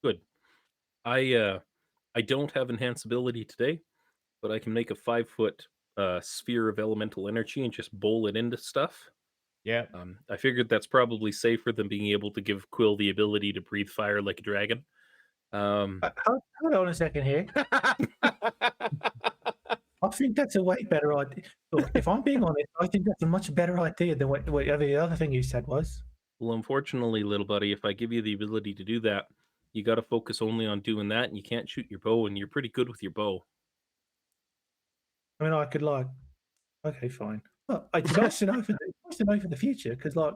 Good. I don't have enhanceability today, but I can make a 5-foot sphere of elemental energy and just bowl it into stuff. Yeah. I figured that's probably safer than being able to give Quill the ability to breathe fire like a dragon. Hold on a second here. I think that's a way better idea. Look, if I'm being honest, I think that's a much better idea than whatever the other thing you said was. Well, unfortunately, little buddy, if I give you the ability to do that, you got to focus only on doing that, and you can't shoot your bow, and you're pretty good with your bow. I mean, I could Okay, fine. Well, it's nice to know for the future because, like,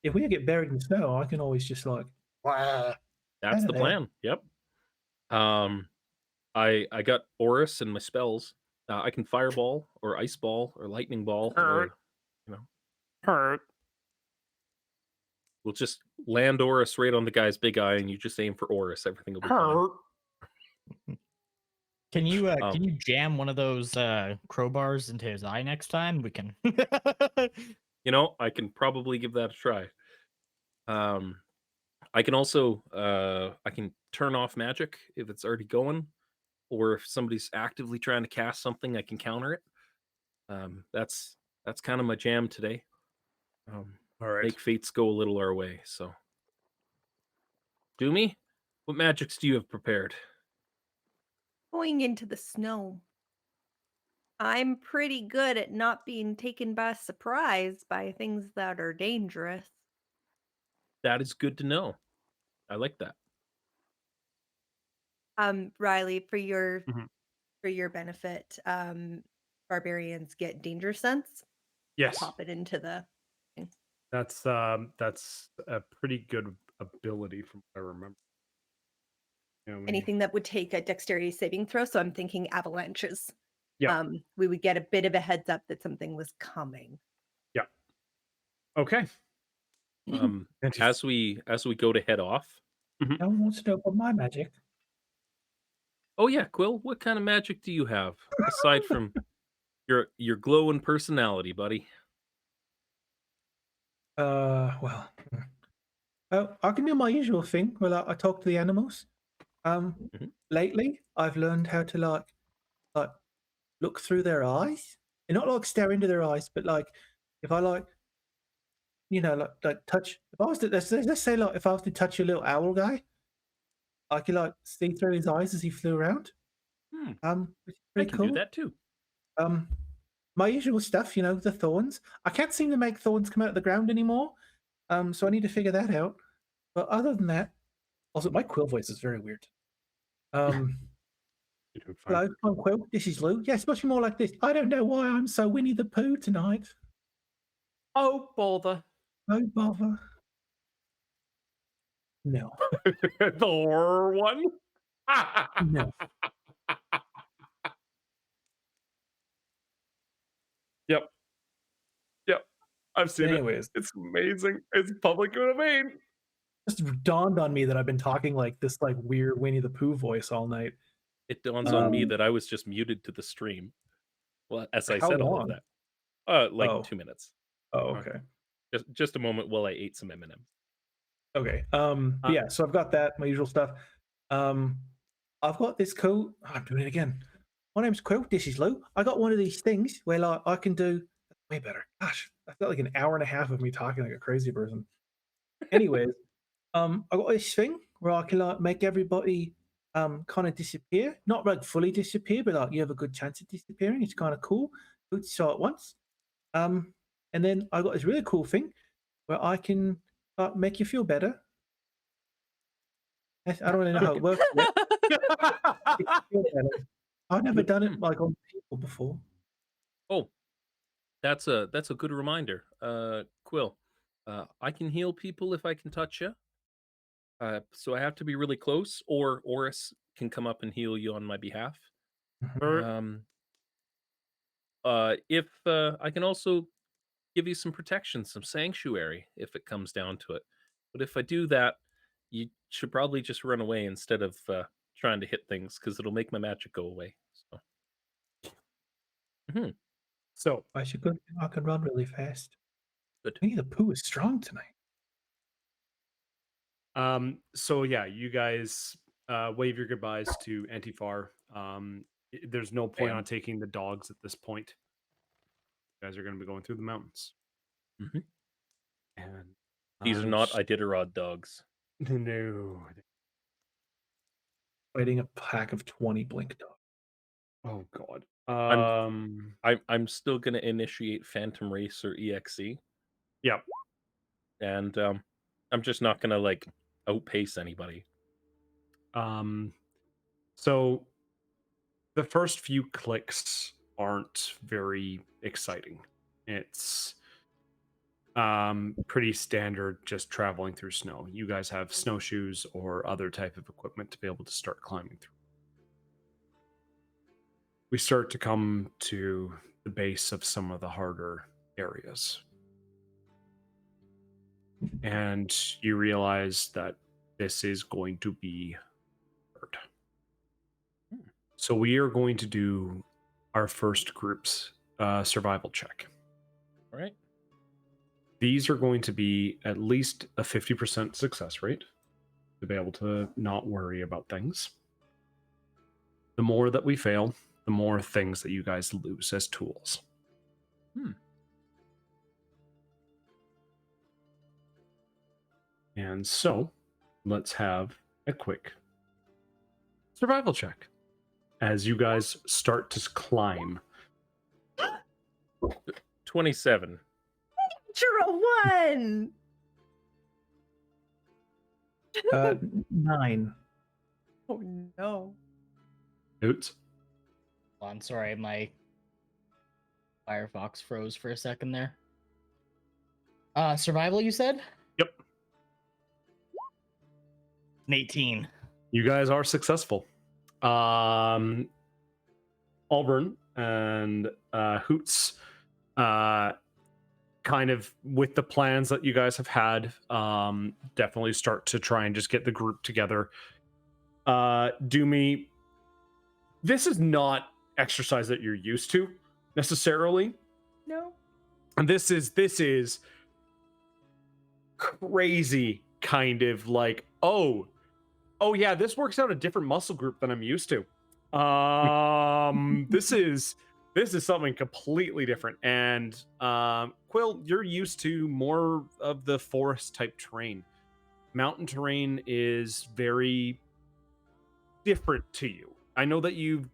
if we get buried in snow, I can always just like, "Wah," That's out the of there. plan. Yep. I got Aurus and my spells. I can fireball or ice ball or lightning ball or hurt. We'll just land Aurus right on the guy's big eye, and you just aim for Aurus. Everything will be fine. Can you jam one of those crowbars into his eye next time? We can. I can probably give that a try. I can also I can turn off magic if it's already going, or if somebody's actively trying to cast something, I can counter it. That's kind of my jam today. All right. Make fates go a little our way. So, Doomy, what magics do you have prepared? Going into the snow. I'm pretty good at not being taken by surprise by things that are dangerous. That is good to know. I like that. Riley, for your Mhm. benefit, barbarians get danger sense. Yes, Pop it into the thing. that's a pretty good ability from what I remember. Anything that would take a dexterity saving throw. So I'm thinking avalanches. Yeah. We would get a bit of a heads up that something was coming. Yeah. Okay. As we go to head off. No one wants to know about my magic. Oh yeah, Quill, what kind of magic do you have aside from your glowing personality, buddy? Well, I can do my usual thing where I talk to the animals. Mhm. Lately I've learned how to like look through their eyes, and not like stare into their eyes, but like if I like touch. If I was to let's say like if I was to touch a little owl guy, I could like see through his eyes as he flew around. Which is I pretty can cool. do that too. My usual stuff, the thorns. I can't seem to make thorns come out of the ground anymore. So I need to figure that out. But other than that, also my quill voice is very weird. You're doing fine. Hello, I'm Quill. This is Lou. Yeah, it's much more like this. I don't know why I'm so Winnie the Pooh tonight. Oh, bother. No bother. No. The horror one? No. Yep. Yep. I've seen Anyways, it. It's amazing. It's public domain. just dawned on me that I've been talking like this like weird Winnie the Pooh voice all night. It dawns on me that I was just muted to the stream. Well, as I How said all of long? that. Like Oh. 2 minutes. Oh, okay. Just a moment while I ate some M&Ms. Okay. Yeah, so I've got that, my usual stuff. I've got this cool. I'm doing it again. My name's Quill. This is Lou. I got one of these things where like I can do way better. Gosh, I felt like an hour and a half of me talking like a crazy person. Anyways, I got this thing where I can like make everybody kind of disappear. Not like fully disappear, but like you have a good chance of disappearing. It's kind of cool. Do it so at once. And then I got this really cool thing where I can make you feel better. I don't really know how it works yet. I've never done it like on people before. Oh, that's a good reminder. Quill, I can heal people if I can touch you. So I have to be really close, or Oris can come up and heal you on my behalf. If I can also give you some protection, some sanctuary, if it comes down to it. But if I do that, you should probably just run away instead of trying to hit things, because it'll make my magic go away. So, So, I can run really fast. good. Winnie the Pooh is strong tonight. so yeah, you guys wave your goodbyes to Antifar. There's no point Bam. on taking the dogs at this point. You guys are going to be going through the mountains. Mhm. And These are not Iditarod dogs. No. Fighting a pack of 20 blink dogs. Oh God. I'm still gonna initiate Phantom Race or EXE. Yeah. And I'm just not gonna like outpace anybody. So the first few clicks aren't very exciting. It's pretty standard just traveling through snow. You guys have snowshoes or other type of equipment to be able to start climbing through. We start to come to the base of some of the harder areas. And you realize that this is going to be hard. So we are going to do our first group's survival check. All right. These are going to be at least a 50% success rate to be able to not worry about things. The more that we fail, the more things that you guys lose as tools. And so, let's have a quick survival check as you guys start to climb. 27. Natural one. 9. Oh no. Oots. Hold on, sorry, my Firefox froze for a second there. Survival, you said? Yep. An 18. You guys are successful. Auburn and Hoots, kind of with the plans that you guys have had, definitely start to try and just get the group together. Doomy, this is not exercise that you're used to necessarily. No. And this is crazy, kind of like, oh yeah, this works out a different muscle group than I'm used to. This is something completely different. And Quill, you're used to more of the forest type terrain. Mountain terrain is very different to you. I know that you've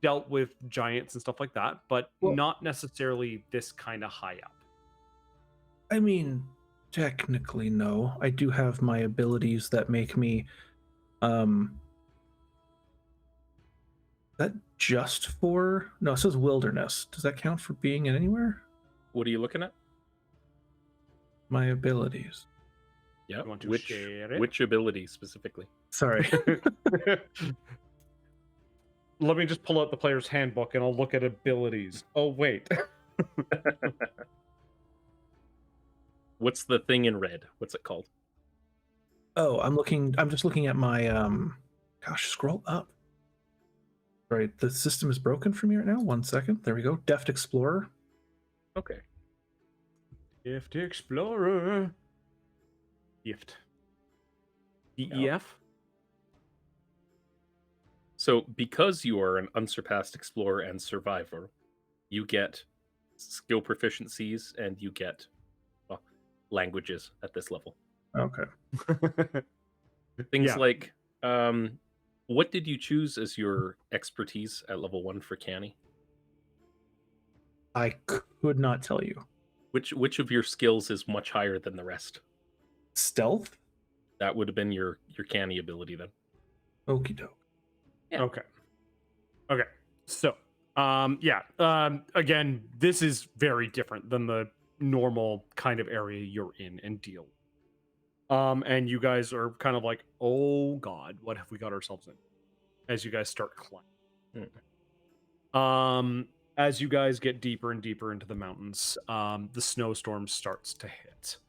dealt with giants and stuff like that, but not necessarily this kind of high up. I mean, technically, no. I do have my abilities that make me that just for no, it says wilderness. Does that count for being in anywhere? What are you looking at? My abilities. Yeah. You want to share it? Which ability specifically? Sorry. Let me just pull out the player's handbook and I'll look at abilities. Oh, wait. What's the thing in red? What's it called? Oh, I'm just looking at my gosh, scroll up. Right, the system is broken for me right now. 1 second. There we go. Deft Explorer. Okay. Gift Explorer. Gift. DEF? So because you are an unsurpassed explorer and survivor, you get skill proficiencies and you get languages at this level. Okay. Things like, what did you choose as your expertise at level 1 for Canny? I could not tell you. Which of your skills is much higher than the rest? Stealth? That would have been your Canny ability then. Okie doke. Yeah. Okay. So, again, this is very different than the normal kind of area you're in and deal with. And you guys are kind of like, oh God, what have we got ourselves in? As you guys start climbing. As you guys get deeper and deeper into the mountains, the snowstorm starts to hit.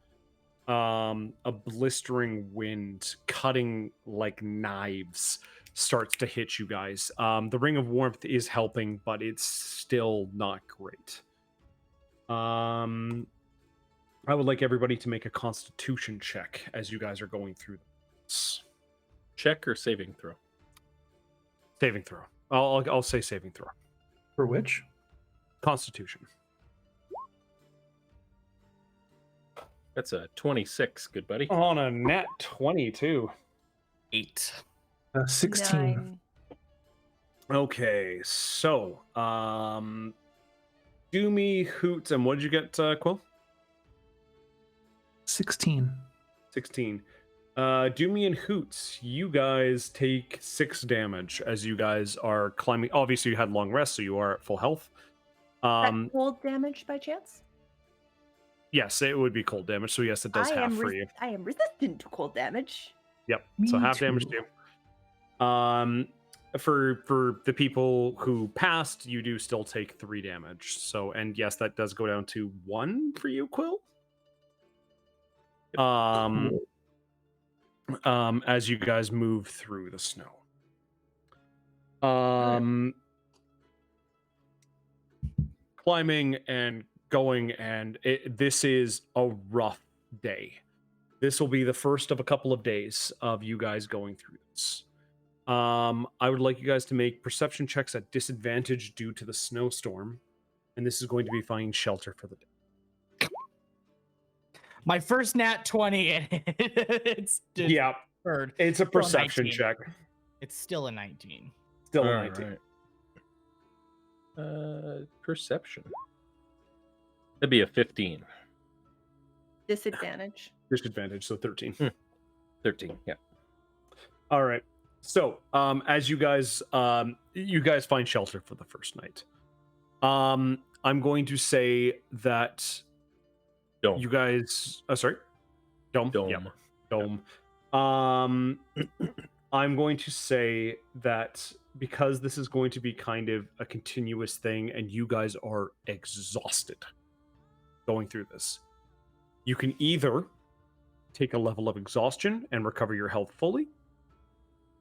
A blistering wind cutting like knives starts to hit you guys. The ring of warmth is helping, but it's still not great. I would like everybody to make a constitution check as you guys are going through this. Check or saving throw? Saving throw. I'll say saving throw. For which? Constitution. That's a 26, good buddy. On a net 22. 8. 16. 9. Okay, so Doomy, Hoots, and what did you get, Quill? 16. 16. Doomy and Hoots, you guys take 6 damage as you guys are climbing. Obviously, you had long rest, so you are at full health. That cold damage by chance? Yes, it would be cold damage. So yes, it does half for you. I am resistant to cold damage. Yep. Me So half damage too. too. For the people who passed, you do still take 3 damage. So, and yes, that does go down to 1 for you, Quill. As you guys move through the snow. Climbing and going, and this is a rough day. This will be the first of a couple of days of you guys going through this. I would like you guys to make perception checks at disadvantage due to the snowstorm, and this is going to be finding shelter for the day. My first nat 20, and it's Yeah, deferred. it's a Still a perception 19. check. It's still a 19. Still a All 19. right. Perception. That'd be a 15. Disadvantage. Disadvantage, so 13. 13, yeah. All right. So, as you guys find shelter for the first night. I'm going to say that Dome. you guys. Sorry, dome. Dome. Yep. Dome. I'm going to say that because this is going to be kind of a continuous thing, and you guys are exhausted going through this, you can either take a level of exhaustion and recover your health fully,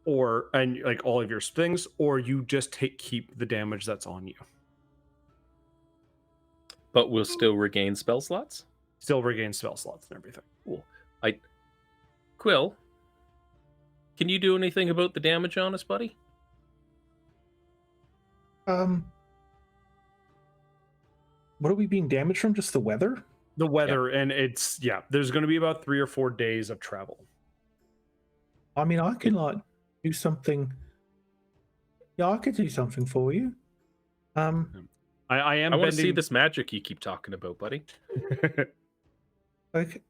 or and like all of your things, or you just keep the damage that's on you. But we'll still regain spell slots? Still regain spell slots and everything. Cool. Quill, can you do anything about the damage on us, buddy? What are we being damaged from? Just the weather? The weather, and there's going to be about 3 or 4 days of travel. I mean, I can like do something. Yeah, I could do something for you. I am. I want to bending... see this magic you keep talking about, buddy. Okay.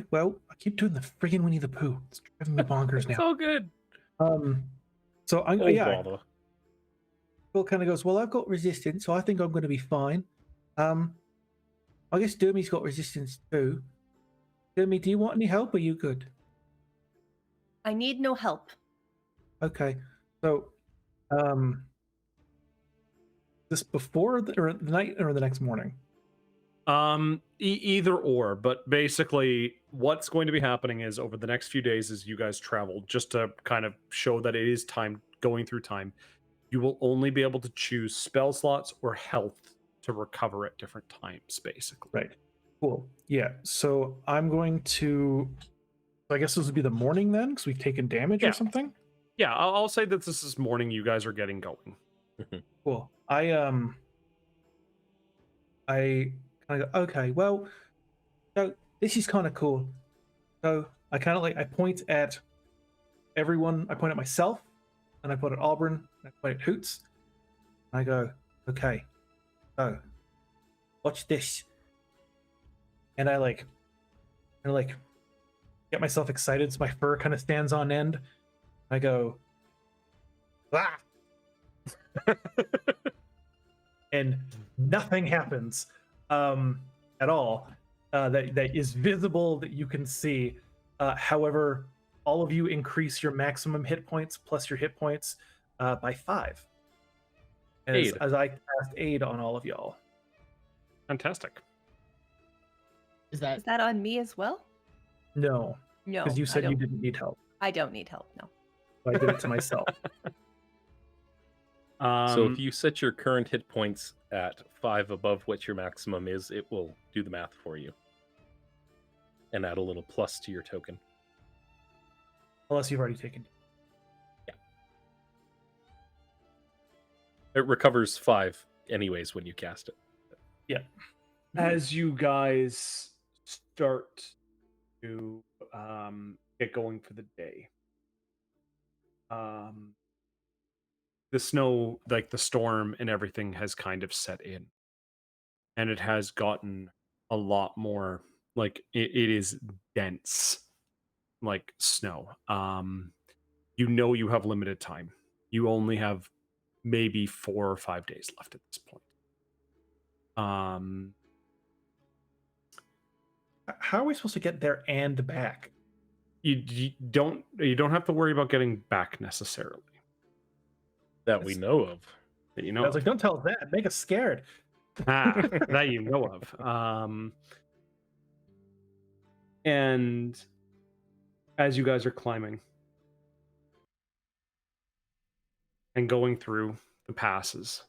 Well, I keep doing the friggin' Winnie the Pooh. It's driving me bonkers now. It's all good. So Bother. Phil kind of goes, well, I've got resistance, so I think I'm going to be fine. I guess Dermy's got resistance too. Dermy, do you want any help? Or are you good? I need no help. Okay. So, this before the night or the next morning? Either or, but basically what's going to be happening is over the next few days as you guys travel, just to kind of show that it is time going through time, you will only be able to choose spell slots or health to recover at different times, basically. Right. Cool. Yeah. So I'm going to. So I guess this would be the morning then, because we've taken damage or something. Yeah, I'll say that this is morning. You guys are getting going. Cool. I kind of go, okay. Well, so this is kind of cool. So I kind of I point at everyone. I point at myself, and I point at Auburn, and I point at Hoots. And I go, okay. So watch this. And I get myself excited so my fur kind of stands on end. I go, ah! And nothing happens at all that is visible that you can see. However, all of you increase your maximum hit points plus your hit points by 5. As I cast aid on all of y'all. Fantastic. Is Is that on me as well? No, No. because you said you didn't need help. I don't need help, no. So I did it to myself. So if you set your current hit points at 5 above what your maximum is, it will do the math for you. And add a little plus to your token. Unless you've already taken. Yeah. It recovers 5 anyways when you cast it. Yeah. As you guys start to get going for the day, the snow, like the storm and everything, has kind of set in, and it has gotten a lot more like it is dense, like snow. You have limited time. You only have maybe 4 or 5 days left at this point. Um, How are we supposed to get there and back? you don't have to worry about getting back necessarily. That we know of. That you I know was like, of. don't tell us that. Make us scared. That you know of. And as you guys are climbing and going through the passes,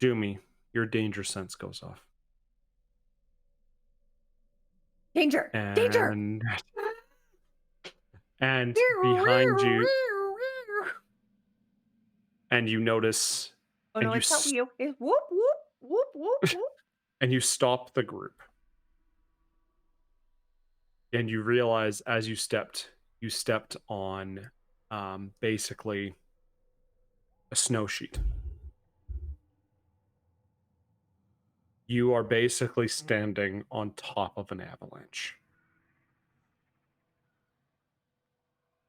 Doomy, your danger sense goes off. Danger! Danger! And behind you, and you notice, Oh and no, you it's not you. It's whoop whoop whoop whoop whoop. and you stop the group, and you realize as you stepped on basically a snow sheet. You are basically standing on top of an avalanche.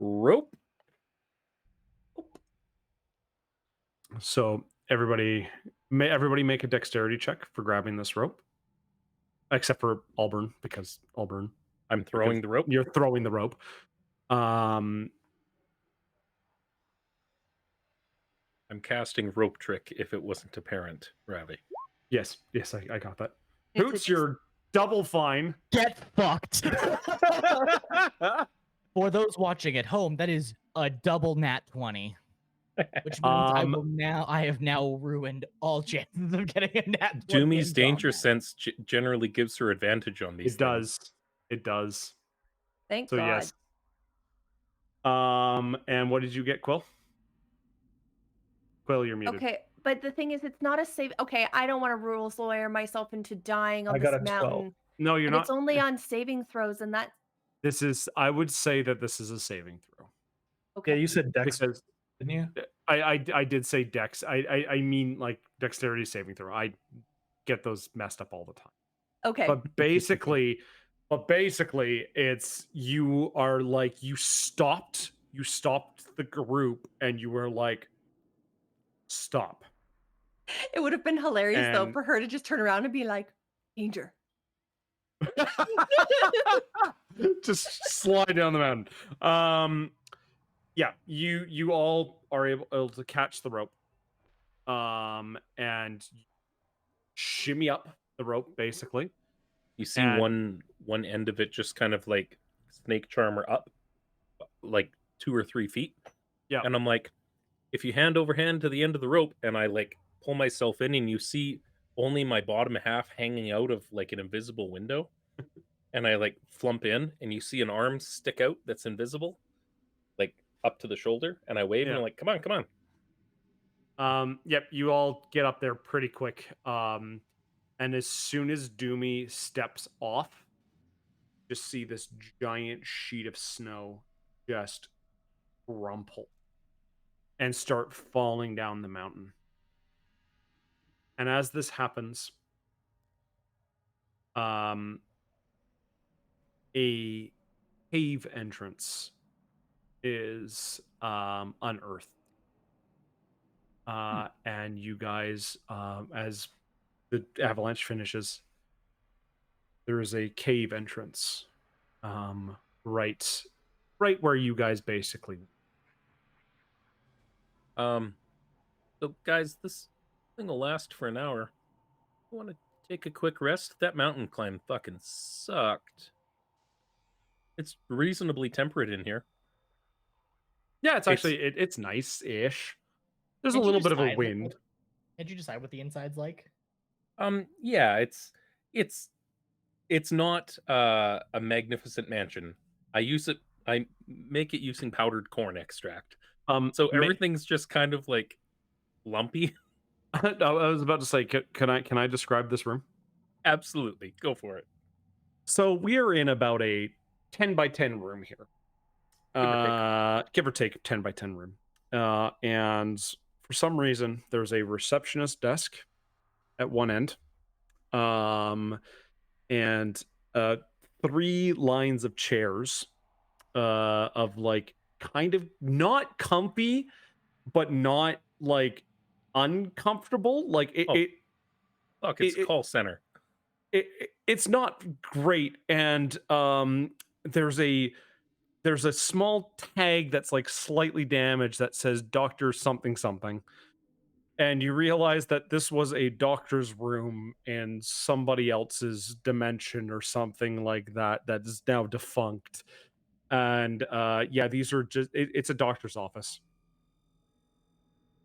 Rope. So everybody make a dexterity check for grabbing this rope, except for Auburn, because Auburn, I'm throwing the rope. you're throwing the rope. I'm casting rope trick if it wasn't apparent, Ravi. Yes, I got that. Is it Hoots, just- you're double fine. Get fucked. For those watching at home, that is a double nat 20. Which means I have now ruined all chances of getting a nat 20. Doomy's in danger combat. sense generally gives her advantage on these. It does. Thank So God. yes. And what did you get, Quill? Quill, you're muted. Okay, but the thing is, it's not a save. Okay, I don't want to rules lawyer myself into dying on I got this a 12. mountain. No, you're But not. it's only on saving throws, and that. This is. I would say that this is a saving throw. Okay. Yeah, you said Dex, Because didn't you? I did say dex. I mean like dexterity saving throw. I get those messed up all the time. Okay. But basically, it's you are like you stopped the group and you were like, stop. It would have been hilarious though And- for her to just turn around and be like, danger. Just slide down the mountain. Yeah, you all are able to catch the rope. And shimmy up the rope basically. You see And- one end of it just kind of like snake charmer up, like 2 or 3 feet. Yeah. And I'm like, if you hand over hand to the end of the rope, and I like pull myself in, and you see only my bottom half hanging out of like an invisible window, and I like flump in, and you see an arm stick out that's invisible, like up to the shoulder, and I wave, and Yeah. I'm like, come on, come on. Yep, you all get up there pretty quick. And as soon as Doomy steps off, just see this giant sheet of snow just crumple and start falling down the mountain. And as this happens, a cave entrance is unearthed. And you guys, as the avalanche finishes, there is a cave entrance right where you guys basically. So guys, this thing will last for an hour. I want to take a quick rest. That mountain climb fucking sucked. It's reasonably temperate in here. Yeah, it's actually it's nice-ish. There's a Did you little bit of a decide what- wind. Did you decide what the inside's like? Yeah, it's not a magnificent mansion. I make it using powdered corn extract. So everything's just kind of like lumpy. I was about to say, can I describe this room? Absolutely, go for it. So we are in about a 10 by 10 room here. Give or take 10 by 10 room. And for some reason, there's a receptionist desk at one end. And 3 lines of chairs of like kind of not comfy, but not like uncomfortable. Like it Look, it's a call center. It's not great, and there's a small tag that's like slightly damaged that says Doctor something something, and you realize that this was a doctor's room in somebody else's dimension or something like that that is now defunct. And yeah, these are just it's a doctor's office.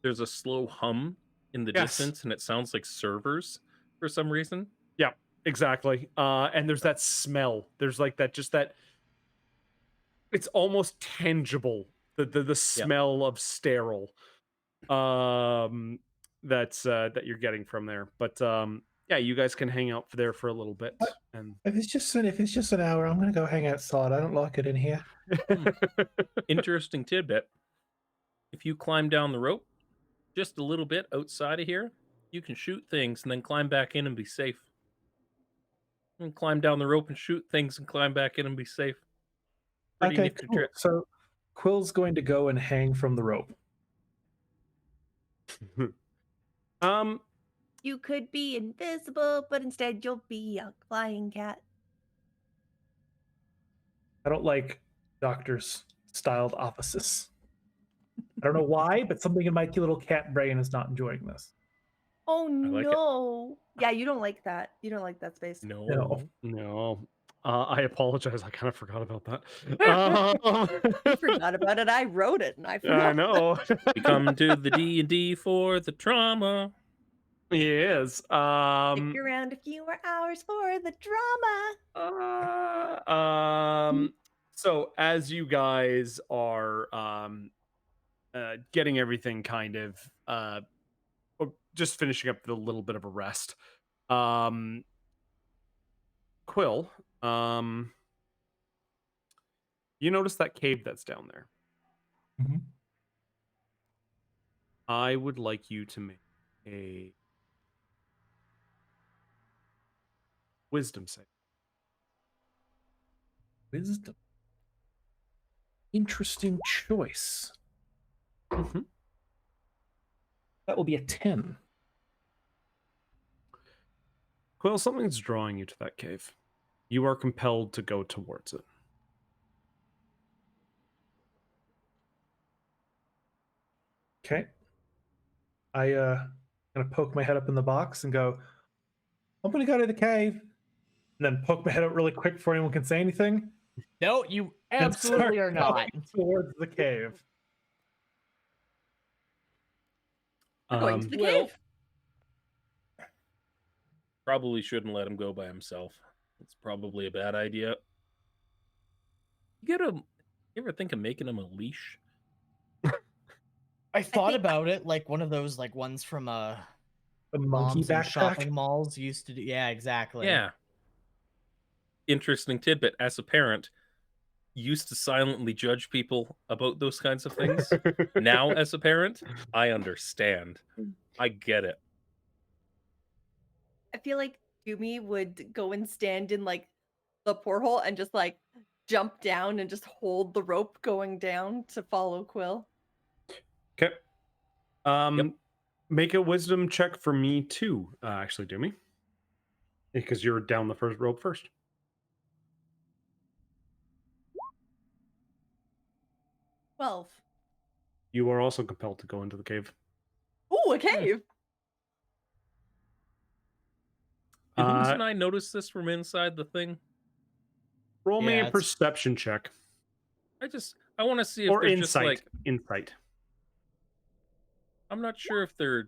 There's a slow hum in the Yes. distance, and it sounds like servers for some reason. Yeah, exactly. And there's that smell. There's like that, just that. It's almost tangible. The smell of sterile. That you're getting from there. But yeah, you guys can hang out there for a little bit. And If it's just an hour, I'm gonna go hang outside. I don't like it in here. Interesting tidbit. If you climb down the rope just a little bit outside of here, you can shoot things and then climb back in and be safe. And climb down the rope and shoot things and climb back in and be safe. Pretty Okay, nifty cool. trick. So Quill's going to go and hang from the rope. You could be invisible, but instead you'll be a flying cat. I don't like doctors styled offices. I don't know why, but something in my little cat brain is not enjoying this. Oh like it. no. Yeah, you don't like that. You don't like that space. No. I apologize. I kind of forgot about that. You forgot about it. I wrote it and I forgot. I know. We come to the D&D for the trauma. Yes. Stick around a few more hours for the drama. So as you guys are getting everything kind of or just finishing up the little bit of a rest, Quill, you notice that cave that's down there. Mhm. I would like you to make a wisdom save. Wisdom. Interesting choice. Mhm. That will be a 10. Quill, something's drawing you to that cave. You are compelled to go towards it. Okay. I kind of poke my head up in the box and go, I'm gonna go to the cave. And then poke my head out really quick before anyone can say anything. No, you and start absolutely are not. going towards the cave. We're going to the Well, cave. Probably shouldn't let him go by himself. It's probably a bad idea. You ever think of making him a leash? I thought think- about it, like one of those like ones from The monkey moms and backpack. shopping malls used to do. Yeah, exactly. Yeah. Interesting tidbit. As a parent, used to silently judge people about those kinds of things. Now, as a parent, I understand. I get it. I feel like Doomy would go and stand in like the porthole and just like jump down and just hold the rope going down to follow Quill. Okay. Make a wisdom check for me too, actually, Doomy. Because you're down the first rope first. 12. You are also compelled to go into the cave. Ooh, a cave. Did Hoots and I notice this from inside the thing? Roll me Yeah, a it's- perception check. I want to see if Or they're insight. just like, Insight. I'm not sure if they're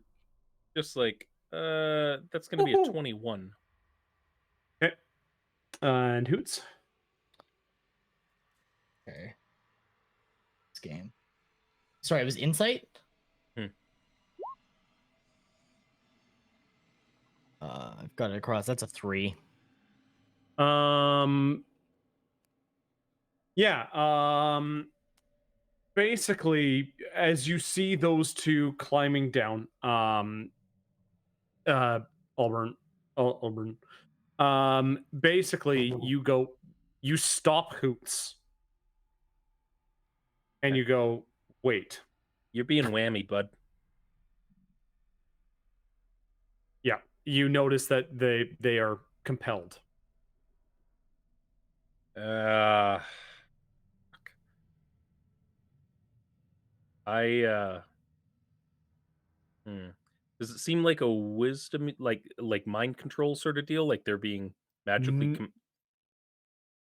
just like, that's going to be a 21. Okay. And Hoots? Okay. This game. Sorry, it was insight. I've got it across. That's a 3. Yeah. Basically, as you see those two climbing down, Auburn, basically you stop Hoots, and you go, wait. You're being whammy, bud. Yeah. you notice that they are compelled. Does it seem like a wisdom, like mind control sort of deal? Like they're being magically Mm,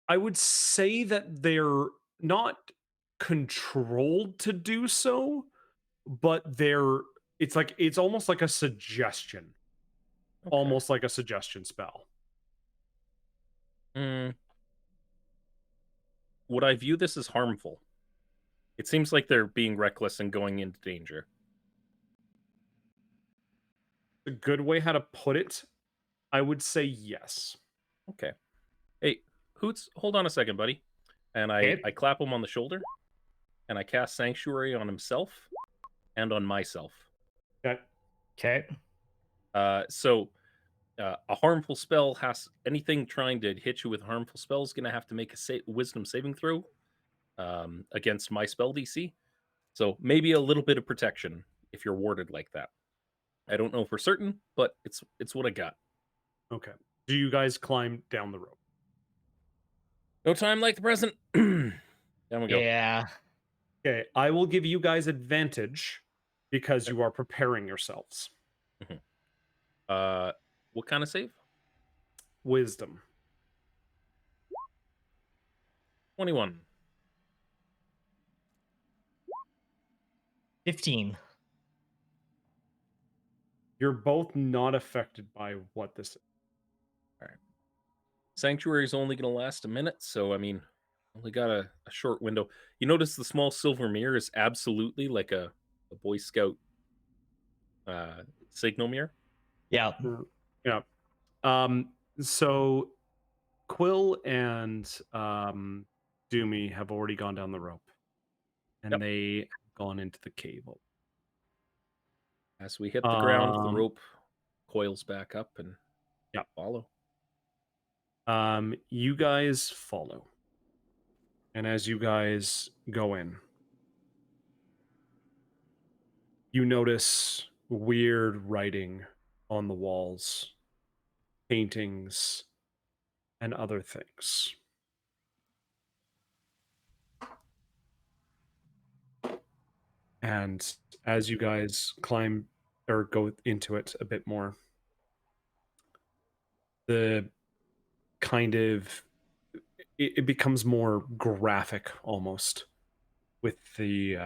I would say that they're not controlled to do so, but it's almost like a suggestion. Okay. Almost like a suggestion spell. Would I view this as harmful? It seems like they're being reckless and going into danger. A good way how to put it, I would say yes. Okay. Hey, Hoots, hold on a second, buddy. And I clap him on the shoulder, and I cast Sanctuary on himself and on myself. Okay. Okay. So a harmful spell anything trying to hit you with a harmful spell is going to have to make a wisdom saving throw against my spell DC. So maybe a little bit of protection if you're warded like that. I don't know for certain, but it's what I got. Okay. Do you guys climb down the rope? No time like the present. Down we go. Yeah. Okay. I will give you guys advantage because you are preparing yourselves. What kind of save? Wisdom. 21. 15. You're both not affected by what this is. All right. Sanctuary is only going to last a minute, so I mean, only got a short window. You notice the small silver mirror is absolutely like a Boy Scout signal mirror. Yeah. Yeah. So Quill and Doomy have already gone down the rope, and they have gone into the cave. As we hit the ground, the rope coils back up and follow. You guys follow, and as you guys go in, you notice weird writing on the walls, paintings, and other things. And as you guys climb or go into it a bit more, the kind of it becomes more graphic almost with the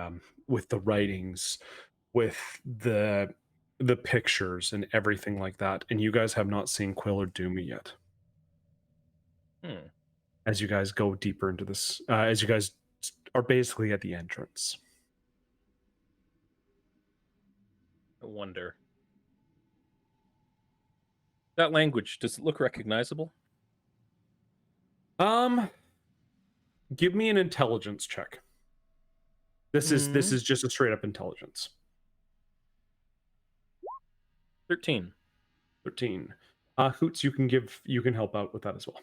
writings, with the pictures and everything like that. And you guys have not seen Quill or Doomy yet. As you guys go deeper into this, as you guys are basically at the entrance. I wonder. That language, does it look recognizable? Give me an intelligence check. This is just a straight up intelligence. 13. 13. Hoots, you can help out with that as well.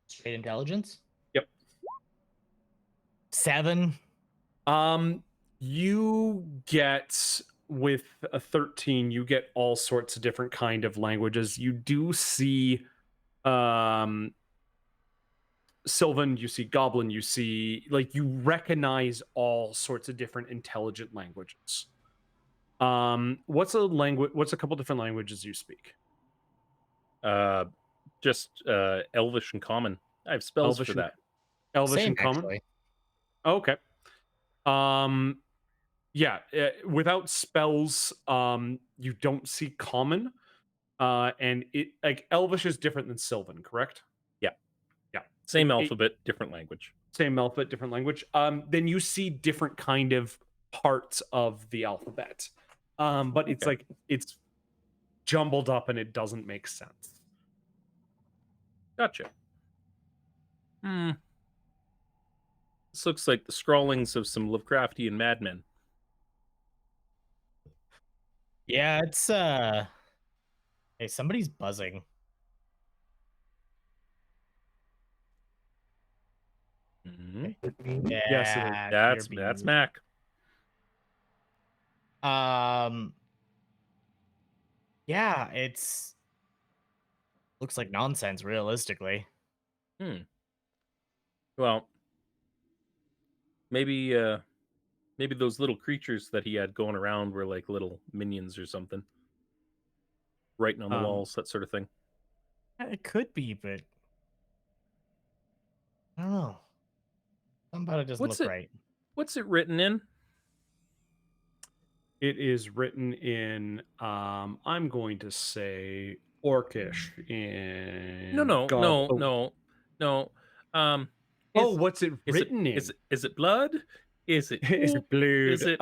Straight intelligence? Yep. 7. You get, with a 13, you get all sorts of different kind of languages. You do see Sylvan, you see Goblin, you see, like, you recognize all sorts of different intelligent languages. What's a couple different languages you speak? Just Elvish and Common. I have spells for that. Elvish and Common? Actually. Okay. Yeah, without spells, you don't see Common. And it, like, Elvish is different than Sylvan, correct? Yeah. Same alphabet, different language. Same alphabet, different language. Then you see different kind of parts of the alphabet. But it's like, it's jumbled up and it doesn't make sense. Gotcha. This looks like the scrawlings of some Lovecraftian madmen. Yeah, it's hey, somebody's buzzing. Yeah, yes, that's Mac. Yeah, it's looks like nonsense, realistically. Well, maybe maybe those little creatures that he had going around were like little minions or something, writing on the Um, walls, that sort of thing. It could be, but I don't know. Something about it doesn't What's look it? right. What's it written in? it is written in, I'm going to say Orcish No, and no, God. no, Oh, no, no. oh, Is what's it is it written in? is it blood? Is it Is poop? it blood? Is it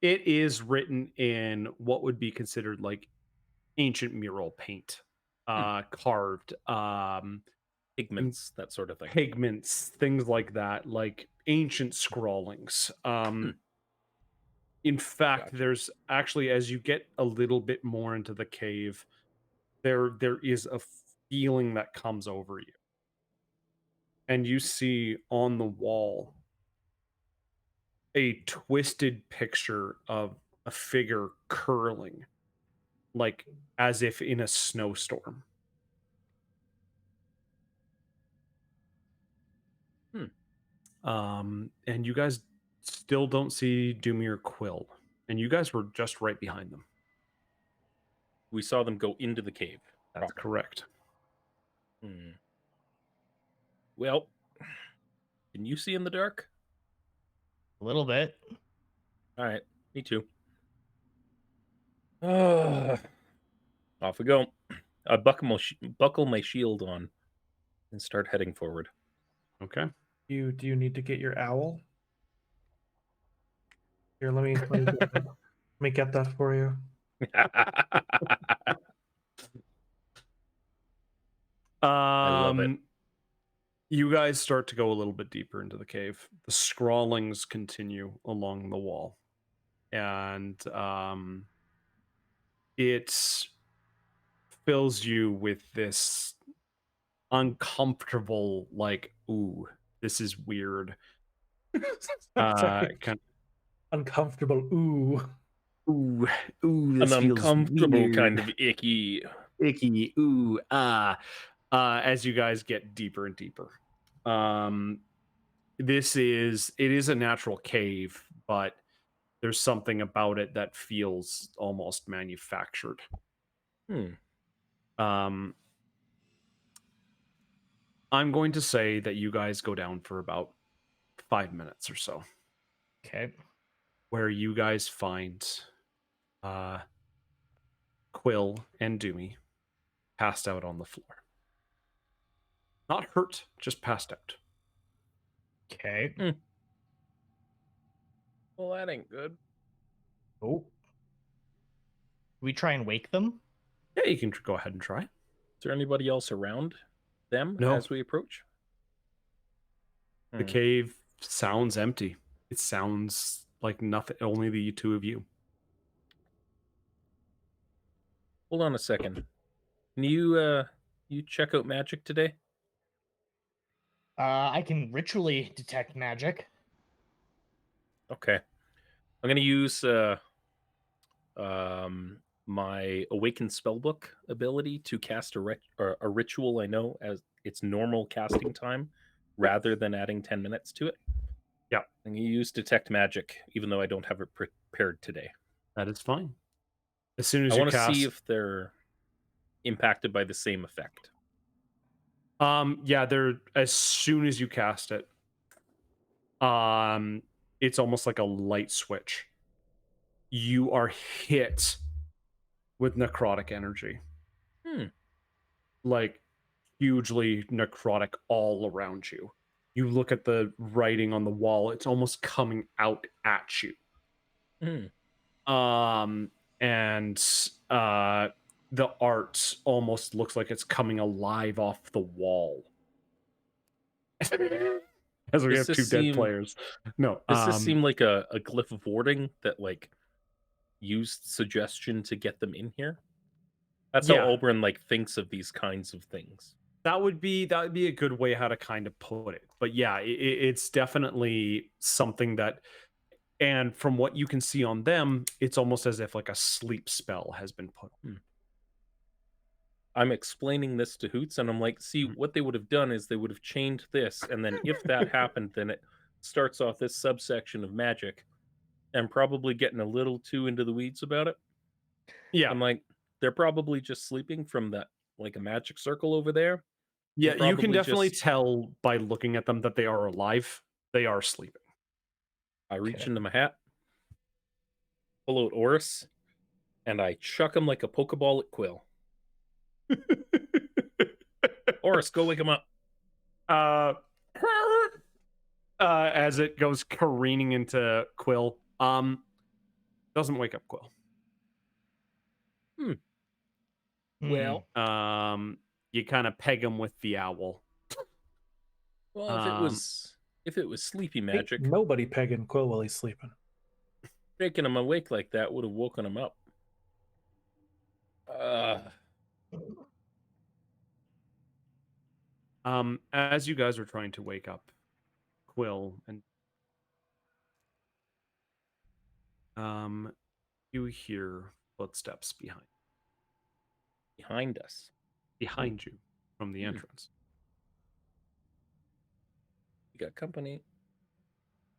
It is written in what would be considered like ancient mural paint, carved, pigments? That sort of thing. pigments, things like that, like ancient scrawlings. In fact, Gotcha. there's actually, as you get a little bit more into the cave, there is a feeling that comes over you, and you see on the wall a twisted picture of a figure curling, like as if in a snowstorm. And you guys still don't see Doomy or Quill, and you guys were just right behind them. We saw them go into the cave. That's proper. correct. Well, can you see in the dark? A little bit. All right, me too. Off we go. I buckle my shield on and start heading forward. Okay. Do you need to get your owl? Here, let me get that for you. I love it. You guys start to go a little bit deeper into the cave. The scrawlings continue along the wall, and it fills you with this uncomfortable, like, ooh, this is weird. Sorry. Kind Uncomfortable. Ooh. ooh, ooh, this An feels uncomfortable weird, kind of icky. icky, ooh, as you guys get deeper and deeper. It is a natural cave, but there's something about it that feels almost manufactured. I'm going to say that you guys go down for about 5 minutes or so, Okay. where you guys find Quill and Doomy passed out on the floor. Not hurt, just passed out. Okay. Well, that ain't good. Oh. We try and wake them? Yeah, you can go ahead and try. Is there anybody else around them No. as we approach? The cave sounds empty. It sounds like nothing, only the two of you. Hold on a second. Can you check out magic today? I can ritually detect magic. Okay. I'm gonna use my awakened spellbook ability to cast a ritual I know as its normal casting time, rather than adding 10 minutes to it. Yeah. I'm gonna use detect magic, even though I don't have it prepared today. That is fine. As soon as I you want to cast, see if they're impacted by the same effect. yeah, they're as soon as you cast it, it's almost like a light switch. You are hit with necrotic energy. Like hugely necrotic all around you. You look at the writing on the wall, it's almost coming out at you. And the art almost looks like it's coming alive off the wall. As we Does have this two dead seem- players. No. Does this seem like a glyph of warding that like used suggestion to get them in here? That's how Yeah. Oberyn like thinks of these kinds of things. That would be a good way how to kind of put it. But yeah, it's definitely something that And from what you can see on them, it's almost as if like a sleep spell has been put on. I'm explaining this to Hoots, and I'm like, see, what they would have done is they would have chained this, and then if that happened, then it starts off this subsection of magic. And probably getting a little too into the weeds about it. Yeah. I'm like, they're probably just sleeping from that, like a magic circle over there. Yeah, you can probably definitely just- tell by looking at them that they are alive. They are sleeping. I reach into my hat, pull out Oris, and I chuck him like a Pokeball at Quill. Oris, go wake him up. As it goes careening into Quill, doesn't wake up Quill. Well, You kind of peg him with the owl. well, if it was sleepy Ain't magic, nobody pegging Quill while he's sleeping. making him awake like that would have woken him up. As you guys are trying to wake up Quill, and you hear footsteps Behind us. behind you from the entrance. You got company.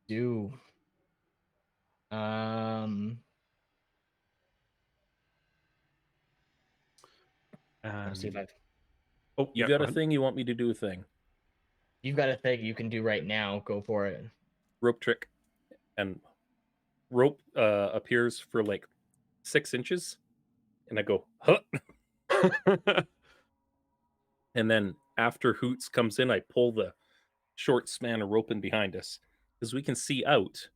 Do. Let's see if I've. Oh, You yeah, got go a ahead. thing, you want me to do a thing. You've got a thing you can do right now. Go for it. Rope trick. And rope appears for like 6 inches. And I go, huh. And then after Hoots comes in, I pull the short span of rope in behind us. Because we can see out.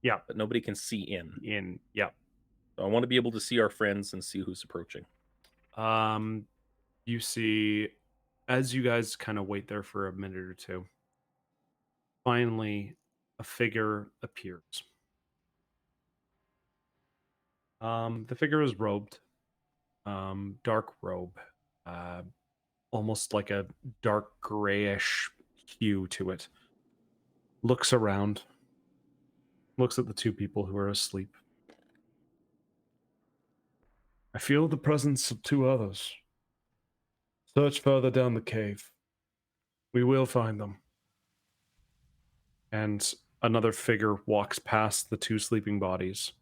Yeah. But nobody can see in. Yeah. So I want to be able to see our friends and see who's approaching. You see, as you guys kind of wait there for a minute or two, finally a figure appears. The figure is robed, dark robe, almost like a dark grayish hue to it. Looks around, looks at the two people who are asleep. I feel the presence of two others. Search further down the cave. We will find them. And another figure walks past the two sleeping bodies.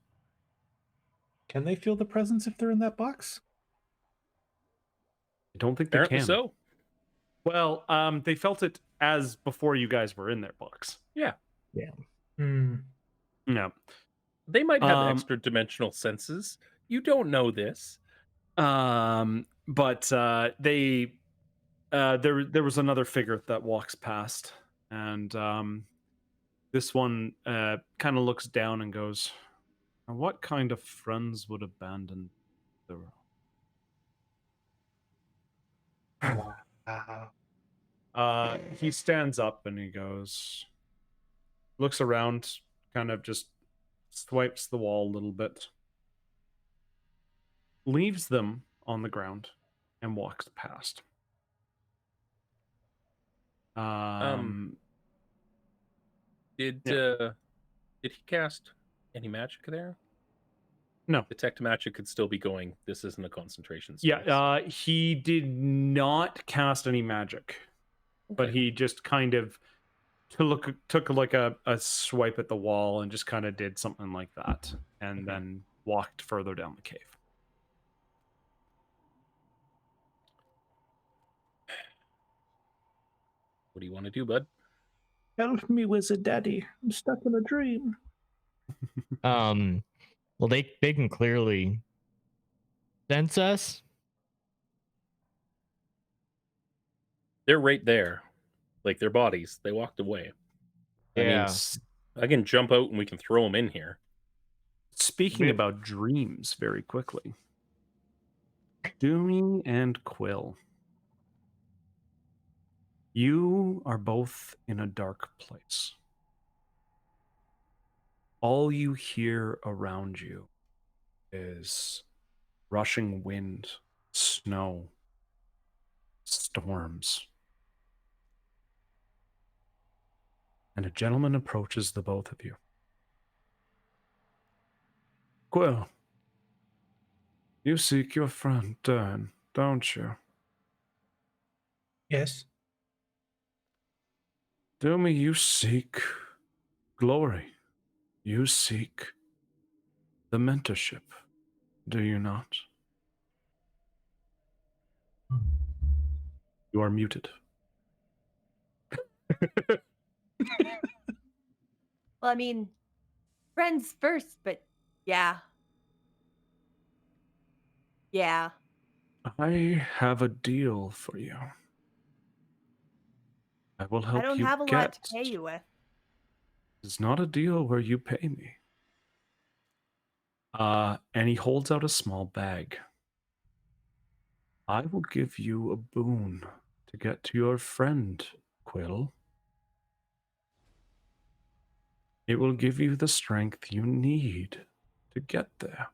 Can they feel the presence if they're in that box? I don't think they Apparently can. so. Well, they felt it as before you guys were in their box. Yeah. No. They might have extra dimensional senses. You don't know this. But there was another figure that walks past, and this one kind of looks down and goes, "What kind of friends would abandon the he stands up and he goes, looks around, kind of just swipes the wall a little bit, leaves them on the ground, and walks past. Did he cast any magic there? No. Detect magic could still be going. This isn't a concentration space. Yeah, he did not cast any magic, but he just kind of took like a swipe at the wall and just kind of did something like that, and then walked further down the cave. What do you want to do, bud? Help me, wizard daddy. I'm stuck in a dream. Well, they can clearly sense us. They're right there. Like their bodies. They walked away. Yeah. I mean, I can jump out and we can throw them in here. Speaking about dreams very quickly. Doomy and Quill. You are both in a dark place. All you hear around you is rushing wind, snow, storms. And a gentleman approaches the both of you. Quill, you seek your friend Dan, don't you? Yes. Doomy, you seek glory. You seek the mentorship, do you not? You are muted. Well, I mean, friends first, but yeah. Yeah. I have a deal for you. I will I help don't you have a get. lot to pay you with. It's not a deal where you pay me. And he holds out a small bag. I will give you a boon to get to your friend, Quill. It will give you the strength you need to get there.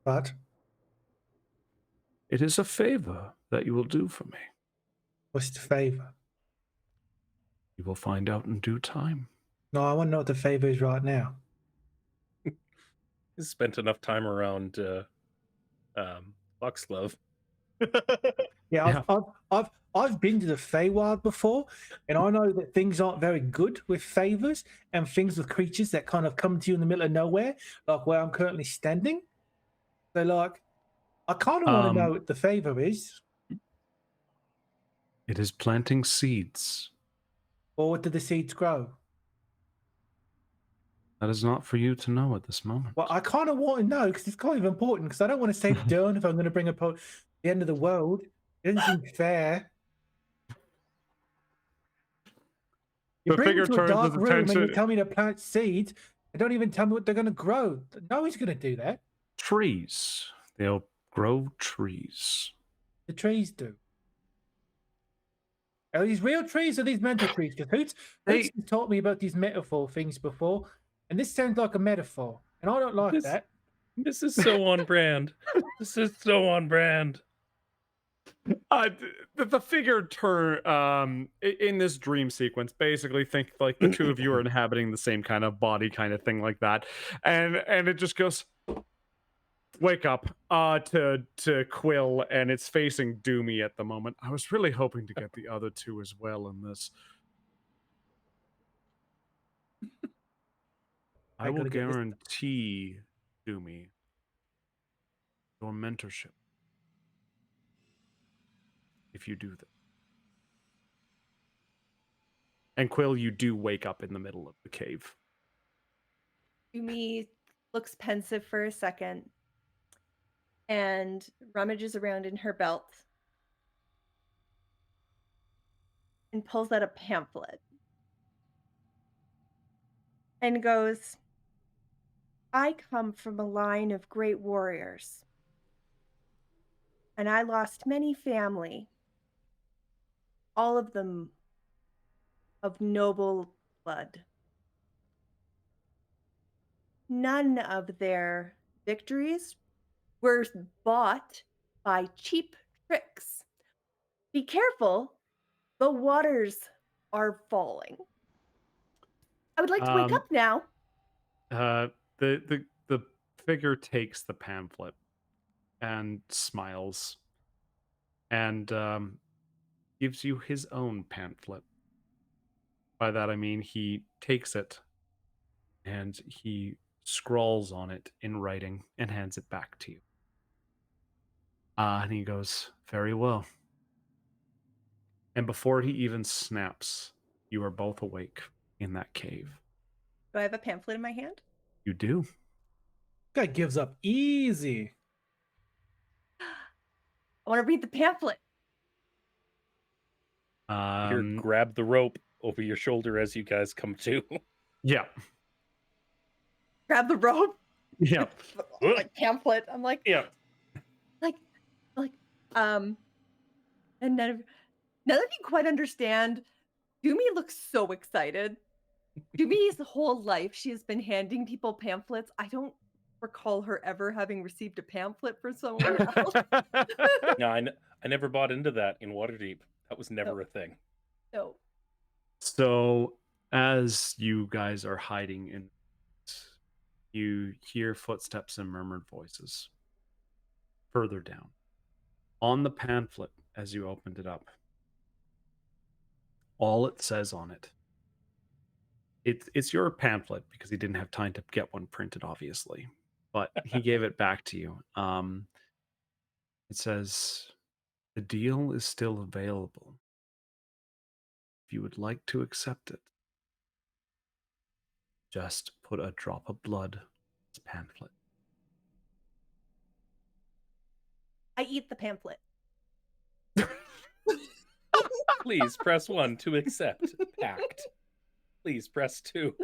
But It is a favor that you will do for me. what's the favor? You will find out in due time. No, I want to know what the favor is right now. He's spent enough time around Foxglove. Yeah, I've been to the Feywild before, and I know that things aren't very good with favors and things with creatures that kind of come to you in the middle of nowhere, like where I'm currently standing. So, like, I kind of want to know what the favor is, It is planting seeds. or what do the seeds grow? That is not for you to know at this moment. Well, I kind of want to know because it's kind of important. Because I don't want to save Dern if I'm going to bring up the end of the world. It doesn't seem fair. You The bring me figure to a turns dark his room and you attention- tell me to plant seeds. And don't even tell me what they're going to grow. No one's going to do that. Trees. They'll grow trees. The trees do. Are these real trees or these mental trees? Because Hoots has taught me about these metaphor things before, and this sounds like a metaphor, and I don't like that. This is so on brand. This is so on brand. The figure turn in this dream sequence, basically think like the two of you are inhabiting the same kind of body, kind of thing like that, and it just goes, wake up to Quill, and it's facing Doomy at the moment. I was really hoping to get the other two as well in this. I will guarantee, Doomy, your mentorship if you do that. And Quill, you do wake up in the middle of the cave. Yumi looks pensive for a second and rummages around in her belt and pulls out a pamphlet and goes, I come from a line of great warriors, and I lost many family, all of them of noble blood. None of their victories were bought by cheap tricks. Be careful, the waters are falling. I would like to wake up now. The figure takes the pamphlet and smiles and gives you his own pamphlet. By that I mean he takes it and he scrawls on it in writing and hands it back to you. And he goes, very well. And before he even snaps, you are both awake in that cave. Do I have a pamphlet in my hand? You do. Guy gives up easy. I want to read the pamphlet. Here, grab the rope over your shoulder as you guys come to. Yeah. Grab the rope. Yeah. Like pamphlet. I'm like, yeah. And none of you quite understand. Doomy looks so excited. Doomy's whole life, she has been handing people pamphlets. I don't recall her ever having received a pamphlet for someone else. No, I never bought into that in Waterdeep. That was never a thing. No. So, as you guys are hiding in you hear footsteps and murmured voices further down. On the pamphlet, as you opened it up, all it says on it, it's your pamphlet because he didn't have time to get one printed, obviously, but he gave it back to you. It says, the deal is still available. If you would like to accept it, just put a drop of blood in this pamphlet. I eat the pamphlet. Please press 1 to accept. Pact. Please press 2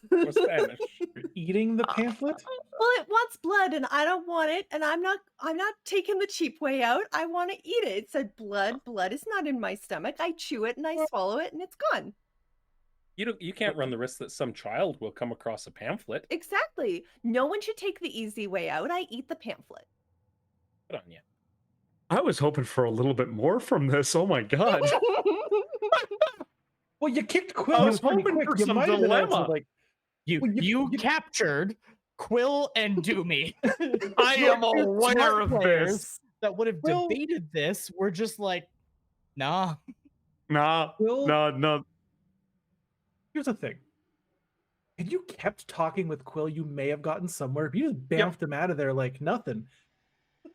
for Spanish. You're eating the pamphlet? Well, it wants blood and I don't want it, and I'm not taking the cheap way out. I want to eat it. It said blood. Blood is not in my stomach. I chew it and I swallow it and it's gone. You can't run the risk that some child will come across a pamphlet. Exactly. No one should take the easy way out. I eat the pamphlet. Good on you. I was hoping for a little bit more from this. Oh my god. Well, you kicked Quill I was pretty hoping quick. for You some might have been able to, dilemma. like, You captured Quill and Doomy. I am Your aware smart of players this. that would have Well- debated this were just like, nah. Nah, Quill, no. here's the thing. If you kept talking with Quill, you may have gotten somewhere. If you just bamfed him out of there like nothing.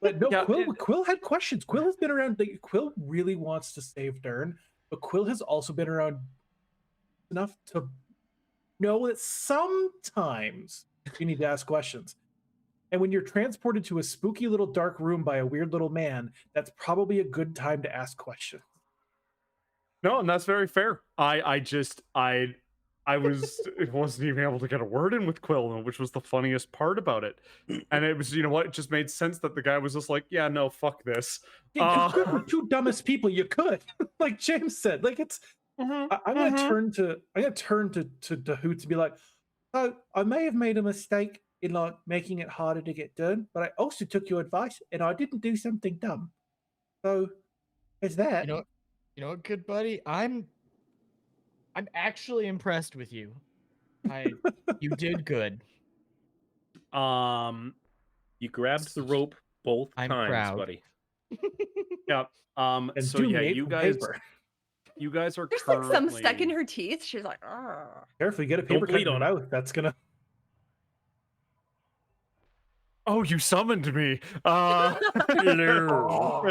But no, Yeah, Quill had questions. Quill has been around. Quill really wants to save Dern, but Quill has also been around enough to know that sometimes you need to ask questions. And when you're transported to a spooky little dark room by a weird little man, that's probably a good time to ask questions. No, and that's very fair. I wasn't even able to get a word in with Quill, which was the funniest part about it. And it was, you know what, it just made sense that the guy was just like, yeah, no, fuck this. Yeah, the two dumbest people you could, like James said. Like it's, I'm gonna turn to Hoot to be like, oh, I may have made a mistake in like making it harder to get done, but I also took your advice and I didn't do something dumb. So there's that. You know what, good buddy? I'm actually impressed with you. You did good. You grabbed the rope both I'm times, proud. buddy. Yeah. And So Doom yeah, ate you from guys paper. are There's like currently some stuck in her teeth. She's like, "Argh." Careful, you get a Don't paper cut bleed in your on it. mouth. That's gonna. Oh, you summoned me. Hello.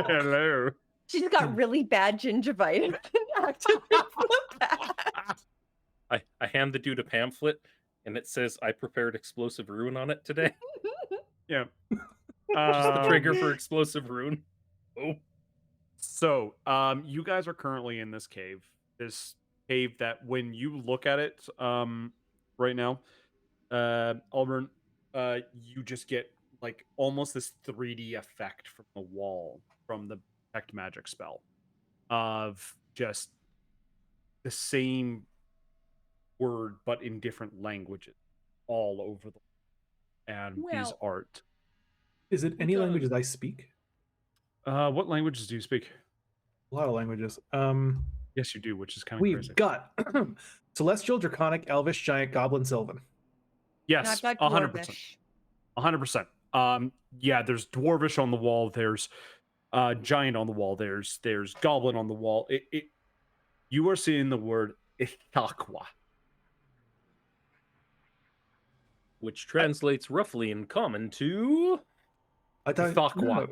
Hello. She's got really bad gingivitis and acted bad. I hand the dude a pamphlet, and it says, I prepared explosive rune on it today. Yeah. Just the trigger for explosive rune. Oh. So, you guys are currently in this cave that when you look at it, right now, Auburn, you just get like almost this 3D effect from the wall from the detect magic spell of just the same word but in different languages all over the and these Well- art. Is it any languages I speak? What languages do you speak? A lot of languages. Yes, you do, which is kind of We've crazy. got Celestial, Draconic, Elvish, Giant, Goblin, Sylvan. Yes, I've got 100%. Dwarvish. 100%. Yeah, there's Dwarvish on the wall. There's Giant on the wall. There's Goblin on the wall. You are seeing the word Ithaqua. Which translates roughly in common to... I don't Ithaqua. know.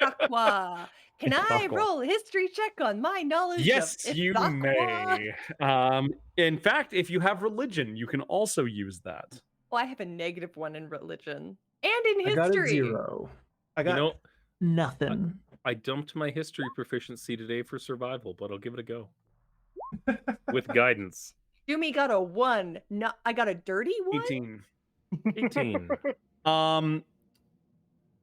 Ithaqua. Can I Ithaqua. roll a history check on my knowledge Yes, of you Ithaqua? may. In fact, if you have religion, you can also use that. Well, I have a -1 in religion and in I got a history. 0. I got You know, nothing. I dumped my history proficiency today for survival, but I'll give it a go. With guidance. Doomy got a 1. No, I got a dirty 1. 18. 18.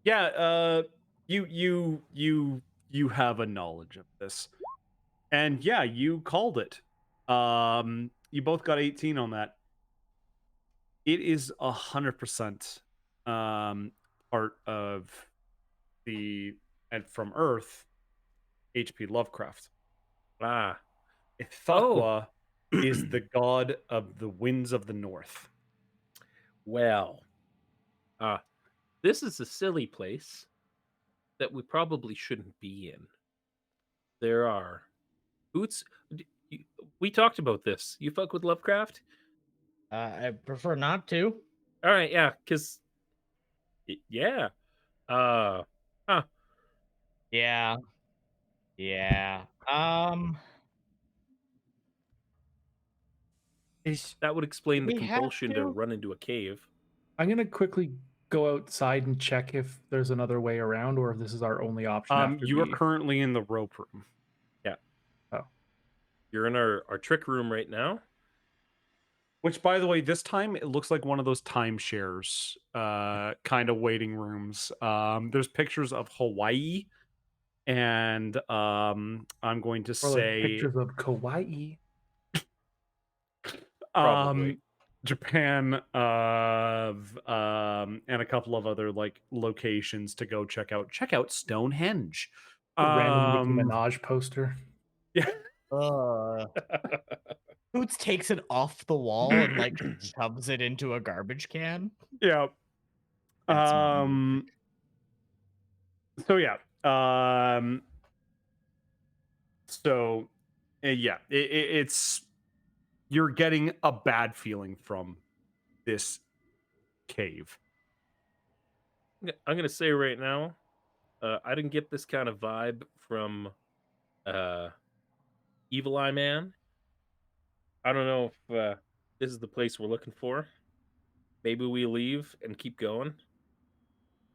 Yeah, you have a knowledge of this. And yeah, you called it. You both got 18 on that. It is 100% part of the and from Earth H.P. Lovecraft. Ah. Ithaqua is the god of the winds of the north. Well, this is a silly place that we probably shouldn't be in. There are boots. We talked about this. You fuck with Lovecraft? I prefer not to. All right, yeah, because yeah. Huh. Yeah. Yeah. That would explain the We have compulsion to to? run into a cave. I'm gonna quickly go outside and check if there's another way around, or if this is our only option after You are the. currently in the rope room. Yeah. Oh. You're in our trick room right now. Which, by the way, this time it looks like one of those timeshares, kind of waiting rooms. There's pictures of Hawaii, and I'm going to Or like say pictures of Kauai. Probably. Japan, and a couple of other like locations to go check out. Check out Stonehenge. A random Nicki Minaj poster. Yeah. Boots takes it off the wall and like shoves it into a garbage can. Yeah. That's my So yeah. So yeah, it's you're getting a bad feeling from this cave. I'm gonna say right now, I didn't get this kind of vibe from Evil Eye Man. I don't know if this is the place we're looking for. Maybe we leave and keep going.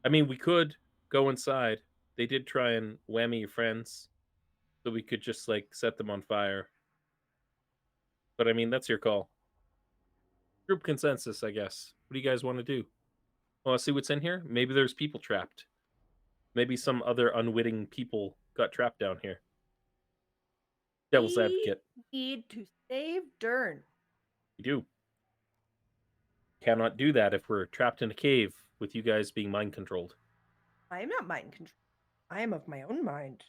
I mean, we could go inside. They did try and whammy your friends, so we could just like set them on fire. But I mean, that's your call. Group consensus, I guess. What do you guys want to do? Want to see what's in here? Maybe there's people trapped. Maybe some other unwitting people got trapped down here. Devil's advocate. Need to save Dern. We do. Cannot do that if we're trapped in a cave with you guys being mind controlled. I am not mind controlled. I am of my own mind.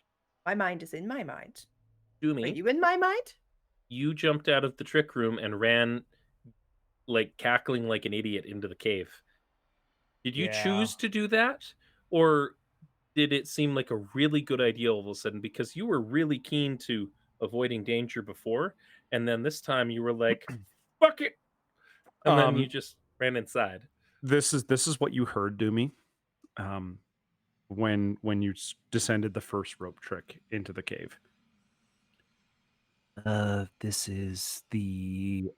My mind is in my mind. Do Are me. you in my mind? You jumped out of the trick room and ran, like, cackling like an idiot into the cave. Did you choose to do that? Or did it seem like a really good idea all of a sudden? Because you were really keen to avoiding danger before, and then this time you were like, fuck it! And then you just ran inside. This is what you heard, Doomy, when you descended the first rope trick into the cave. This is the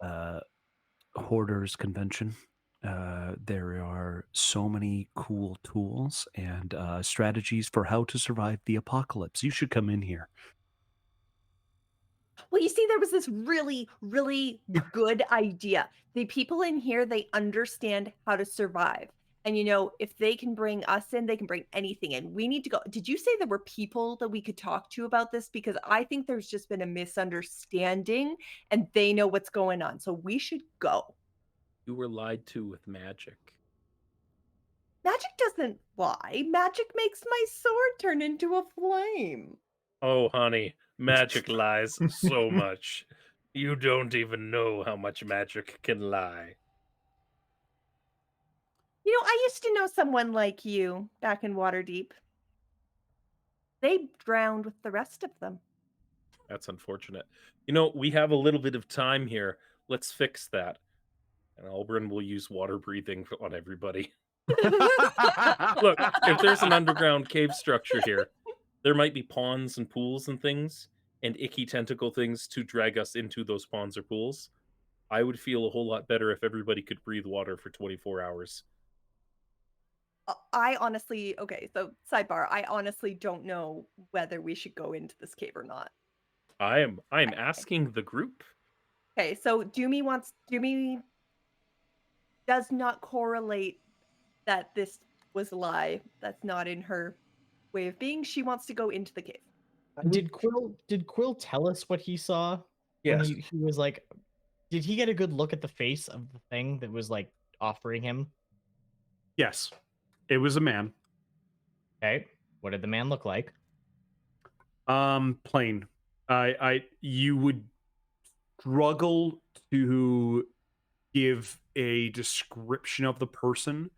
Hoarders Convention. There are so many cool tools and strategies for how to survive the apocalypse. You should come in here. Well, you see, there was this really, really good idea. The people in here, they understand how to survive. And, you know, if they can bring us in, they can bring anything in. We need to go. Did you say there were people that we could talk to about this? Because I think there's just been a misunderstanding and they know what's going on. So we should go. You were lied to with magic. Magic doesn't lie. Magic makes my sword turn into a flame. Oh, honey, magic lies so much. You don't even know how much magic can lie. You know, I used to know someone like you back in Waterdeep. They drowned with the rest of them. That's unfortunate. You know, we have a little bit of time here. Let's fix that. And Albrun will use water breathing on everybody. Look, if there's an underground cave structure here, there might be ponds and pools and things, and icky tentacle things to drag us into those ponds or pools. I would feel a whole lot better if everybody could breathe water for 24 hours. I honestly, okay, so sidebar, I honestly don't know whether we should go into this cave or not. I'm asking the group. Okay, so Doomy does not correlate that this was a lie. That's not in her way of being. She wants to go into the cave. Did Quill tell us what he saw? When Yes. he was like, did he get a good look at the face of the thing that was like offering him? Yes. It was a man. Okay. What did the man look like? Plain. You would struggle to give a description of the person.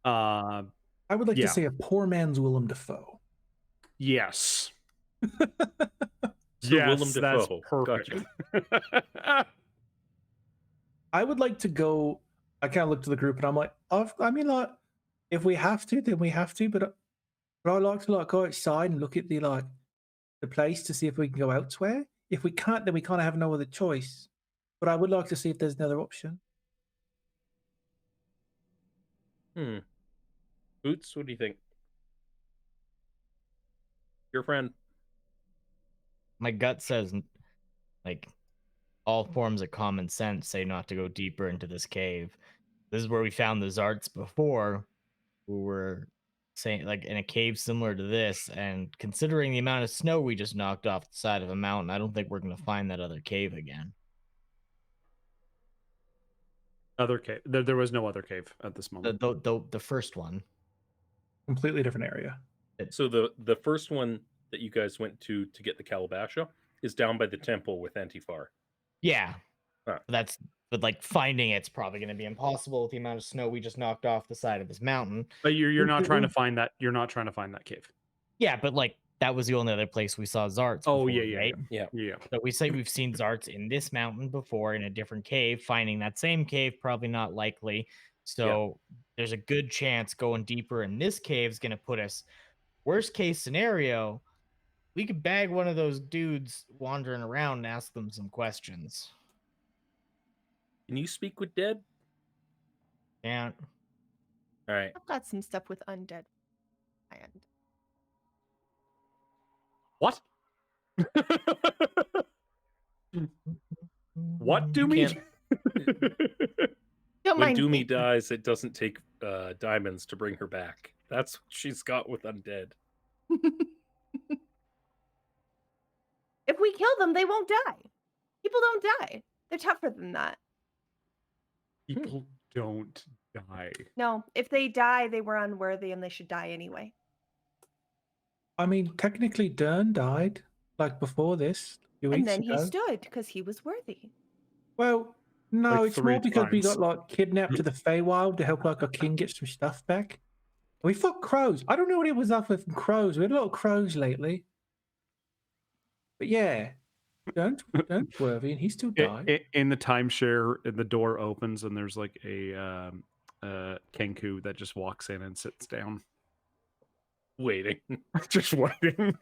I would like Yeah. to say a poor man's Willem Dafoe. Yes. Sir Yes, Willem that's Dafoe. perfect. Gotcha. I would like to go. I kind of look to the group and I'm like, I mean, like, if we have to, then we have to. But I like to like go outside and look at the place to see if we can go elsewhere. If we can't, then we kind of have no other choice. But I would like to see if there's another option. Boots, what do you think? Your friend. My gut says, like, all forms of common sense say not to go deeper into this cave. This is where we found the Zarts before. We were saying, like, in a cave similar to this, and considering the amount of snow we just knocked off the side of a mountain, I don't think we're going to find that other cave again. Other cave. There was no other cave at this moment. The first one. Completely different area. So the first one that you guys went to get the Calabasha is down by the temple with Antifar. Yeah. Huh. But like finding it's probably going to be impossible with the amount of snow we just knocked off the side of this mountain. But you're not trying to find that. You're not trying to find that cave. Yeah, but like that was the only other place we saw Zarts. Oh, before, yeah. right? Yeah. So we say we've seen Zarts in this mountain before in a different cave. Finding that same cave probably not likely. So there's a good chance going deeper in this cave is going to put us. Worst case scenario, we could bag one of those dudes wandering around and ask them some questions. Can you speak with dead? Yeah. All right. I've got some stuff with undead. And What? What, Doomy? don't When mind me. Doomy dies, it doesn't take diamonds to bring her back. That's what she's got with undead. If we kill them, they won't die. People don't die. They're tougher than that. People don't die. No, if they die, they were unworthy and they should die anyway. I mean, technically, Dern died like before this. A few And weeks then ago. he stood because he was worthy. Well, no, Like it's more 3 because we times. got like kidnapped to the Feywild to help like our king get some stuff back. We fought crows. I don't know what it was up with crows. We had a lot of crows lately. But yeah, don't worry, and he still died. In the timeshare, the door opens and there's like a Kenku that just walks in and sits down. Waiting. Just waiting.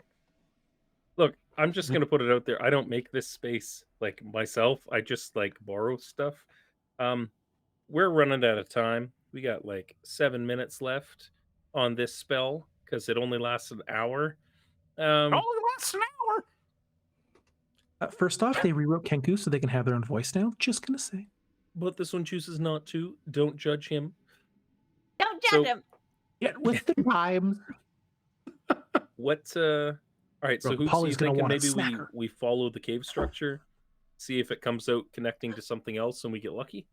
Look, I'm just gonna put it out there. I don't make this space like myself. I just like borrow stuff. We're running out of time. We got like 7 minutes left on this spell because it only lasts an hour. Only lasts an hour. First off, they rewrote Kenku so they can have their own voice now. Just gonna say. But this one chooses not to. Don't judge him. Don't judge him. Get with the times. What all right, so Bro, who's Polly's gonna thinking want a maybe snacker. we follow the cave structure, see if it comes out connecting to something else and we get lucky?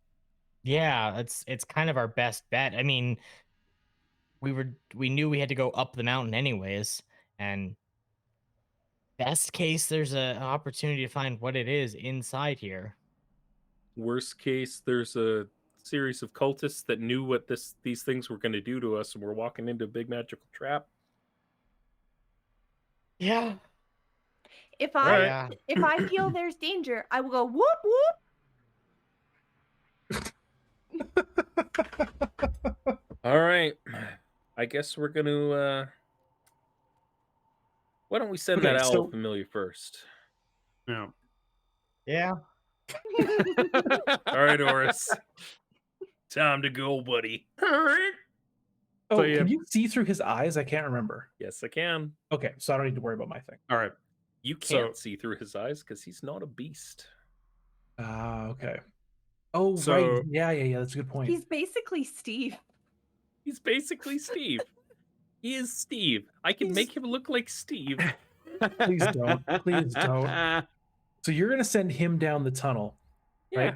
Yeah, it's kind of our best bet. I mean, we knew we had to go up the mountain anyways, and best case there's an opportunity to find what it is inside here. Worst case, there's a series of cultists that knew what these things were going to do to us and we're walking into a big magical trap. Yeah. If I Yeah. if I feel there's danger, I will go whoop whoop. All right. I guess we're going to why don't we send Okay, that owl so- familiar first? Yeah. Yeah. All right, Oris. Time to go, buddy. Oh, So, yeah. can you see through his eyes? I can't remember. Yes, I can. Okay, so I don't need to worry about my thing. All right. You So- can't see through his eyes because he's not a beast. Ah, okay. Oh, So- right. Yeah. That's a good point. He's basically Steve. He's basically Steve. He is Steve. I can make him look like Steve. Please don't. Please don't. So you're gonna send him down the tunnel, Yeah, right?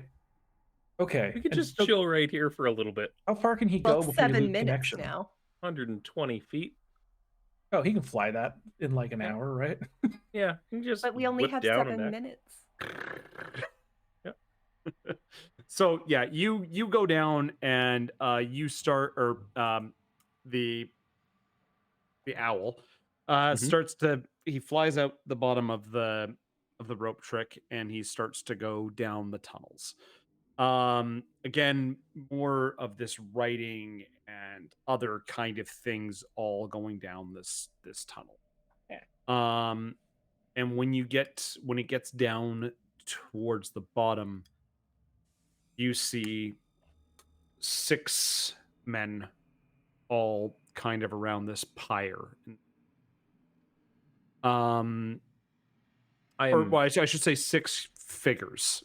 Okay. we could and just so chill right here for a little bit. How far can he go Well, before you 7 lose minutes connection? now. 120 feet. Oh, he can fly that in like an hour, right? Yeah, you can just But we only whip have down 7 and back. minutes. So yeah, you go down and you start, or the owl Mhm. starts to, he flies out the bottom of the rope trick and he starts to go down the tunnels. Again, more of this writing and other kind of things all going down this tunnel. Um and when it gets down towards the bottom, you see 6 men all kind of around this pyre. Um, I or am well, I should say 6 figures,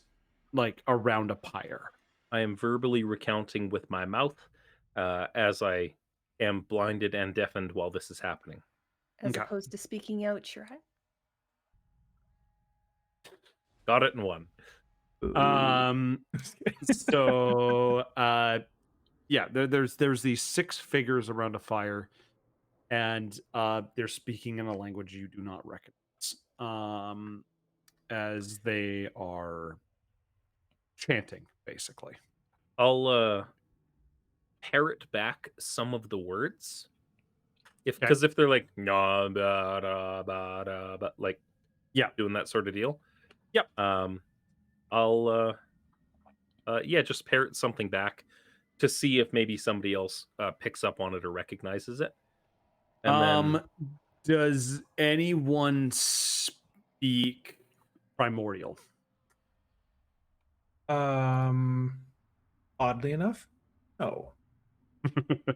like around a pyre. I am verbally recounting with my mouth, as I am blinded and deafened while this is happening. As Okay. opposed to speaking out your head. Got it in one. Um, so yeah, there's these 6 figures around a fire, and they're speaking in a language you do not recognize. As they are chanting, basically. I'll parrot back some of the words. Okay. Because if they're like nah, ba, da, ba, da, ba, like Yeah. doing that sort of deal, Yep. I'll yeah, just parrot something back to see if maybe somebody else picks up on it or recognizes it. And then Does anyone speak primordial? Oddly enough, no.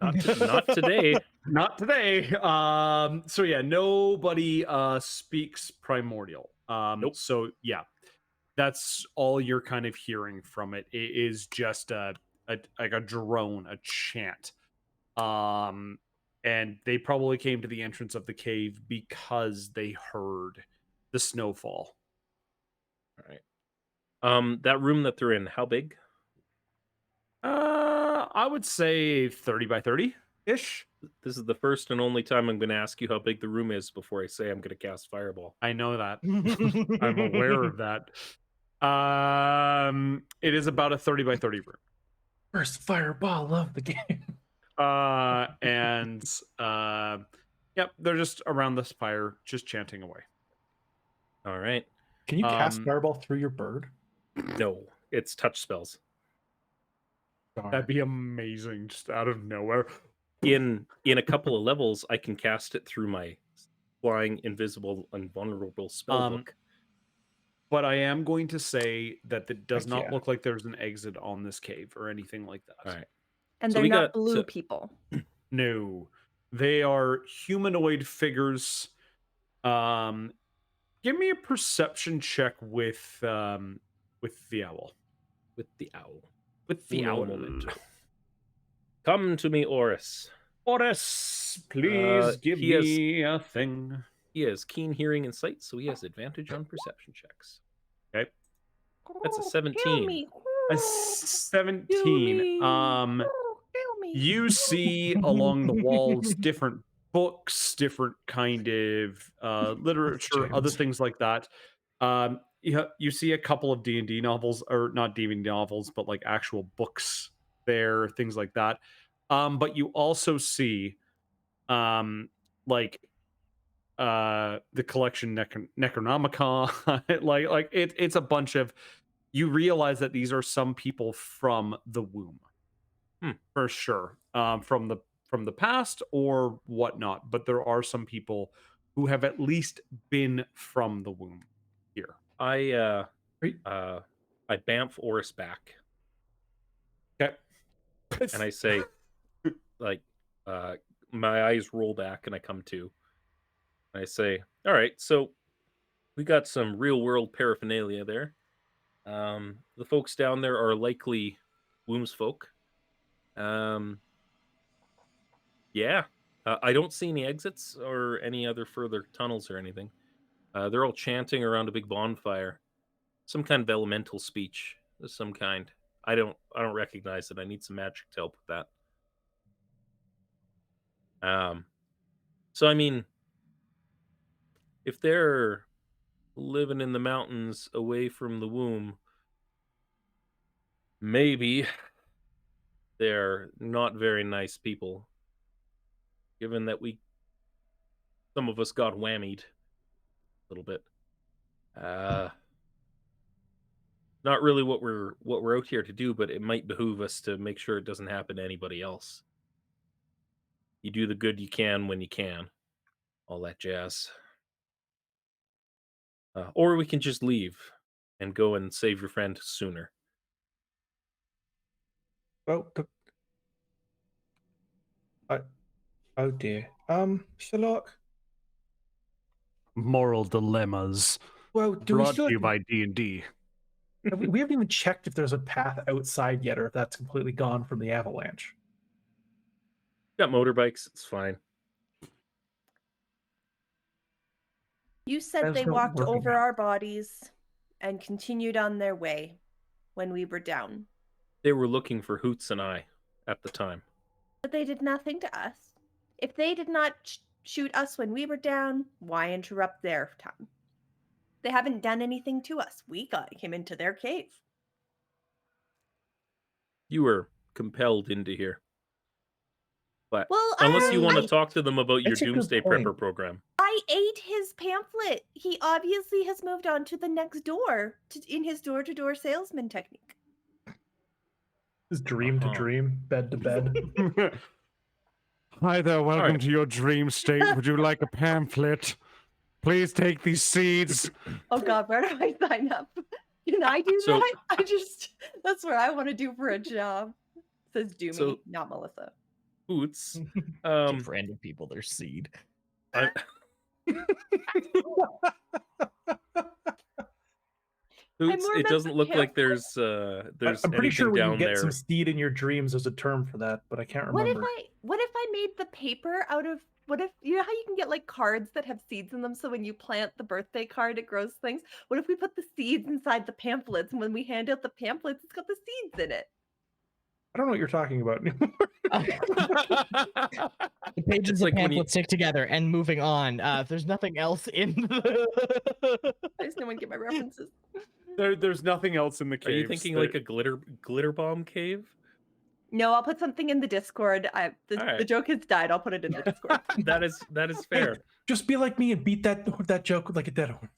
not today. Not today. So yeah, nobody speaks primordial. Nope. So yeah, that's all you're kind of hearing from it. It is just like a drone, a chant. And they probably came to the entrance of the cave because they heard the snowfall. All right. That room that they're in, how big? I would say 30 by 30 ish. This is the first and only time I'm going to ask you how big the room is before I say I'm going to cast Fireball. I know that. I'm aware of that. It is about a 30 by 30 room. First fireball of the game. And yep, they're just around this fire, just chanting away. All right. Can you cast fireball through your bird? No, it's touch spells. That'd be amazing, just out of nowhere. In a couple of levels, I can cast it through my flying, invisible, invulnerable spellbook. But I am going to say that it does Heck not yeah. look like there's an exit on this cave or anything like that. All right. And So they're we not got blue to- people. No, they are humanoid figures. Give me a perception check with the owl. With the owl. With the Uno owl. momento. Come to me, Oris. Oris, please give me a thing. He has keen hearing and sight, so he has advantage on perception checks. Okay. That's a Kill 17. me. A Kill 17. me. Kill me. You see along the walls different books, different kind of literature, other James. things like that. You see a couple of D&D novels, or not D&D novels, but like actual books there, things like that. But you also see like the collection Necronomicon. like it's a bunch of, you realize that these are some people from the womb. For sure, from the past or whatnot, but there are some people who have at least been from the womb here. I bamf Oris back. Okay. And I say, like, my eyes roll back and I come to. And I say, all right, so we got some real world paraphernalia there. The folks down there are likely Womb's folk. Yeah. I don't see any exits or any other further tunnels or anything. They're all chanting around a big bonfire. Some kind of elemental speech of some kind. I don't recognize it. I need some magic to help with that. So I mean, if they're living in the mountains away from the womb, maybe they're not very nice people, given that some of us got whammied a little bit. Not really what we're out here to do, but it might behoove us to make sure it doesn't happen to anybody else. You do the good you can when you can, all that jazz. Or we can just leave and go and save your friend sooner. Well, oh dear. Sherlock. Moral dilemmas. Well, do we Brought still to you by D&D. we haven't even checked if there's a path outside yet, or if that's completely gone from the avalanche. Got motorbikes, it's fine. You said That's they not walked working over out. our bodies and continued on their way when we were down. They were looking for Hoots and I at the time. But they did nothing to us. If they did not shoot us when we were down, why interrupt their time? They haven't done anything to us. We came into their cave. You were compelled into here. But Well, unless you want to talk to them about your That's a good Doomsday point. Prepper program. I ate his pamphlet. He obviously has moved on to the next door in his door-to-door salesman technique. Is dream to dream, bed to bed. Hi there, welcome right. to your dream state. Would you like a pamphlet? Please take these seeds. Oh God, where do I sign up? Can I do So- that? That's what I want to do for a job. Says Doomy, So- not Melissa. Hoots. Give random people their seed. I- Hoots, more it meant doesn't the look like pamphlet. there's I'm pretty sure anything when down you get there. some seed in your dreams, there's a term for that, but I can't remember. What if I made the paper out of what if you know how you can get like cards that have seeds in them, so when you plant the birthday card it grows things? What if we put the seeds inside the pamphlets, and when we hand out the pamphlets, it's got the seeds in it? I don't know what you're talking about anymore. The pages It's of like when you- pamphlet stick together, and moving on. If there's nothing else in the... Why does no one get my references? There's nothing else in the Are cave. you thinking like a glitter bomb cave? No, I'll put something in the Discord. The Alright. joke has died. I'll put it in the Discord. That is fair. Just be like me and beat that joke with like a dead horse.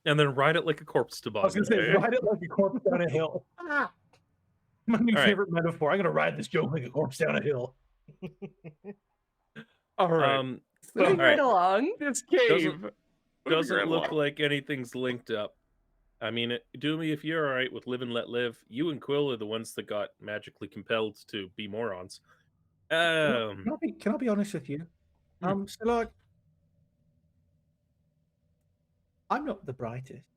And then ride it like a corpse I was toboggan. gonna say, ride it like a corpse down a hill. My new All right. favorite metaphor. I'm gonna ride this joke like a corpse down a hill. All right. Moving all right. right along. This cave Doesn't look like anything's linked up. I mean, Doomy, if you're all right with live and let live, you and Quill are the ones that got magically compelled to be morons. Can I be honest with you? So like, I'm not the brightest.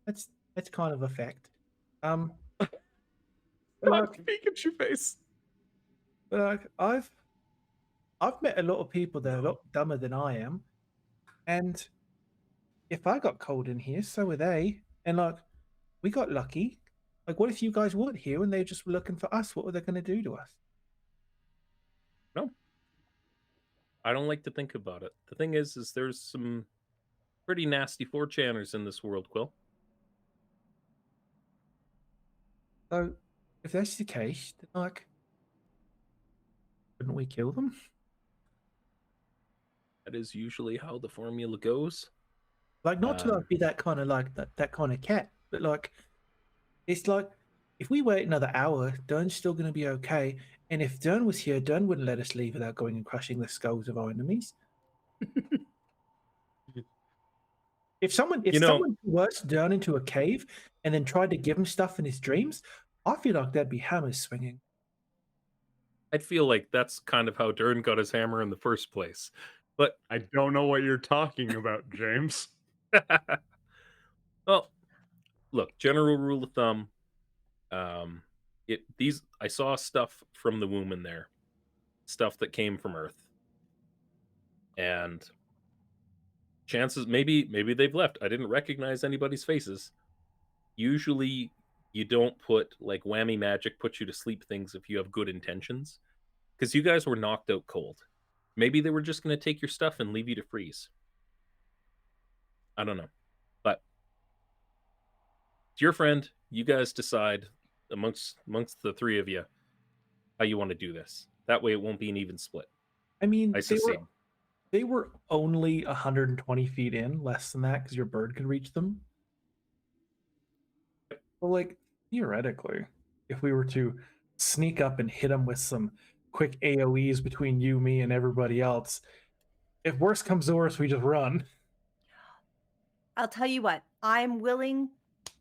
That's kind of a fact. Fuck, Pikachu face. But like, I've met a lot of people that are a lot dumber than I am, and if I got cold in here, so were they. And like, we got lucky. Like, what if you guys weren't here and they just were looking for us? What were they going to do to us? No. I don't like to think about it. The thing is there's some pretty nasty 4chaners in this world, Quill. So, if that's the case, then like, shouldn't we kill them? That is usually how the formula goes. Like, not to like be that kind of like that kind of cat, but like, it's like if we wait another hour, Dern's still going to be okay. And if Dern was here, Dern wouldn't let us leave without going and crushing the skulls of our enemies. If someone coerced Dern into a cave and then tried to give him stuff in his dreams, I feel like that'd be hammers swinging. I'd feel like that's kind of how Dern got his hammer in the first place. But I don't know what you're talking about, James. well, look, general rule of thumb. I saw stuff from the womb in there, stuff that came from Earth, and chances maybe they've left. I didn't recognize anybody's faces. Usually, you don't put like whammy magic put you to sleep things if you have good intentions, because you guys were knocked out cold. Maybe they were just going to take your stuff and leave you to freeze. I don't know. But it's your friend. You guys decide. amongst the three of you how you want to do this. That way, it won't be an even split. I mean, I succeed. they were only 120 feet in, less than that, because your bird could reach them. Well, like, theoretically, if we were to sneak up and hit them with some quick AoEs between you, me, and everybody else, if worse comes to worse, we just run. I'll tell you what, I'm willing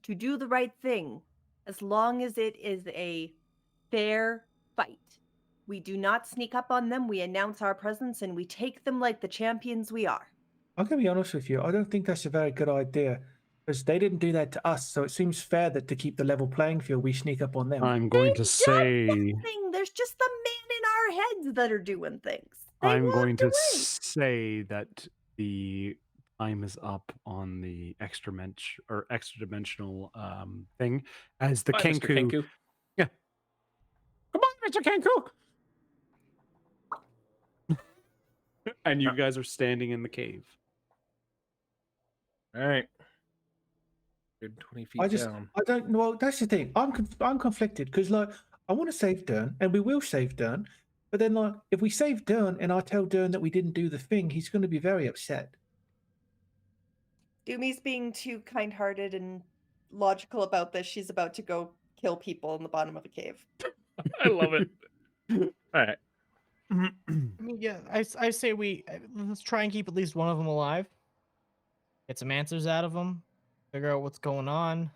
to do the right thing as long as it is a fair fight. We do not sneak up on them, we announce our presence, and we take them like the champions we are. I'm going to be honest with you. I don't think that's a very good idea, because they didn't do that to us, so it seems fair that to keep the level playing field, we sneak up on them. I'm going to say. Nothing. There's just the man in our heads that are doing things. I'm going to away. say that the time is up on the extra dimensional thing as the Bye, Mr. Kenku. Kenku. Yeah. Come on, Mr. Kenku. And you guys are standing in the cave. All right. 120 feet down. I don't know. Well, that's the thing. I'm conflicted because, like, I want to save Dern, and we will save Dern. But then, like, if we save Dern and I tell Dern that we didn't do the thing, he's going to be very upset. Doomy's being too kind-hearted and logical about this. She's about to go kill people in the bottom of a cave. I love it. All right. I mean, yeah, I say let's try and keep at least one of them alive. Get some answers out of them. Figure out what's going on.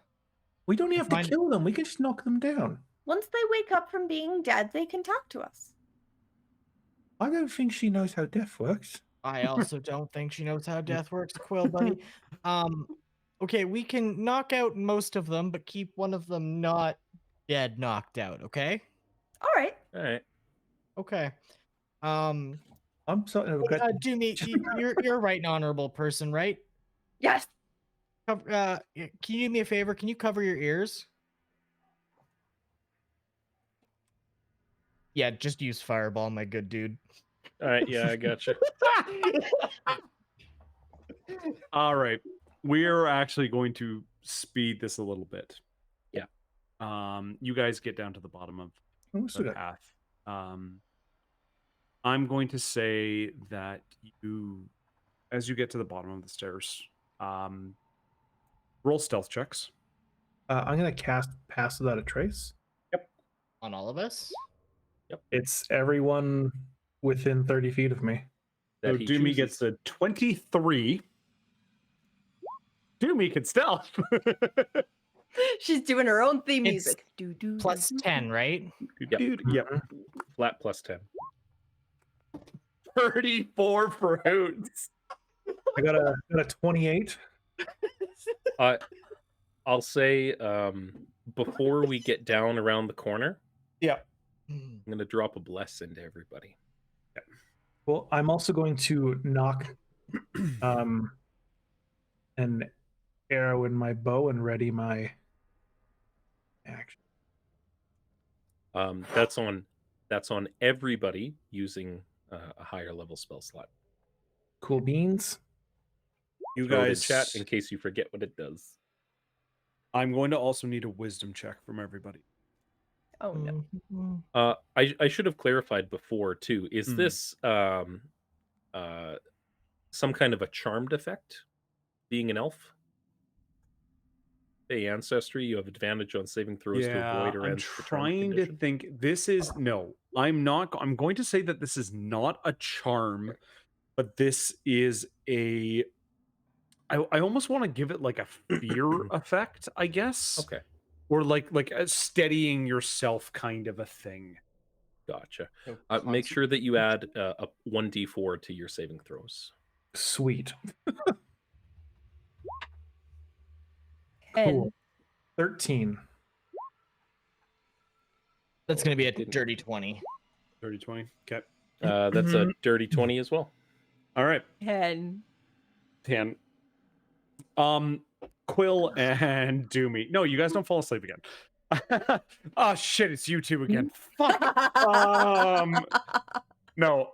We don't even have to kill them. We can just knock them down. Once they wake up from being dead, they can talk to us. I don't think she knows how death works. I also don't think she knows how death works, Quill, buddy. Okay, we can knock out most of them, but keep one of them not dead knocked out, okay? All right. All right. Okay. I'm sorry. Doomy, you're a right and honorable person, right? Yes. Can you do me a favor? Can you cover your ears? Yeah, just use fireball, my good dude. All right. Yeah, I got you. All right. We're actually going to speed this a little bit. Yeah. You guys get down to the bottom of the path. I'm going to say that as you get to the bottom of the stairs, roll stealth checks. I'm going to cast Pass Without a Trace. Yep. On all of us? Yep. It's everyone within 30 feet of me. So Doomy gets a 23. Doomy can stealth. She's doing her own theme It's music. Plus 10, right? Yep. Flat plus 10. 34 fruits. I got a 28. I'll say before we get down around the corner, Yeah. I'm going to drop a bless into everybody. Well, I'm also going to knock an arrow in my bow and ready my action. That's on everybody using a higher level spell slot. Cool beans. You Throw it in guys chat in case you forget what it does. I'm going to also need a wisdom check from everybody. Oh no. I should have clarified before too. Is this some kind of a charmed effect? Being an elf? Hey, ancestry, you have advantage on saving throws to avoid or I'm end the charmed trying to condition? think. This is no. I'm not. I'm going to say that this is not a charm, but this is a. I almost want to give it like a fear effect, I guess. Okay, Or like a steadying yourself kind of a thing. gotcha. Make sure that you add a 1d4 to your saving throws. Sweet. And Cool. 13. That's going to be a dirty 20. 30, 20. Okay. That's a dirty 20 as well. All right. 10. 10. Quill and Doomy. No, you guys don't fall asleep again. Oh shit, it's you two again. Fuck. No.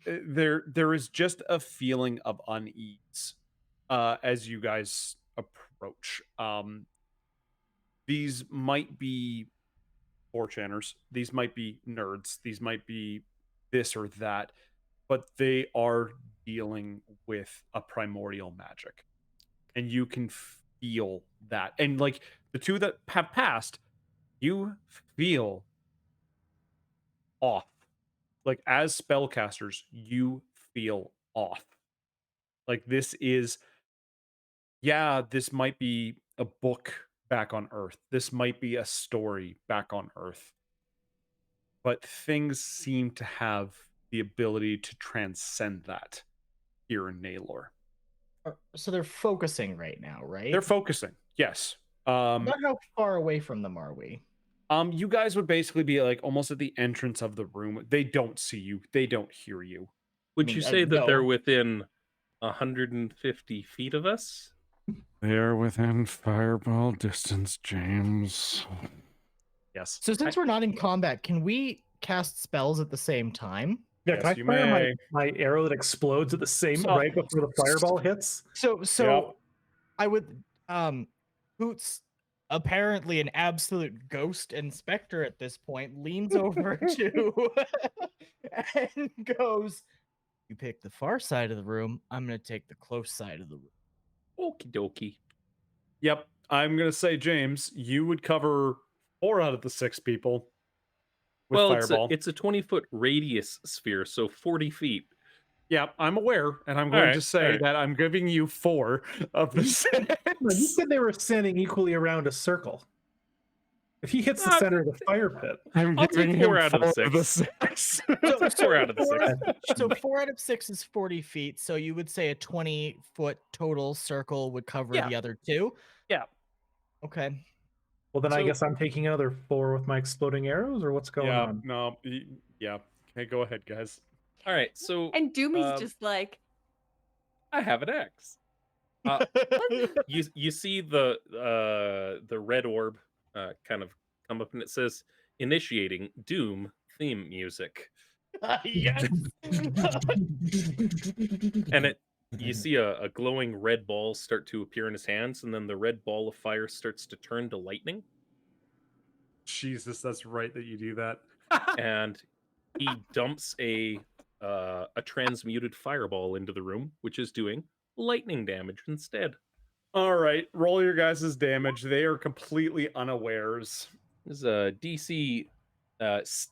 There is just a feeling of unease as you guys approach. these might be 4chaners, these might be nerds, these might be this or that, but they are dealing with a primordial magic. And you can feel that. And like the two that have passed, you feel off. Like as spellcasters, you feel off. Like this is, yeah, this might be a book back on Earth. This might be a story back on Earth. But things seem to have the ability to transcend that here in Naylore. So they're focusing right now, right? They're focusing, yes. Not how far away from them are we? You guys would basically be like almost at the entrance of the room. They don't see you. They don't hear you. Would you say that they're no. within 150 feet of us? They are within fireball distance, James. Yes. So since we're not in combat, can we cast spells at the same time? Yeah, Yes, can I you fire may. my arrow that explodes at the same So- right before the fireball hits? So Yep. I would Hoots, apparently an absolute ghost inspector at this point, leans over to and goes, "You pick the far side of the room, I'm gonna take the close side of the room." Okie dokie. Yep. I'm gonna say, James, you would cover 4 out of the 6 people with Well, fireball. it's a 20-foot radius sphere, so 40 feet. Yeah, I'm aware, and I'm All going right, to say all right. that I'm giving you 4 of the 6. No, you said they were standing equally around a circle. If he hits the center of the fire pit, I'm I'll take giving 4 him out of the 4 of the 6. 6. So 4 out of the 6. So 4 out of 6 is 40 feet. So you would say a 20-foot total circle would cover Yeah. the other 2? Yeah. Okay. well, then I So- guess I'm taking another 4 with my exploding arrows, or what's going Yeah, on? no, yeah. Okay, go ahead, guys. All right, so And Doomy's just like, I have an axe. You see the red orb kind of come up, and it says initiating Doom theme music, Yes. and you see a glowing red ball start to appear in his hands, and then the red ball of fire starts to turn to lightning, Jesus, that's right that you do that. and he dumps a transmuted fireball into the room, which is doing lightning damage instead. All right, roll your guys' damage. They are completely unawares. This is a DC,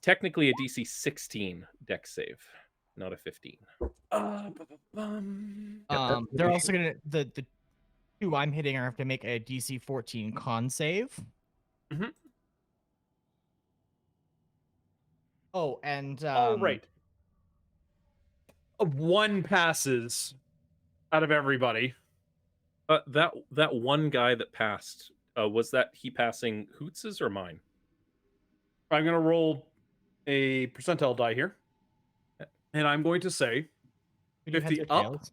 technically a DC 16 deck save, not a 15. They're also gonna the 2 I'm hitting are have to make a DC 14 con save. Mhm. Oh, and All right. 1 passes out of everybody. That one guy that passed, was that he passing Hoots's or mine? I'm going to roll a percentile die here. And I'm going to say, Could you 50 heads or up. tails?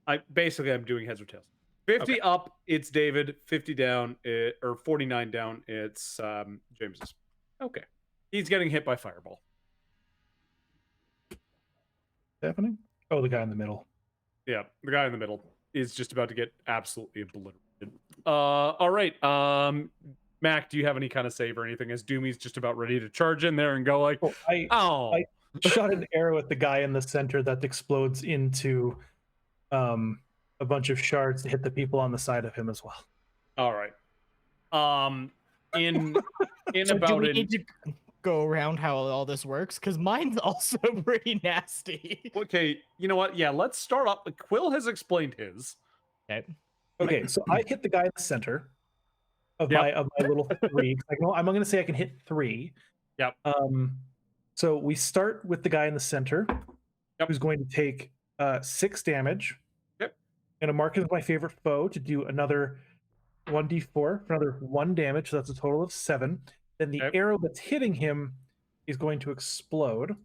I'm doing heads or tails. 50 Okay. up, it's David. 50 down, or 49 down, it's James's. Okay. He's getting hit by fireball. Happening? Oh, the guy in the middle. Yeah, the guy in the middle is just about to get absolutely obliterated. All right. Mac, do you have any kind of save or anything? As Doomy's just about ready to charge in there and go like, Oh, I shot an arrow at the guy in the center that explodes into a bunch of shards to hit the people on the side of him as well. all right. In So do about we an need to go around how all this works? Because mine's also pretty nasty. okay, you know what? Yeah, let's start up. Quill has explained his. Okay. Okay, so I hit the guy in the center of Yep. my little 3. I'm going to say I can hit 3. Yep. So we start with the guy in the center, Yep. who's going to take 6 damage. Yep. I'm going to mark it as my favorite foe to do another 1d4 for another 1 damage. So that's a total of 7. Then the Yep. arrow that's hitting him is going to explode.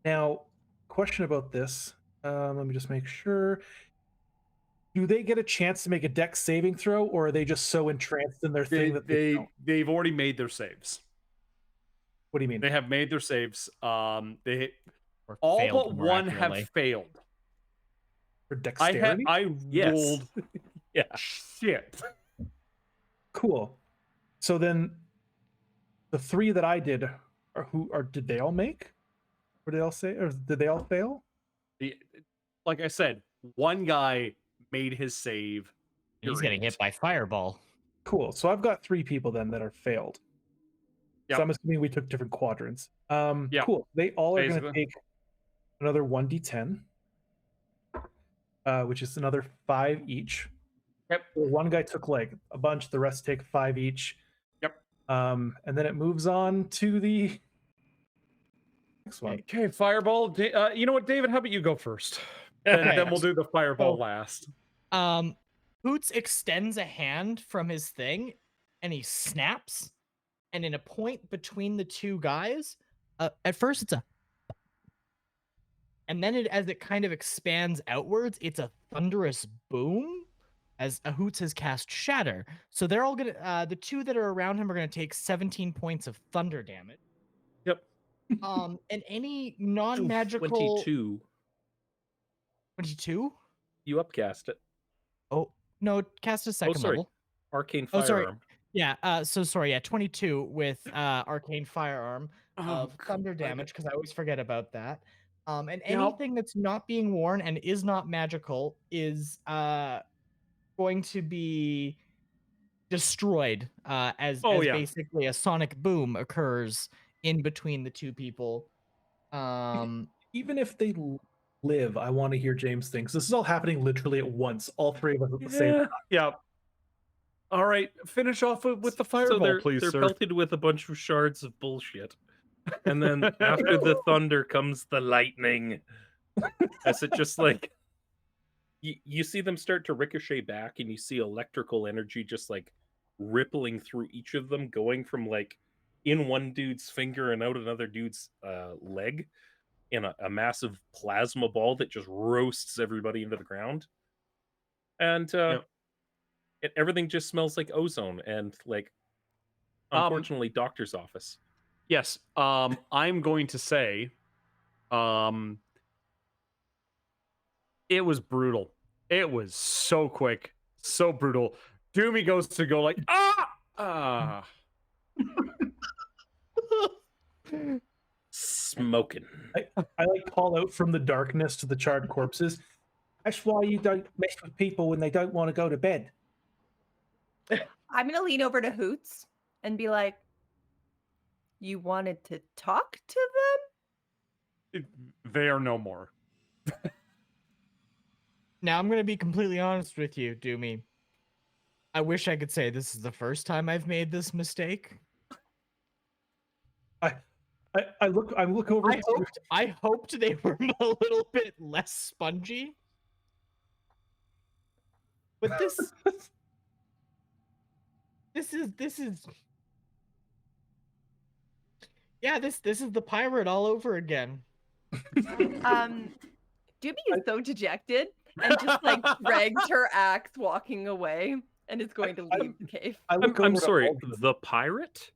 Now, question about this. Let me just make sure. Do they get a chance to make a dex saving throw, or are they just so entranced in their thing that they don't? They've already made their saves. What do you mean? They have made their saves. They Or all failed but more one accurately. have failed. For I dexterity? I Yes. rolled Yeah. Shit. Cool. So then the 3 that I did did they all make? Or did they all say, or did they all fail? Like I said, one guy made his save. He's getting hit by fireball. Cool. So I've got 3 people then that are failed. Yep. So I'm assuming we took different quadrants. Yep. Cool. They all are going to Basically. take another 1d10, which is another 5 each. Yep. So one guy took like a bunch, the rest take 5 each. Yep. And then it moves on to the next one. Okay, fireball. You know what, David? How about you go first? Then we'll do the fireball last. Hoots extends a hand from his thing, and he snaps. And in a point between the 2 guys, at first it's a, and then as it kind of expands outwards, it's a thunderous boom. As Hoots has cast Shatter, so they're all gonna. The 2 that are around him are gonna take 17 points of thunder damage. Yep. And any non-magical 22. 22. You upcast it. Oh no! Cast a second level. Arcane Oh, sorry. firearm. Yeah. So sorry. Yeah, 22 with arcane firearm of thunder damage because I always forget about that. And anything that's not being worn and is not magical is going to be destroyed as basically a sonic boom occurs in between the 2 people. Even if they live, I want to hear James think. This is all happening literally at once. All 3 of us at the same time. Yeah. All right, finish off with the fireball, so please, they're sir. pelted with a bunch of shards of bullshit. And then after the thunder comes the lightning. As it just like you see them start to ricochet back, and you see electrical energy just like rippling through each of them, going from like in one dude's finger and out another dude's leg in a massive plasma ball that just roasts everybody into the ground. And everything just smells like ozone and like, unfortunately, doctor's office. Yes. I'm going to say, it was brutal. It was so quick, so brutal. Doomy goes to go like, Smoking. I like call out from the darkness to the charred corpses. That's why you don't mess with people when they don't want to go to bed. I'm going to lean over to Hoots and be like, you wanted to talk to them? They are no more. Now, I'm going to be completely honest with you, Doomy. I wish I could say this is the first time I've made this mistake. I look over. I hoped they were a little bit less spongy. But this is yeah, this is the pirate all over again. Doobie is so dejected and just like drags her axe walking away and is going to leave the cave. I'm sorry, the pirate?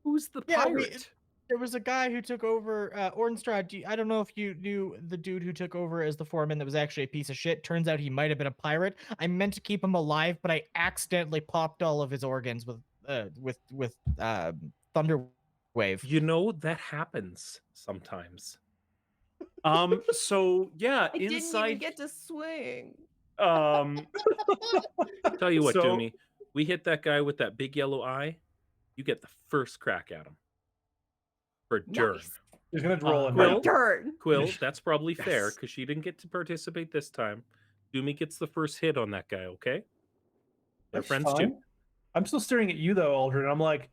Who's the pirate? There was a guy who took over Ornstrad. I don't know if you knew the dude who took over as the foreman that was actually a piece of shit. Turns out he might have been a pirate. I meant to keep him alive, but I accidentally popped all of his organs with thunder wave. You know, that happens sometimes. So yeah, I didn't even get to swing. Tell you what, Doomy, we hit that guy with that big yellow eye. You get the first crack at him. For Dern. Nice. He's gonna roll Dern. Quill, that's probably fair because she didn't get to participate this time. Doomy gets the first hit on that guy, okay? They're friends too. I'm still staring at you though, Aldrin. I'm like,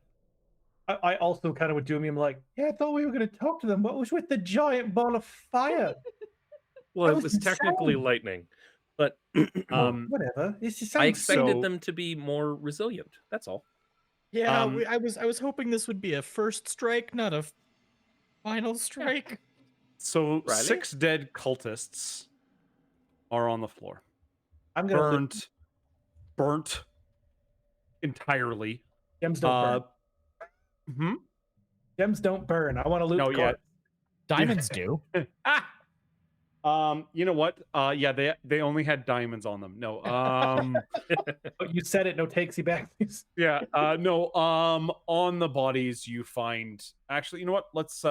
I also kind of with Doomy. I'm like, yeah, I thought we were gonna talk to them. What was with the giant ball of fire? Well, it was technically lightning, but whatever. It's just I expected them to be more resilient. That's all. Yeah, I was hoping this would be a first strike, not a final strike. So Riley? 6 dead cultists are on the floor. I'm gonna burnt entirely. Gems don't burn. Gems don't burn. I want to loot. No, yeah. Diamonds do. You know what? Yeah, they only had diamonds on them. No. Oh, you said it. No takesy backsies. Yeah. No. On the bodies you find. Actually, you know what? Let's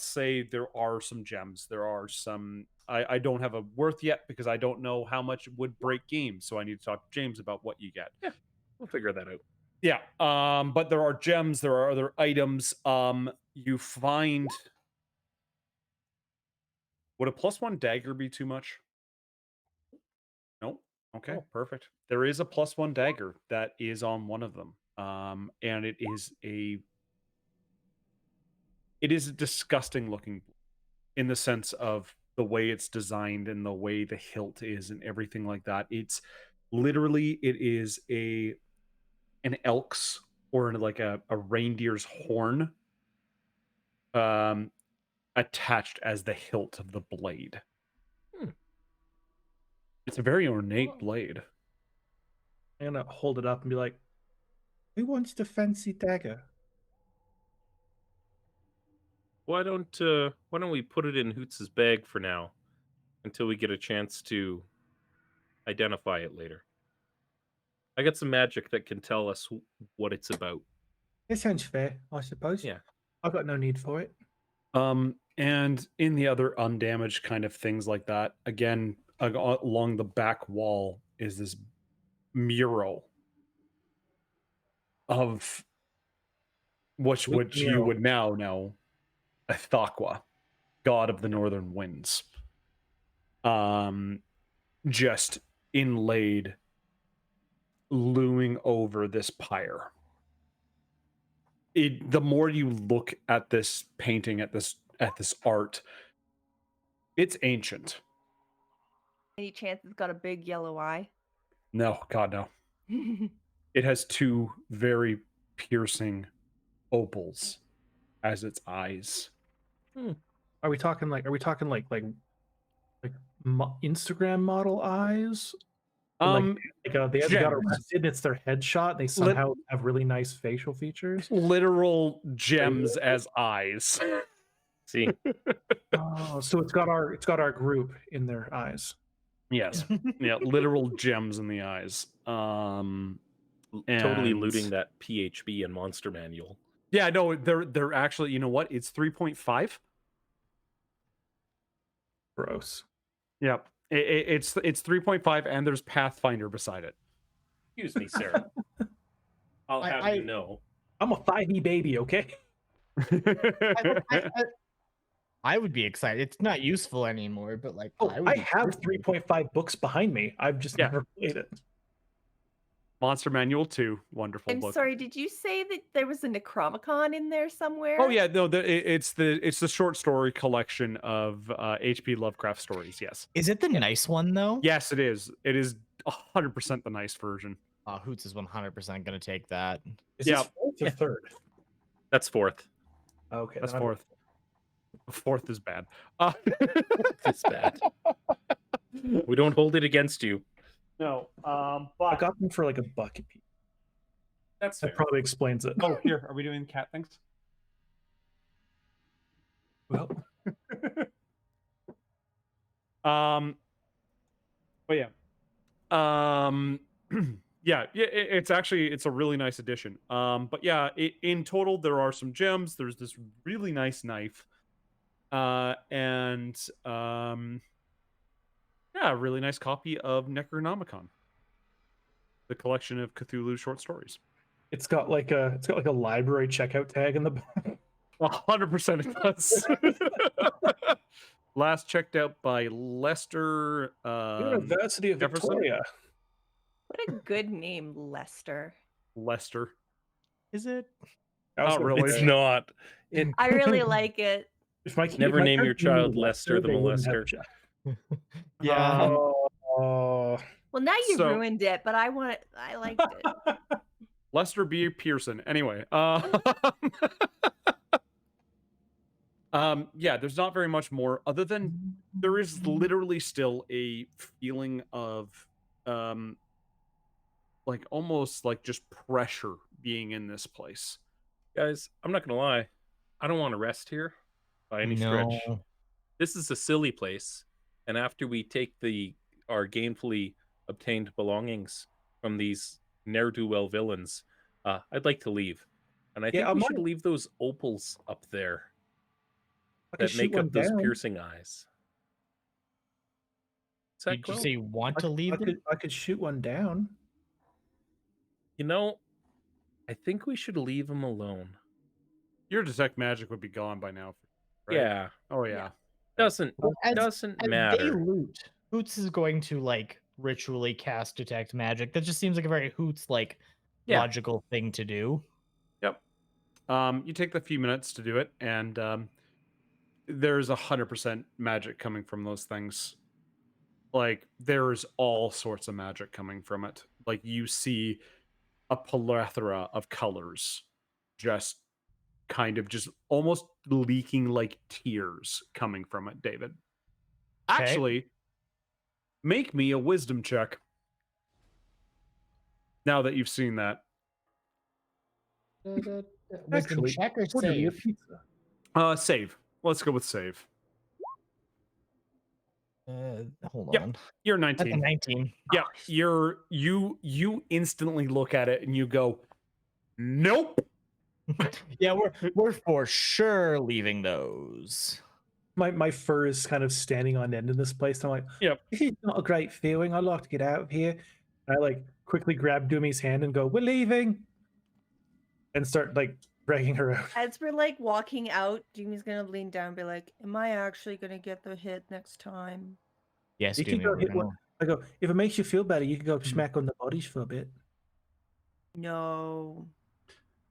say there are some gems. There are some. I don't have a worth yet because I don't know how much it would break games. So I need to talk to James about what you get. Yeah, we'll figure that out. Yeah. But there are gems. There are other items. You find. Would a +1 dagger be too much? No. Okay, Oh. perfect. There is a +1 dagger that is on one of them. And it is a disgusting looking in the sense of the way it's designed and the way the hilt is and everything like that. It's literally it is an elk's or like a reindeer's horn attached as the hilt of the blade. It's a very ornate blade. I'm gonna hold it up and be like, "Who wants the fancy dagger?" Why don't we put it in Hoots's bag for now until we get a chance to identify it later? I got some magic that can tell us what it's about. It sounds fair, I suppose. Yeah. I've got no need for it. And in the other undamaged kind of things like that, again, along the back wall is this mural of which you would now know Ithaqua, god of the northern winds. Just inlaid, looming over this pyre. The more you look at this painting, at this art, it's ancient. Any chance it's got a big yellow eye? No, God, no. It has two very piercing opals as its eyes. Are we talking like Instagram model eyes? They got arrested and it's their headshot. They somehow have really nice facial features. Literal gems as eyes. See? Oh, so it's got our group in their eyes. Yes. Yeah, literal gems in the eyes. Totally looting that PHB and Monster Manual. Yeah, no, they're actually, you know what? It's 3.5. Gross. Yep. It's 3.5 and there's Pathfinder beside it. Excuse me, Sarah. I'll have you know. I'm a 5e baby, okay? I would be excited. It's not useful anymore, but like I have 3.5 books behind me. I've just never played it. Monster Manual 2, wonderful I'm book. sorry, did you say that there was a Necronomicon in there somewhere? Oh yeah, no, it's the short story collection of H.P. Lovecraft stories. Yes. Is it the nice one though? Yes, it is. It is 100% the nice version. Hoots is 100% gonna take that. Is this fourth or third? That's fourth. Okay, that's fourth. Fourth is bad. It's bad. We don't hold it against you. No, I got them for like $1 a piece. That probably explains it. Oh, here, are we doing cat things? Well, but yeah, it's a really nice addition. But yeah, in total there are some gems. There's this really nice knife, and yeah, a really nice copy of Necronomicon, the collection of Cthulhu short stories. It's got like a library checkout tag in the back. 100% it does. Last checked out by Lester. University of Jefferson? Victoria. What a good name, Lester. Lester. Is it? Not really. It's not. I really like it. Never name your child Lester the Molester. Yeah. Oh. Well, now you ruined it, but I liked it. Lester B. Pearson. Anyway, yeah, there's not very much more other than there is literally still a feeling of like almost like just pressure being in this place. Guys, I'm not gonna lie. I don't want to rest here by any stretch. This is a silly place. and after we take our gainfully obtained belongings from these ne'er-do-well villains, I'd like to leave. And I think I we might. should leave those opals up there I could that shoot make one up those down. piercing eyes. Is that Did you Quill? say you want to leave them? I could shoot one down. You know, I think we should leave them alone. Your detect magic would be gone by now, right? Yeah, Oh yeah. doesn't As they matter. loot, Hoots is going to like ritually cast detect magic. That just seems like a very Hoots like Yeah. logical thing to do. Yep. You take the few minutes to do it, and there's 100% magic coming from those things. Like there's all sorts of magic coming from it. Like you see a plethora of colors, just kind of just almost leaking like tears coming from it, David. Actually, make me a wisdom check. Now that you've seen that. Wisdom check or order me a save? pizza. Save. Let's go with save. Hold Yep. on. You're That's a 19. 19. Yeah, you instantly look at it and you go, nope. Yeah, we're for sure leaving those. My fur is kind of standing on end in this place. I'm like, Yep. this is not a great feeling. I'd like to get out of here. I like quickly grab Doomy's hand and go, we're leaving. And start like dragging her out. As we're like walking out, Jimmy's gonna lean down and be like, "Am I actually gonna get the hit next time?" Yes, You can Doomy, go we're hit gonna- one. I go, if it makes you feel better, you can go smack on the bodies for a bit. No.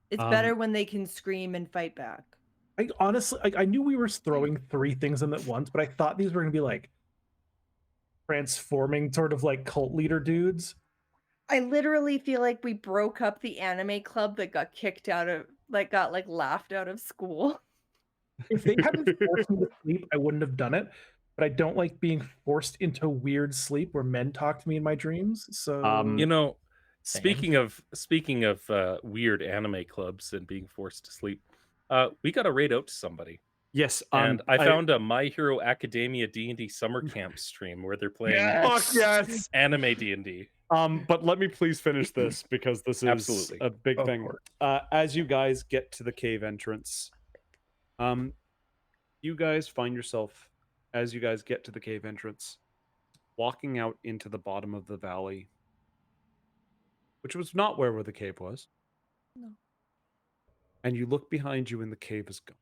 It's better when they can scream and fight back. I honestly, I knew we were throwing 3 things in at once, but I thought these were going to be like transforming sort of like cult leader dudes. I literally feel like we broke up the anime club that got kicked out of, like, got like laughed out of school. If they hadn't forced me to sleep, I wouldn't have done it. But I don't like being forced into weird sleep where men talk to me in my dreams. So You know, Same. speaking of weird anime clubs and being forced to sleep, we got to raid out to somebody. Yes, And I found a My Hero Academia D&D summer camp stream where they're playing Fuck yes. anime D&D. But let me please finish this because this is Absolutely. a big Of thing. course. As you guys get to the cave entrance, you guys find yourself, as you guys get to the cave entrance, walking out into the bottom of the valley, which was not where the cave was. No. And you look behind you and the cave is gone.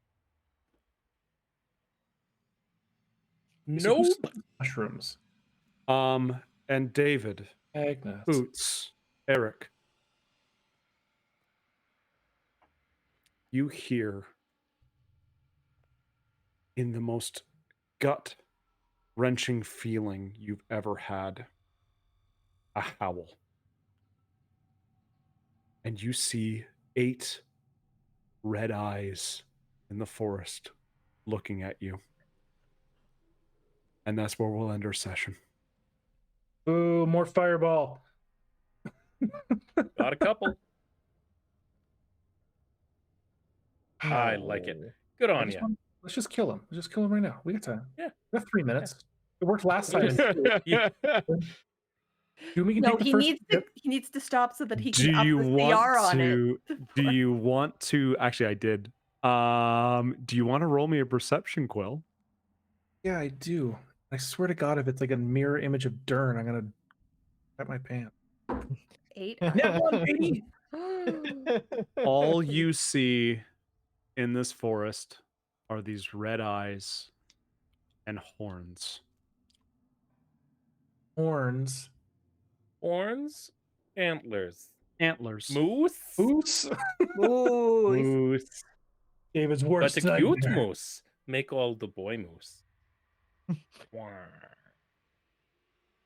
So who's Nope. mushrooms. And David, Agnes. Boots, Eric, you hear in the most gut-wrenching feeling you've ever had a howl. And you see 8 red eyes in the forest looking at you. And that's where we'll end our session. Ooh, more fireball. Got a couple. I like it. Good on you. Let's just kill him. Let's just kill him right now. We got time. Yeah. We have 3 minutes. It worked last time. We can No, take the he first needs to stop so that he Do can up you the CR want on it. to? Do you want to? Actually, I did. Do you want to roll me a perception, Quill? Yeah, I do. I swear to God, if it's like a mirror image of Dern, I'm gonna wet my pants. 8. Nat one, baby! All you see in this forest are these red eyes and horns. Horns. Horns, antlers, Antlers. moose, Moose. Moose. David's but worst a cute nightmare. moose. Make all the boy moose. Wah.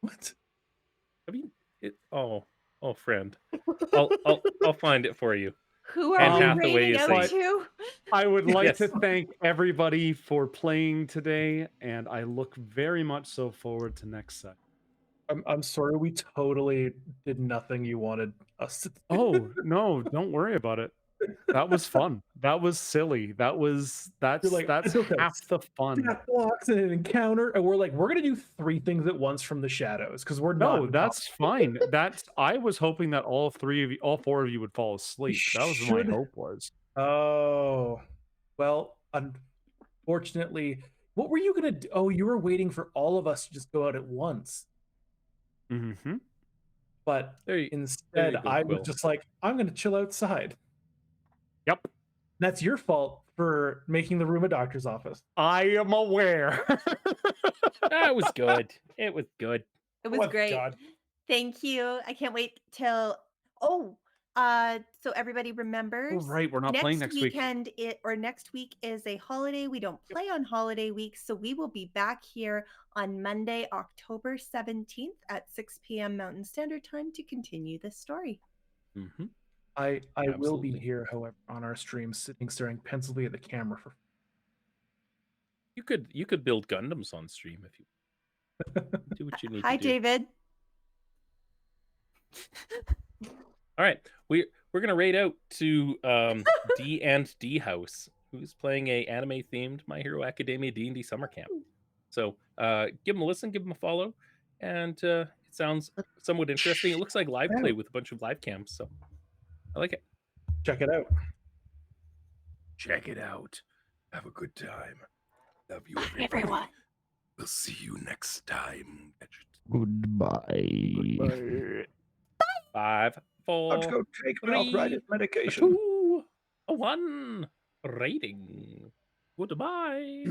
What? I mean, oh, friend. I'll find it for you. Who Anne are we Hathaway raiding is out like- to? I would like Yes. to thank everybody for playing today, and I look very much so forward to next set. I'm sorry, we totally did nothing you wanted us to do. Oh, no, don't worry about it. That was fun. That was silly. That's like, I that's built a half the fun. stat blocks and an encounter, and we're like, we're gonna do 3 things at once from the shadows because we're not. No, in that's fine. That's I was hoping that all 4 of you would fall asleep. That was my should- hope was. Oh, well, unfortunately, what were you gonna do? Oh, you were waiting for all of us to just go out at once. Mm-hmm. But There you instead, go, I Quill. was just like, I'm gonna chill outside. Yep. That's your fault for making the room a doctor's office. I am aware. That was good. It was good. It was What great. God. Thank you. I can't wait till so everybody remembers right, we're not playing next week. weekend next week is a holiday. We don't play on holiday weeks, so we will be back here on Monday, October 17th at 6 p.m. Mountain Standard Time to continue this story. Mm-hmm. I will be Absolutely. here, however, on our stream, sitting staring pensively at the camera for. You could build Gundams on stream if you do what you need Hi, to do. David. All right, we're gonna raid out to D&D House, who's playing a anime themed My Hero Academia D&D summer camp. So give them a listen, give them a follow, and it sounds somewhat interesting. It looks like live play with a bunch of live cams, so I like it. Check it out. Check it out. Have a good time. Love you, Everyone. We'll see you next time. Goodbye. 5, 4, Let's go take 3, arthritis medication. 2, 1. Rating. Goodbye.